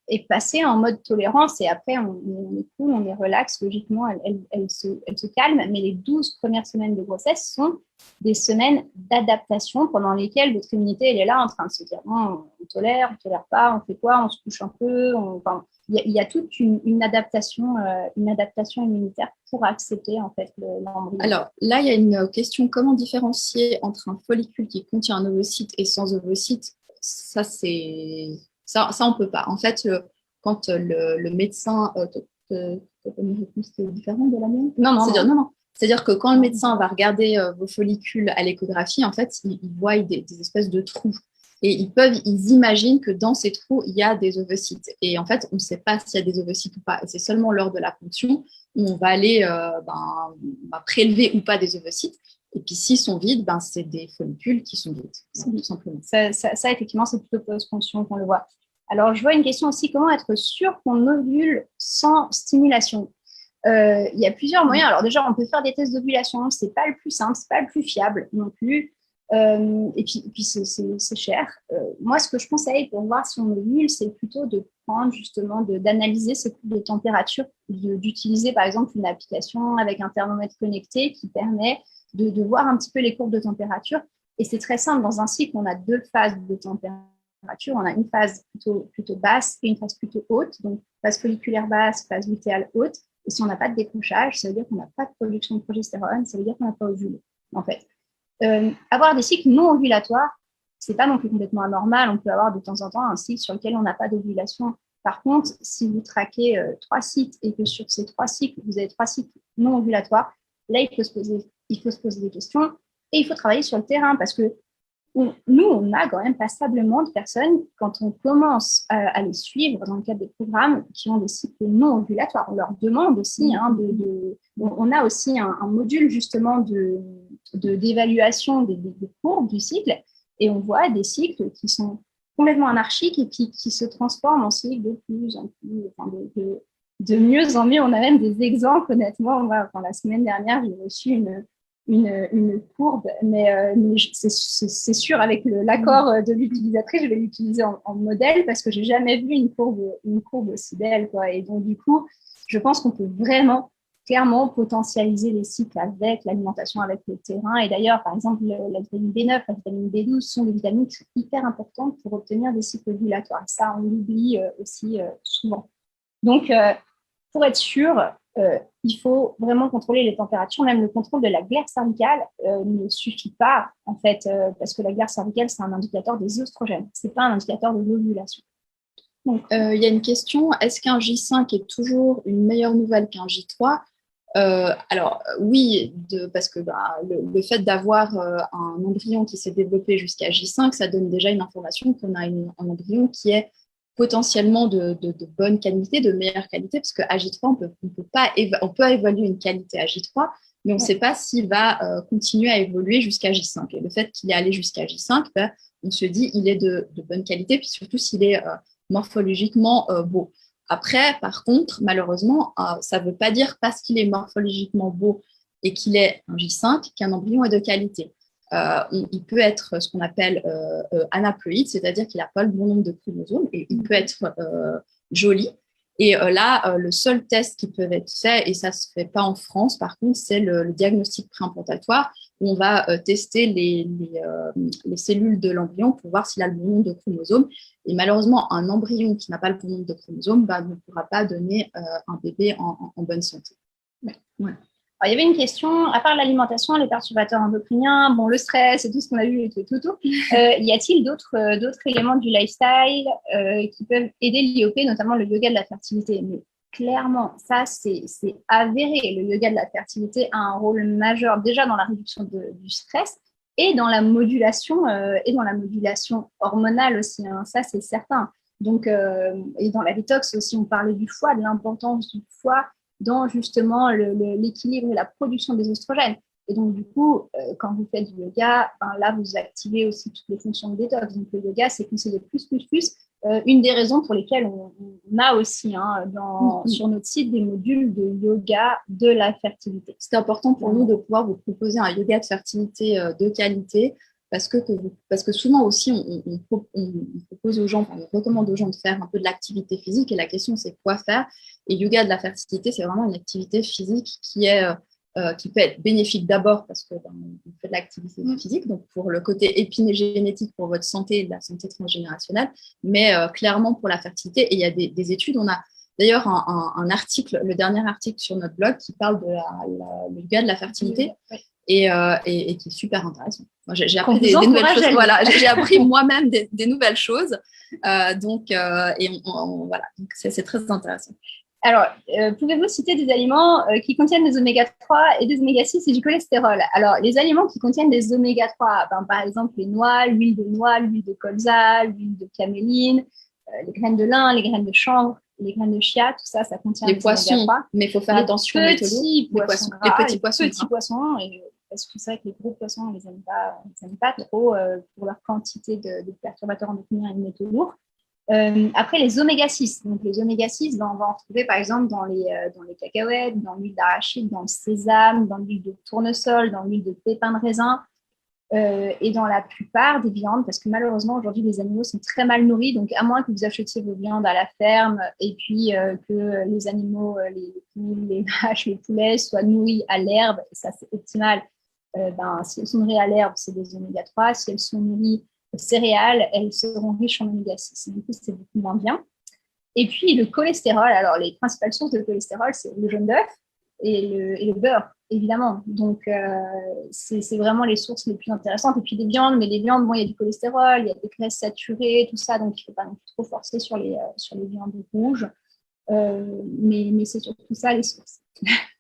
est passée en mode tolérance et après, on est cool, on est relax. Logiquement, elle se calme. Mais les 12 premières semaines de grossesse sont des semaines d'adaptation pendant lesquelles votre immunité, elle est là en train de se dire on tolère pas, on fait quoi, on se couche un peu. Il y a toute une adaptation immunitaire pour accepter en fait l'embryon. Alors là, il y a une question, comment différencier entre un follicule qui contient un ovocyte et sans ovocyte? Ça, on peut pas. En fait, quand le médecin une réponse différente de la mienne. Non. C'est-à-dire que quand le médecin va regarder vos follicules à l'échographie, en fait, il voit des espèces de trous. Et ils imaginent que dans ces trous, il y a des ovocytes. Et en fait, on ne sait pas s'il y a des ovocytes ou pas. Et c'est seulement lors de la ponction où on va aller prélever ou pas des ovocytes. Et puis, s'ils sont vides, c'est des follicules qui sont vides, tout simplement. Ça, effectivement, c'est plutôt post-ponction qu'on le voit. Alors, je vois une question aussi, comment être sûr qu'on ovule sans stimulation? Il y a plusieurs moyens. Alors déjà, on peut faire des tests d'ovulation. C'est pas le plus simple, c'est pas le plus fiable non plus. Et puis c'est cher. Moi, ce que je conseille pour voir si on ovule, c'est plutôt de prendre justement, d'analyser ce couple de température, d'utiliser par exemple une application avec un thermomètre connecté qui permet de voir un petit peu les courbes de température. Et c'est très simple. Dans un cycle, on a 2 phases de température. On a une phase plutôt basse et une phase plutôt haute. Donc, phase folliculaire basse, phase lutéale haute. Et si on n'a pas de décrochage, ça veut dire qu'on n'a pas de production de progestérone, ça veut dire qu'on n'a pas ovulé, en fait. Avoir des cycles non ovulatoires, ce n'est pas non plus complètement anormal. On peut avoir de temps en temps un cycle sur lequel on n'a pas d'ovulation. Par contre, si vous traquez 3 cycles et que sur ces 3 cycles, vous avez 3 cycles non ovulatoires, là, il faut se poser des questions et il faut travailler sur le terrain parce que nous, on a quand même passablement de personnes, quand on commence à les suivre dans le cadre des programmes, qui ont des cycles non ovulatoires. On leur demande aussi, on a aussi un module justement d'évaluation des courbes du cycle, et on voit des cycles qui sont complètement anarchiques et qui se transforment en cycles de plus en plus, de mieux en mieux. On a même des exemples, honnêtement. La semaine dernière, j'ai reçu une courbe, mais c'est sûr, avec l'accord de l'utilisatrice, je vais l'utiliser en modèle parce que j'ai jamais vu une courbe aussi belle, quoi. Et donc, du coup, je pense qu'on peut vraiment, clairement, potentialiser les cycles avec l'alimentation, avec le terrain. Et d'ailleurs, par exemple, la vitamine B9, la vitamine B12 sont des vitamines qui sont hyper importantes pour obtenir des cycles ovulatoires. Et ça, on l'oublie aussi souvent. Donc, pour être sûr, il faut vraiment contrôler les températures. Même le contrôle de la glaire cervicale ne suffit pas, en fait, parce que la glaire cervicale, c'est un indicateur des oestrogènes. Ce n'est pas un indicateur de l'ovulation. Donc, il y a une question, est-ce qu'un J5 est toujours une meilleure nouvelle qu'un J3 ? Alors, oui, parce que le fait d'avoir un embryon qui s'est développé jusqu'à J5, ça donne déjà une information qu'on a un embryon qui est potentiellement de bonne qualité, de meilleure qualité, parce qu'à J3, on peut évaluer une qualité à J3, mais on ne sait pas s'il va continuer à évoluer jusqu'à J5. Et le fait qu'il est allé jusqu'à J5, on se dit il est de bonne qualité, puis surtout s'il est morphologiquement beau. Après, par contre, malheureusement, ça ne veut pas dire parce qu'il est morphologiquement beau et qu'il est un J5, qu'un embryon est de qualité. Il peut être ce qu'on appelle anaploïde, c'est-à-dire qu'il n'a pas le bon nombre de chromosomes, et il peut être joli. Et là, le seul test qui peut être fait, et ça ne se fait pas en France, par contre, c'est le diagnostic préimplantatoire, où on va tester les cellules de l'embryon pour voir s'il a le bon nombre de chromosomes. Et malheureusement, un embryon qui n'a pas le bon nombre de chromosomes ne pourra pas donner un bébé en bonne santé. Ouais. Alors, il y avait une question, à part l'alimentation, les perturbateurs endocriniens, bon, le stress et tout ce qu'on a vu, y a-t-il d'autres éléments du lifestyle qui peuvent aider l'IOP, notamment le yoga de la fertilité? Mais clairement, ça, c'est avéré. Le yoga de la fertilité a un rôle majeur déjà dans la réduction du stress et dans la modulation hormonale aussi. Hein, ça, c'est certain. Donc, et dans la détox aussi, on parlait du foie, de l'importance du foie dans justement l'équilibre et la production des oestrogènes. Et donc, du coup, quand vous faites du yoga, là, vous activez aussi toutes les fonctions de détox. Donc, le yoga, c'est conseillé plus. Une des raisons pour lesquelles on a aussi sur notre site des modules de yoga de la fertilité. C'est important pour nous de pouvoir vous proposer un yoga de fertilité de qualité parce que souvent aussi, on propose aux gens, on recommande aux gens de faire un peu de l'activité physique et la question, c'est quoi faire. Et yoga de la fertilité, c'est vraiment une activité physique qui peut être bénéfique d'abord parce qu'on fait de l'activité physique, donc pour le côté épinégénétique pour votre santé et la santé transgénérationnelle, mais clairement pour la fertilité. Et il y a des études, on a d'ailleurs un article, le dernier article sur notre blog qui parle de le yoga de la fertilité. Oui. Et qui est super intéressant. Moi, j'ai appris des nouvelles choses. Voilà, j'ai appris moi-même des nouvelles choses. Voilà, donc c'est très intéressant. Alors, pouvez-vous citer des aliments qui contiennent des oméga-3 et des oméga-6 et du cholestérol? Alors, les aliments qui contiennent des oméga-3, par exemple les noix, l'huile de colza, l'huile de caméline, les graines de lin, les graines de chanvre, les graines de chia, tout ça, ça contient des poissons, mais il faut faire attention aux métaux lourds. Les petits poissons, parce que c'est vrai que les gros poissons, on les aime pas trop pour leur quantité de perturbateurs endocriniens et de métaux lourds. Après, les oméga-6. Donc, les oméga-6, on va en trouver par exemple dans les cacahuètes, dans l'huile d'arachide, dans le sésame, dans l'huile de tournesol, dans l'huile de pépins de raisin et dans la plupart des viandes, parce que malheureusement, aujourd'hui, les animaux sont très mal nourris. Donc, à moins que vous achetiez vos viandes à la ferme et puis que les animaux, les poules, les vaches, les poulets soient nourris à l'herbe, et ça, c'est optimal. Si elles sont nourries à l'herbe, c'est des oméga-3. Si elles sont nourries céréales, elles seront riches en oméga-6. Du coup, c'est beaucoup moins bien. Et puis, le cholestérol. Alors, les principales sources de cholestérol, c'est le jaune d'œuf et le beurre, évidemment. Donc, c'est vraiment les sources les plus intéressantes. Et puis, des viandes. Mais les viandes, il y a du cholestérol, il y a des graisses saturées, tout ça. Donc, il ne faut pas non plus trop forcer sur les viandes rouges. Mais c'est surtout ça, les sources.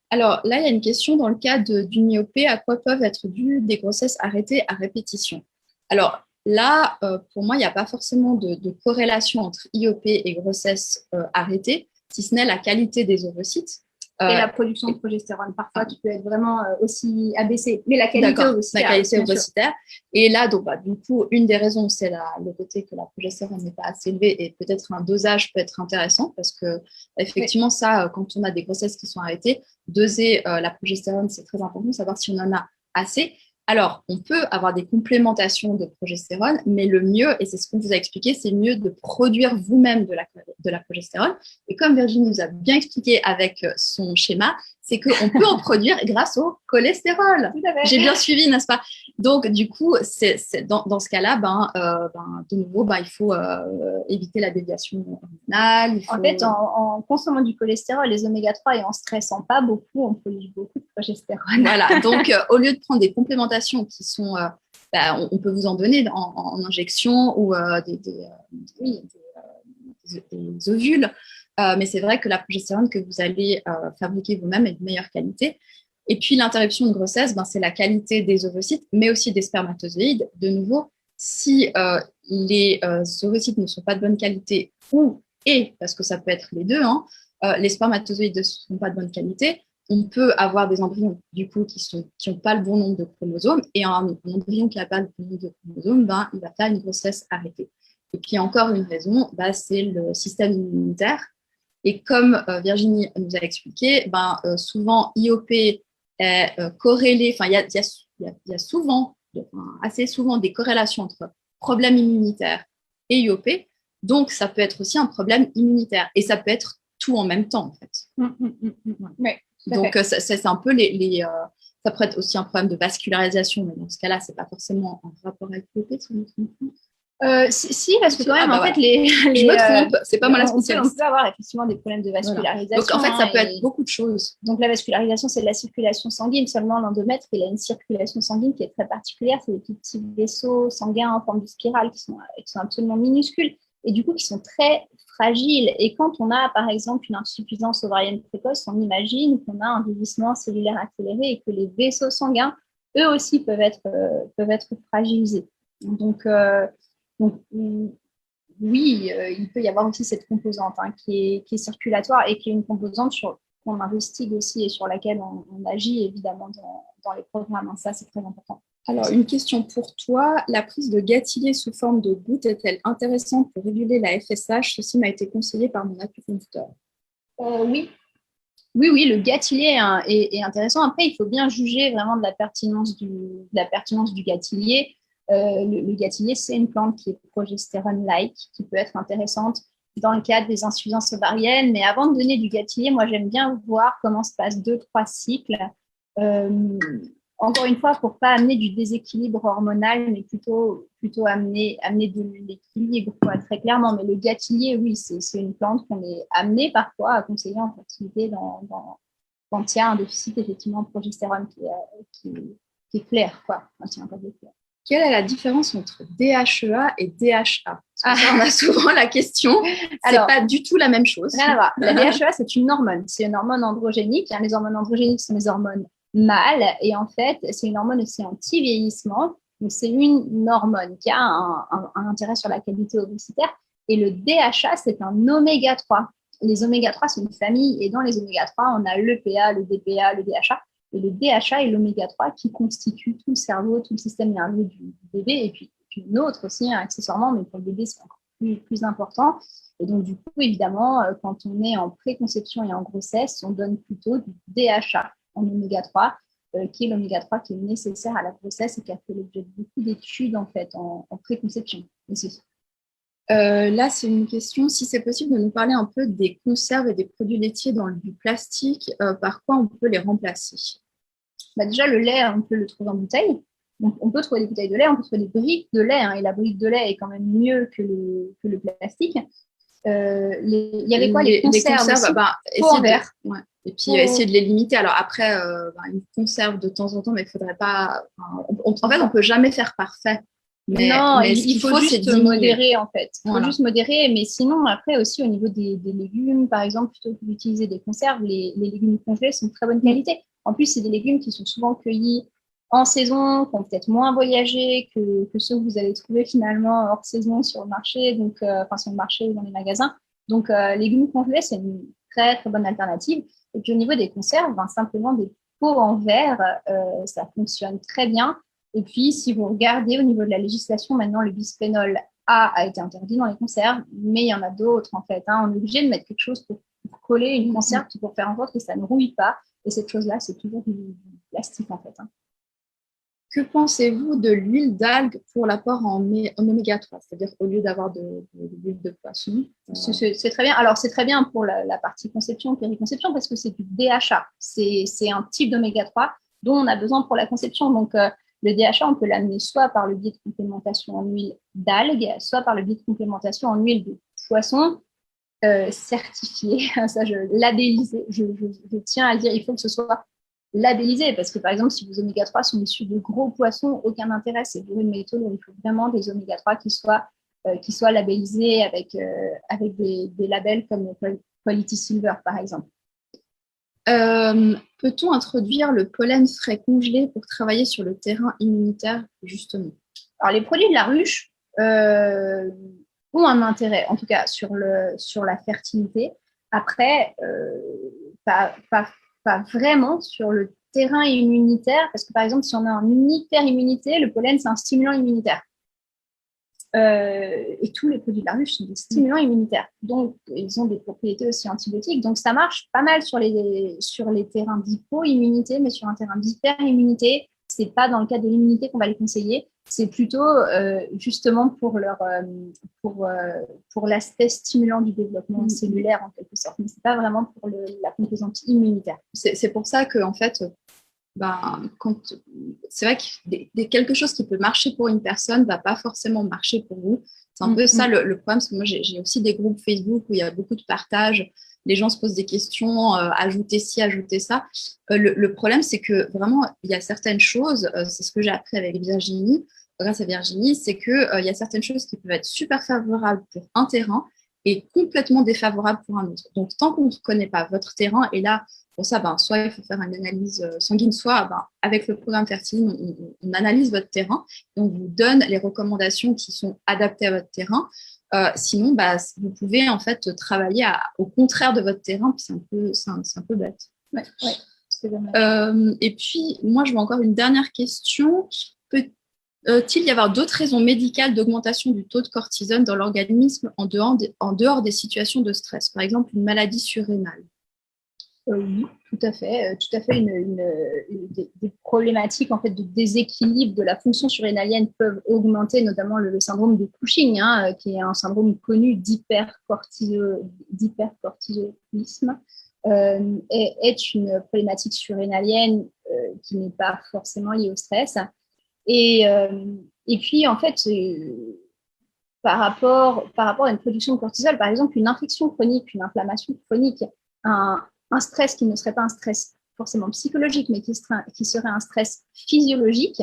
Alors là, il y a une question dans le cas d'une IOP. À quoi peuvent être dues des grossesses arrêtées à répétition? Alors, là, pour moi, il n'y a pas forcément de corrélation entre IOP et grossesse arrêtée, si ce n'est la qualité des ovocytes. Et la production de progestérone. Parfois, tu peux être vraiment aussi abaissé. Mais la qualité aussi. La qualité ovocitaire. Et là, donc, du coup, une des raisons, c'est le côté que la progestérone n'est pas assez élevée et peut-être un dosage peut être intéressant parce que, effectivement, ça, quand on a des grossesses qui sont arrêtées, doser la progestérone, c'est très important, savoir si on en a assez. Alors, on peut avoir des complémentations de progestérone, mais le mieux, et c'est ce qu'on vous a expliqué, c'est mieux de produire vous-même de la progestérone. Et comme Virginie nous a bien expliqué avec son schéma, c'est qu'on peut en produire grâce au cholestérol. J'ai bien suivi, n'est-ce pas? Donc, du coup, dans ce cas-là, de nouveau, il faut éviter la déviation hormonale. En fait, en consommant du cholestérol, les oméga-3 et en stressant pas beaucoup, on produit beaucoup de progestérone. Voilà, donc au lieu de prendre des complémentations qui sont, on peut vous en donner en injection ou des ovules, mais c'est vrai que la progestérone que vous allez fabriquer vous-même est de meilleure qualité. Et puis l'interruption de grossesse, c'est la qualité des ovocytes, mais aussi des spermatozoïdes. De nouveau, si les ovocytes ne sont pas de bonne qualité parce que ça peut être les deux, les spermatozoïdes ne sont pas de bonne qualité, on peut avoir des embryons du coup qui n'ont pas le bon nombre de chromosomes, et un embryon qui n'a pas le bon nombre de chromosomes, il va faire une grossesse arrêtée. Et puis encore une raison, c'est le système immunitaire. Et comme Virginie nous a expliqué, souvent IOP est corrélée, enfin, il y a souvent, assez souvent des corrélations entre problème immunitaire et IOP. Donc, ça peut être aussi un problème immunitaire. Et ça peut être tout en même temps, en fait. Oui, donc, c'est un peu ça pourrait être aussi un problème de vascularisation, mais dans ce cas-là, ce n'est pas forcément en rapport avec l'IOP, si je me trompe pas. Si, parce que quand même, en fait, je me trompe, c'est pas moi la spécialiste. On peut avoir effectivement des problèmes de vascularisation. Voilà. Donc, en fait, ça peut être beaucoup de choses. Donc, la vascularisation, c'est de la circulation sanguine. Seulement, l'endomètre, il a une circulation sanguine qui est très particulière. C'est des petits vaisseaux sanguins en forme de spirale qui sont absolument minuscules et du coup, qui sont très fragiles. Et quand on a, par exemple, une insuffisance ovarienne précoce, on imagine qu'on a un vieillissement cellulaire accéléré et que les vaisseaux sanguins, eux aussi, peuvent être fragilisés. Donc, oui, il peut y avoir aussi cette composante qui est circulatoire et qui est une composante qu'on investigue aussi et sur laquelle on agit évidemment dans les programmes. Ça, c'est très important. Alors, une question pour toi. La prise de Gatilier sous forme de goutte est-elle intéressante pour réguler la FSH? Ceci m'a été conseillé par mon acupuncteur. Oui. Oui, le Gatilier est intéressant. Après, il faut bien juger vraiment de la pertinence du Gatilier. Le Gatilier, c'est une plante qui est progestérone-like, qui peut être intéressante dans le cadre des insuffisances ovariennes. Mais avant de donner du Gatilier, moi, j'aime bien voir comment se passent 2-3 cycles. Encore une fois, pour ne pas amener du déséquilibre hormonal, mais plutôt amener de l'équilibre, très clairement. Mais le Gatilier, oui, c'est une plante qu'on est amené parfois à conseiller en fertilité quand il y a un déficit, effectivement, de progestérone qui est clair, quoi. Quelle est la différence entre DHEA et DHA? On a souvent la question. C'est pas du tout la même chose. Rien à voir. La DHEA, c'est une hormone. C'est une hormone androgénique. Les hormones androgéniques sont les hormones mâles. Et en fait, c'est une hormone aussi anti-vieillissement. Donc, c'est une hormone qui a un intérêt sur la qualité ovocytaire. Et le DHA, c'est un oméga 3. Les oméga 3, c'est une famille. Et dans les oméga 3, on a l'EPA, le DPA, le DHA. Et le DHA est l'oméga 3 qui constitue tout le cerveau, tout le système nerveux du bébé, et puis une autre aussi, accessoirement, mais pour le bébé, c'est encore plus important. Et donc, du coup, évidemment, quand on est en préconception et en grossesse, on donne plutôt du DHA en oméga 3, qui est l'oméga 3 qui est nécessaire à la grossesse et qui a fait l'objet de beaucoup d'études, en fait, en préconception. Là, c'est une question. Si c'est possible de nous parler un peu des conserves et des produits laitiers dans du plastique, par quoi on peut les remplacer? Déjà, le lait, on peut le trouver en bouteille. Donc, on peut trouver des bouteilles de lait, on peut trouver des briques de lait, et la brique de lait est quand même mieux que le plastique. Il y avait quoi? Les conserves en verre. Ouais. Et puis, essayer de les limiter. Alors après, une conserve de temps en temps, mais il faudrait pas... en fait, on peut jamais faire parfait. Mais il faut juste modérer, en fait. Il faut juste modérer, mais sinon, après aussi, au niveau des légumes, par exemple, plutôt que d'utiliser des conserves, les légumes congelés sont de très bonne qualité. En plus, c'est des légumes qui sont souvent cueillis en saison, qui ont peut-être moins voyagé que ceux que vous allez trouver finalement hors saison sur le marché, donc, sur le marché ou dans les magasins. Donc, légumes congelés, c'est une très, très bonne alternative. Et puis, au niveau des conserves, simplement des pots en verre, ça fonctionne très bien. Et puis, si vous regardez au niveau de la législation, maintenant, le bisphénol A été interdit dans les conserves, mais il y en a d'autres, en fait. On est obligé de mettre quelque chose pour coller une conserve pour faire en sorte que ça ne rouille pas. Et cette chose-là, c'est toujours du plastique, en fait. Que pensez-vous de l'huile d'algue pour l'apport en oméga 3? C'est-à-dire au lieu d'avoir de l'huile de poisson. C'est très bien. Alors, c'est très bien pour la partie conception, périconception, parce que c'est du DHA. C'est un type d'oméga 3 dont on a besoin pour la conception. Donc, le DHA, on peut l'amener soit par le biais de complémentation en huile d'algue, soit par le biais de complémentation en huile de poisson certifiée, labellisée. Je tiens à dire, il faut que ce soit labellisé, parce que par exemple, si vos oméga 3 sont issus de gros poissons, aucun intérêt, c'est bourré de métaux, donc il faut vraiment des oméga 3 qui soient labellisés avec des labels comme Quality Silver, par exemple. Peut-on introduire le pollen frais congelé pour travailler sur le terrain immunitaire, justement? Alors, les produits de la ruche ont un intérêt, en tout cas sur la fertilité. Après, pas vraiment sur le terrain immunitaire, parce que par exemple, si on a une hyperimmunité, le pollen, c'est un stimulant immunitaire. Et tous les produits de la ruche sont des stimulants immunitaires. Donc, ils ont des propriétés aussi antibiotiques. Donc, ça marche pas mal sur les terrains d'hypo-immunité, mais sur un terrain d'hyper-immunité, c'est pas dans le cadre de l'immunité qu'on va les conseiller. C'est plutôt justement pour l'aspect stimulant du développement cellulaire en quelque sorte, mais c'est pas vraiment pour la composante immunitaire. C'est pour ça que en fait, c'est vrai que quelque chose qui peut marcher pour une personne ne va pas forcément marcher pour vous. C'est un peu ça le problème, parce que moi j'ai aussi des groupes Facebook où il y a beaucoup de partages. Les gens se posent des questions, ajouter ci, ajouter ça. Le problème, c'est que vraiment, il y a certaines choses, c'est ce que j'ai appris avec Virginie, grâce à Virginie, c'est qu'il y a certaines choses qui peuvent être super favorables pour un terrain et complètement défavorables pour un autre. Donc, tant qu'on ne connaît pas votre terrain, et là, pour ça, soit il faut faire une analyse sanguine, soit avec le programme Fertile, on analyse votre terrain et on vous donne les recommandations qui sont adaptées à votre terrain. Sinon, vous pouvez en fait travailler au contraire de votre terrain, puis c'est un peu bête. Ouais, c'est et puis, moi, je vois encore une dernière question. Peut-il y avoir d'autres raisons médicales d'augmentation du taux de cortisone dans l'organisme en dehors des situations de stress, par exemple une maladie surrénale? Oui, tout à fait. Des problématiques en fait, de déséquilibre de la fonction surrénalienne peuvent augmenter, notamment le syndrome de Cushing, qui est un syndrome connu d'hypercortisolisme, est une problématique surrénalienne qui n'est pas forcément liée au stress. Et puis, en fait, par rapport à une production de cortisol, par exemple, une infection chronique, une inflammation chronique, un stress qui ne serait pas un stress forcément psychologique, mais qui serait un stress physiologique,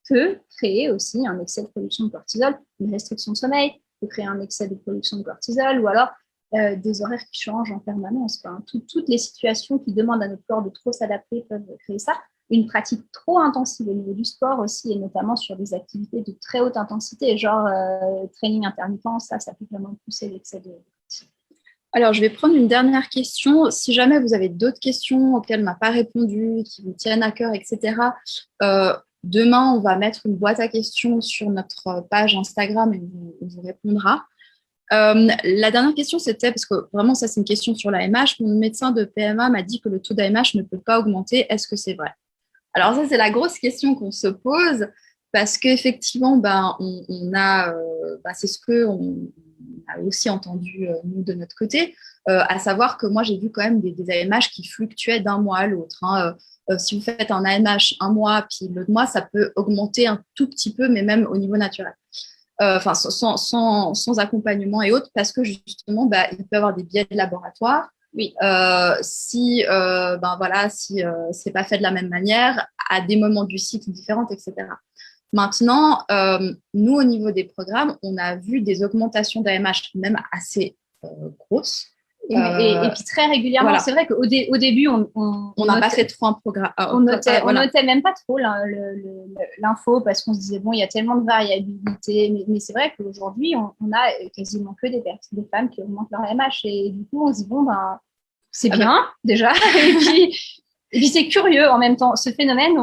peut créer aussi un excès de production de cortisol, une restriction de sommeil, peut créer un excès de production de cortisol, ou alors des horaires qui changent en permanence. Toutes les situations qui demandent à notre corps de trop s'adapter peuvent créer ça. Une pratique trop intensive au niveau du sport aussi, et notamment sur des activités de très haute intensité, genre training intermittent, ça peut vraiment pousser l'excès de cortisol. Alors, je vais prendre une dernière question. Si jamais vous avez d'autres questions auxquelles on n'a pas répondu, qui vous tiennent à cœur, etc., demain, on va mettre une boîte à questions sur notre page Instagram et on vous répondra. La dernière question, c'était, parce que vraiment, ça, c'est une question sur l'AMH. Mon médecin de PMA m'a dit que le taux d'AMH ne peut pas augmenter. Est-ce que c'est vrai? Alors, ça, c'est la grosse question qu'on se pose, parce qu'effectivement, c'est ce qu'on a aussi entendu, nous, de notre côté, à savoir que moi, j'ai vu quand même des AMH qui fluctuaient d'un mois à l'autre. Si vous faites un AMH un mois, puis l'autre mois, ça peut augmenter un tout petit peu, mais même au niveau naturel. Sans accompagnement et autres, parce que justement, il peut y avoir des biais de laboratoire. Oui. Si c'est pas fait de la même manière, à des moments du cycle différents, etc. Maintenant, nous, au niveau des programmes, on a vu des augmentations d'AMH même assez grosses. Et puis très régulièrement, voilà. C'est vrai qu'au début, on n'a pas fait trop un programme. On notait même pas trop l'info parce qu'on se disait, bon, il y a tellement de variabilité. Mais c'est vrai qu'aujourd'hui, on a quasiment que des femmes qui augmentent leur AMH. Et du coup, on se dit, bon, c'est bien, déjà. et puis, c'est curieux en même temps. Ce phénomène,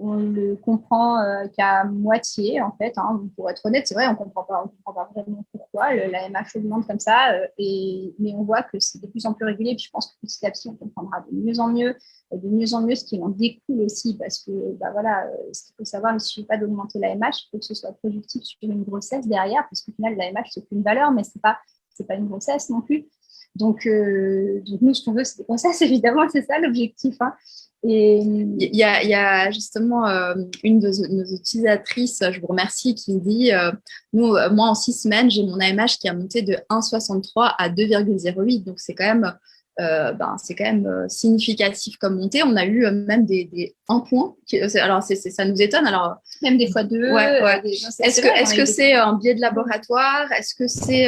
on le comprend qu'à moitié, en fait. Pour être honnête, c'est vrai, on comprend pas vraiment pourquoi l'AMH augmente comme ça. Mais on voit que c'est de plus en plus régulier. Puis je pense que petit à petit, on comprendra de mieux en mieux ce qui en découle aussi. Parce que, ce qu'il faut savoir, il ne suffit pas d'augmenter l'AMH, il faut que ce soit productif sur une grossesse derrière. Parce qu'au final, l'AMH, c'est qu'une valeur, mais c'est pas une grossesse non plus. Donc nous, ce qu'on veut, c'est des grossesses, évidemment, c'est ça l'objectif. Et il y a justement une de nos utilisatrices, je vous remercie, qui me dit moi en 6 semaines j'ai mon AMH qui a monté de 1,63 à 2,08, donc c'est quand même significatif comme montée. On a eu même des 1 point alors ça nous étonne, alors même des fois 2. Ouais. Est-ce que c'est un biais de laboratoire? Est-ce que c'est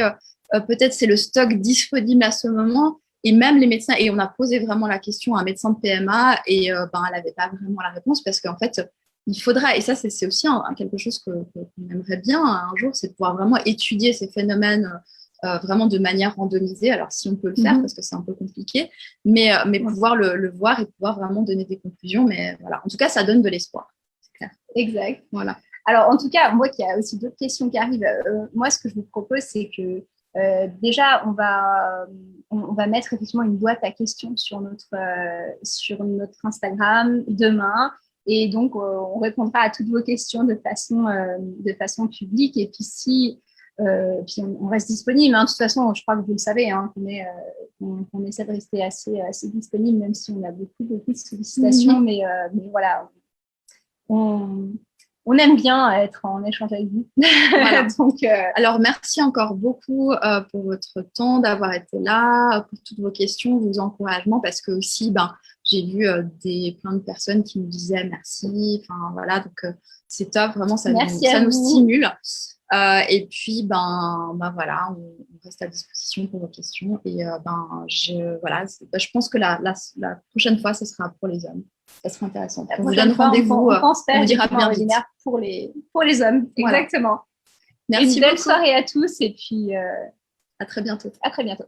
peut-être c'est le stock disponible à ce moment? Et même les médecins, et on a posé vraiment la question à un médecin de PMA et elle n'avait pas vraiment la réponse parce qu'en fait, il faudra, et ça c'est aussi quelque chose qu'on aimerait bien un jour, c'est de pouvoir vraiment étudier ces phénomènes vraiment de manière randomisée. Alors si on peut le faire parce que c'est un peu compliqué, mais pouvoir le voir et pouvoir vraiment donner des conclusions. Mais voilà, en tout cas, ça donne de l'espoir. C'est clair. Exact. Voilà. Alors, en tout cas, moi, qu'il y a aussi d'autres questions qui arrivent. Moi, ce que je vous propose, c'est que déjà, on va mettre effectivement une boîte à questions sur notre Instagram demain. Et donc, on répondra à toutes vos questions de façon publique. Et puis, puis on reste disponible. Hein. De toute façon, je crois que vous le savez, hein, qu'on essaie de rester assez disponible, même si on a beaucoup de sollicitations. Mais voilà, on aime bien être en échange avec vous. Voilà. Donc, alors, merci encore beaucoup pour votre temps, d'avoir été là, pour toutes vos questions, vos encouragements, parce que aussi, j'ai vu plein de personnes qui me disaient merci. Enfin, voilà, donc c'est top, vraiment, ça nous stimule. Et puis, voilà, on reste à disposition pour vos questions. Et je pense que la prochaine fois, ce sera pour les hommes. Ça sera intéressant. On vous donne rendez-vous. On dira bien un webinaire pour les hommes. Voilà. Exactement. Merci. Une belle soirée à tous et puis à très bientôt. À très bientôt.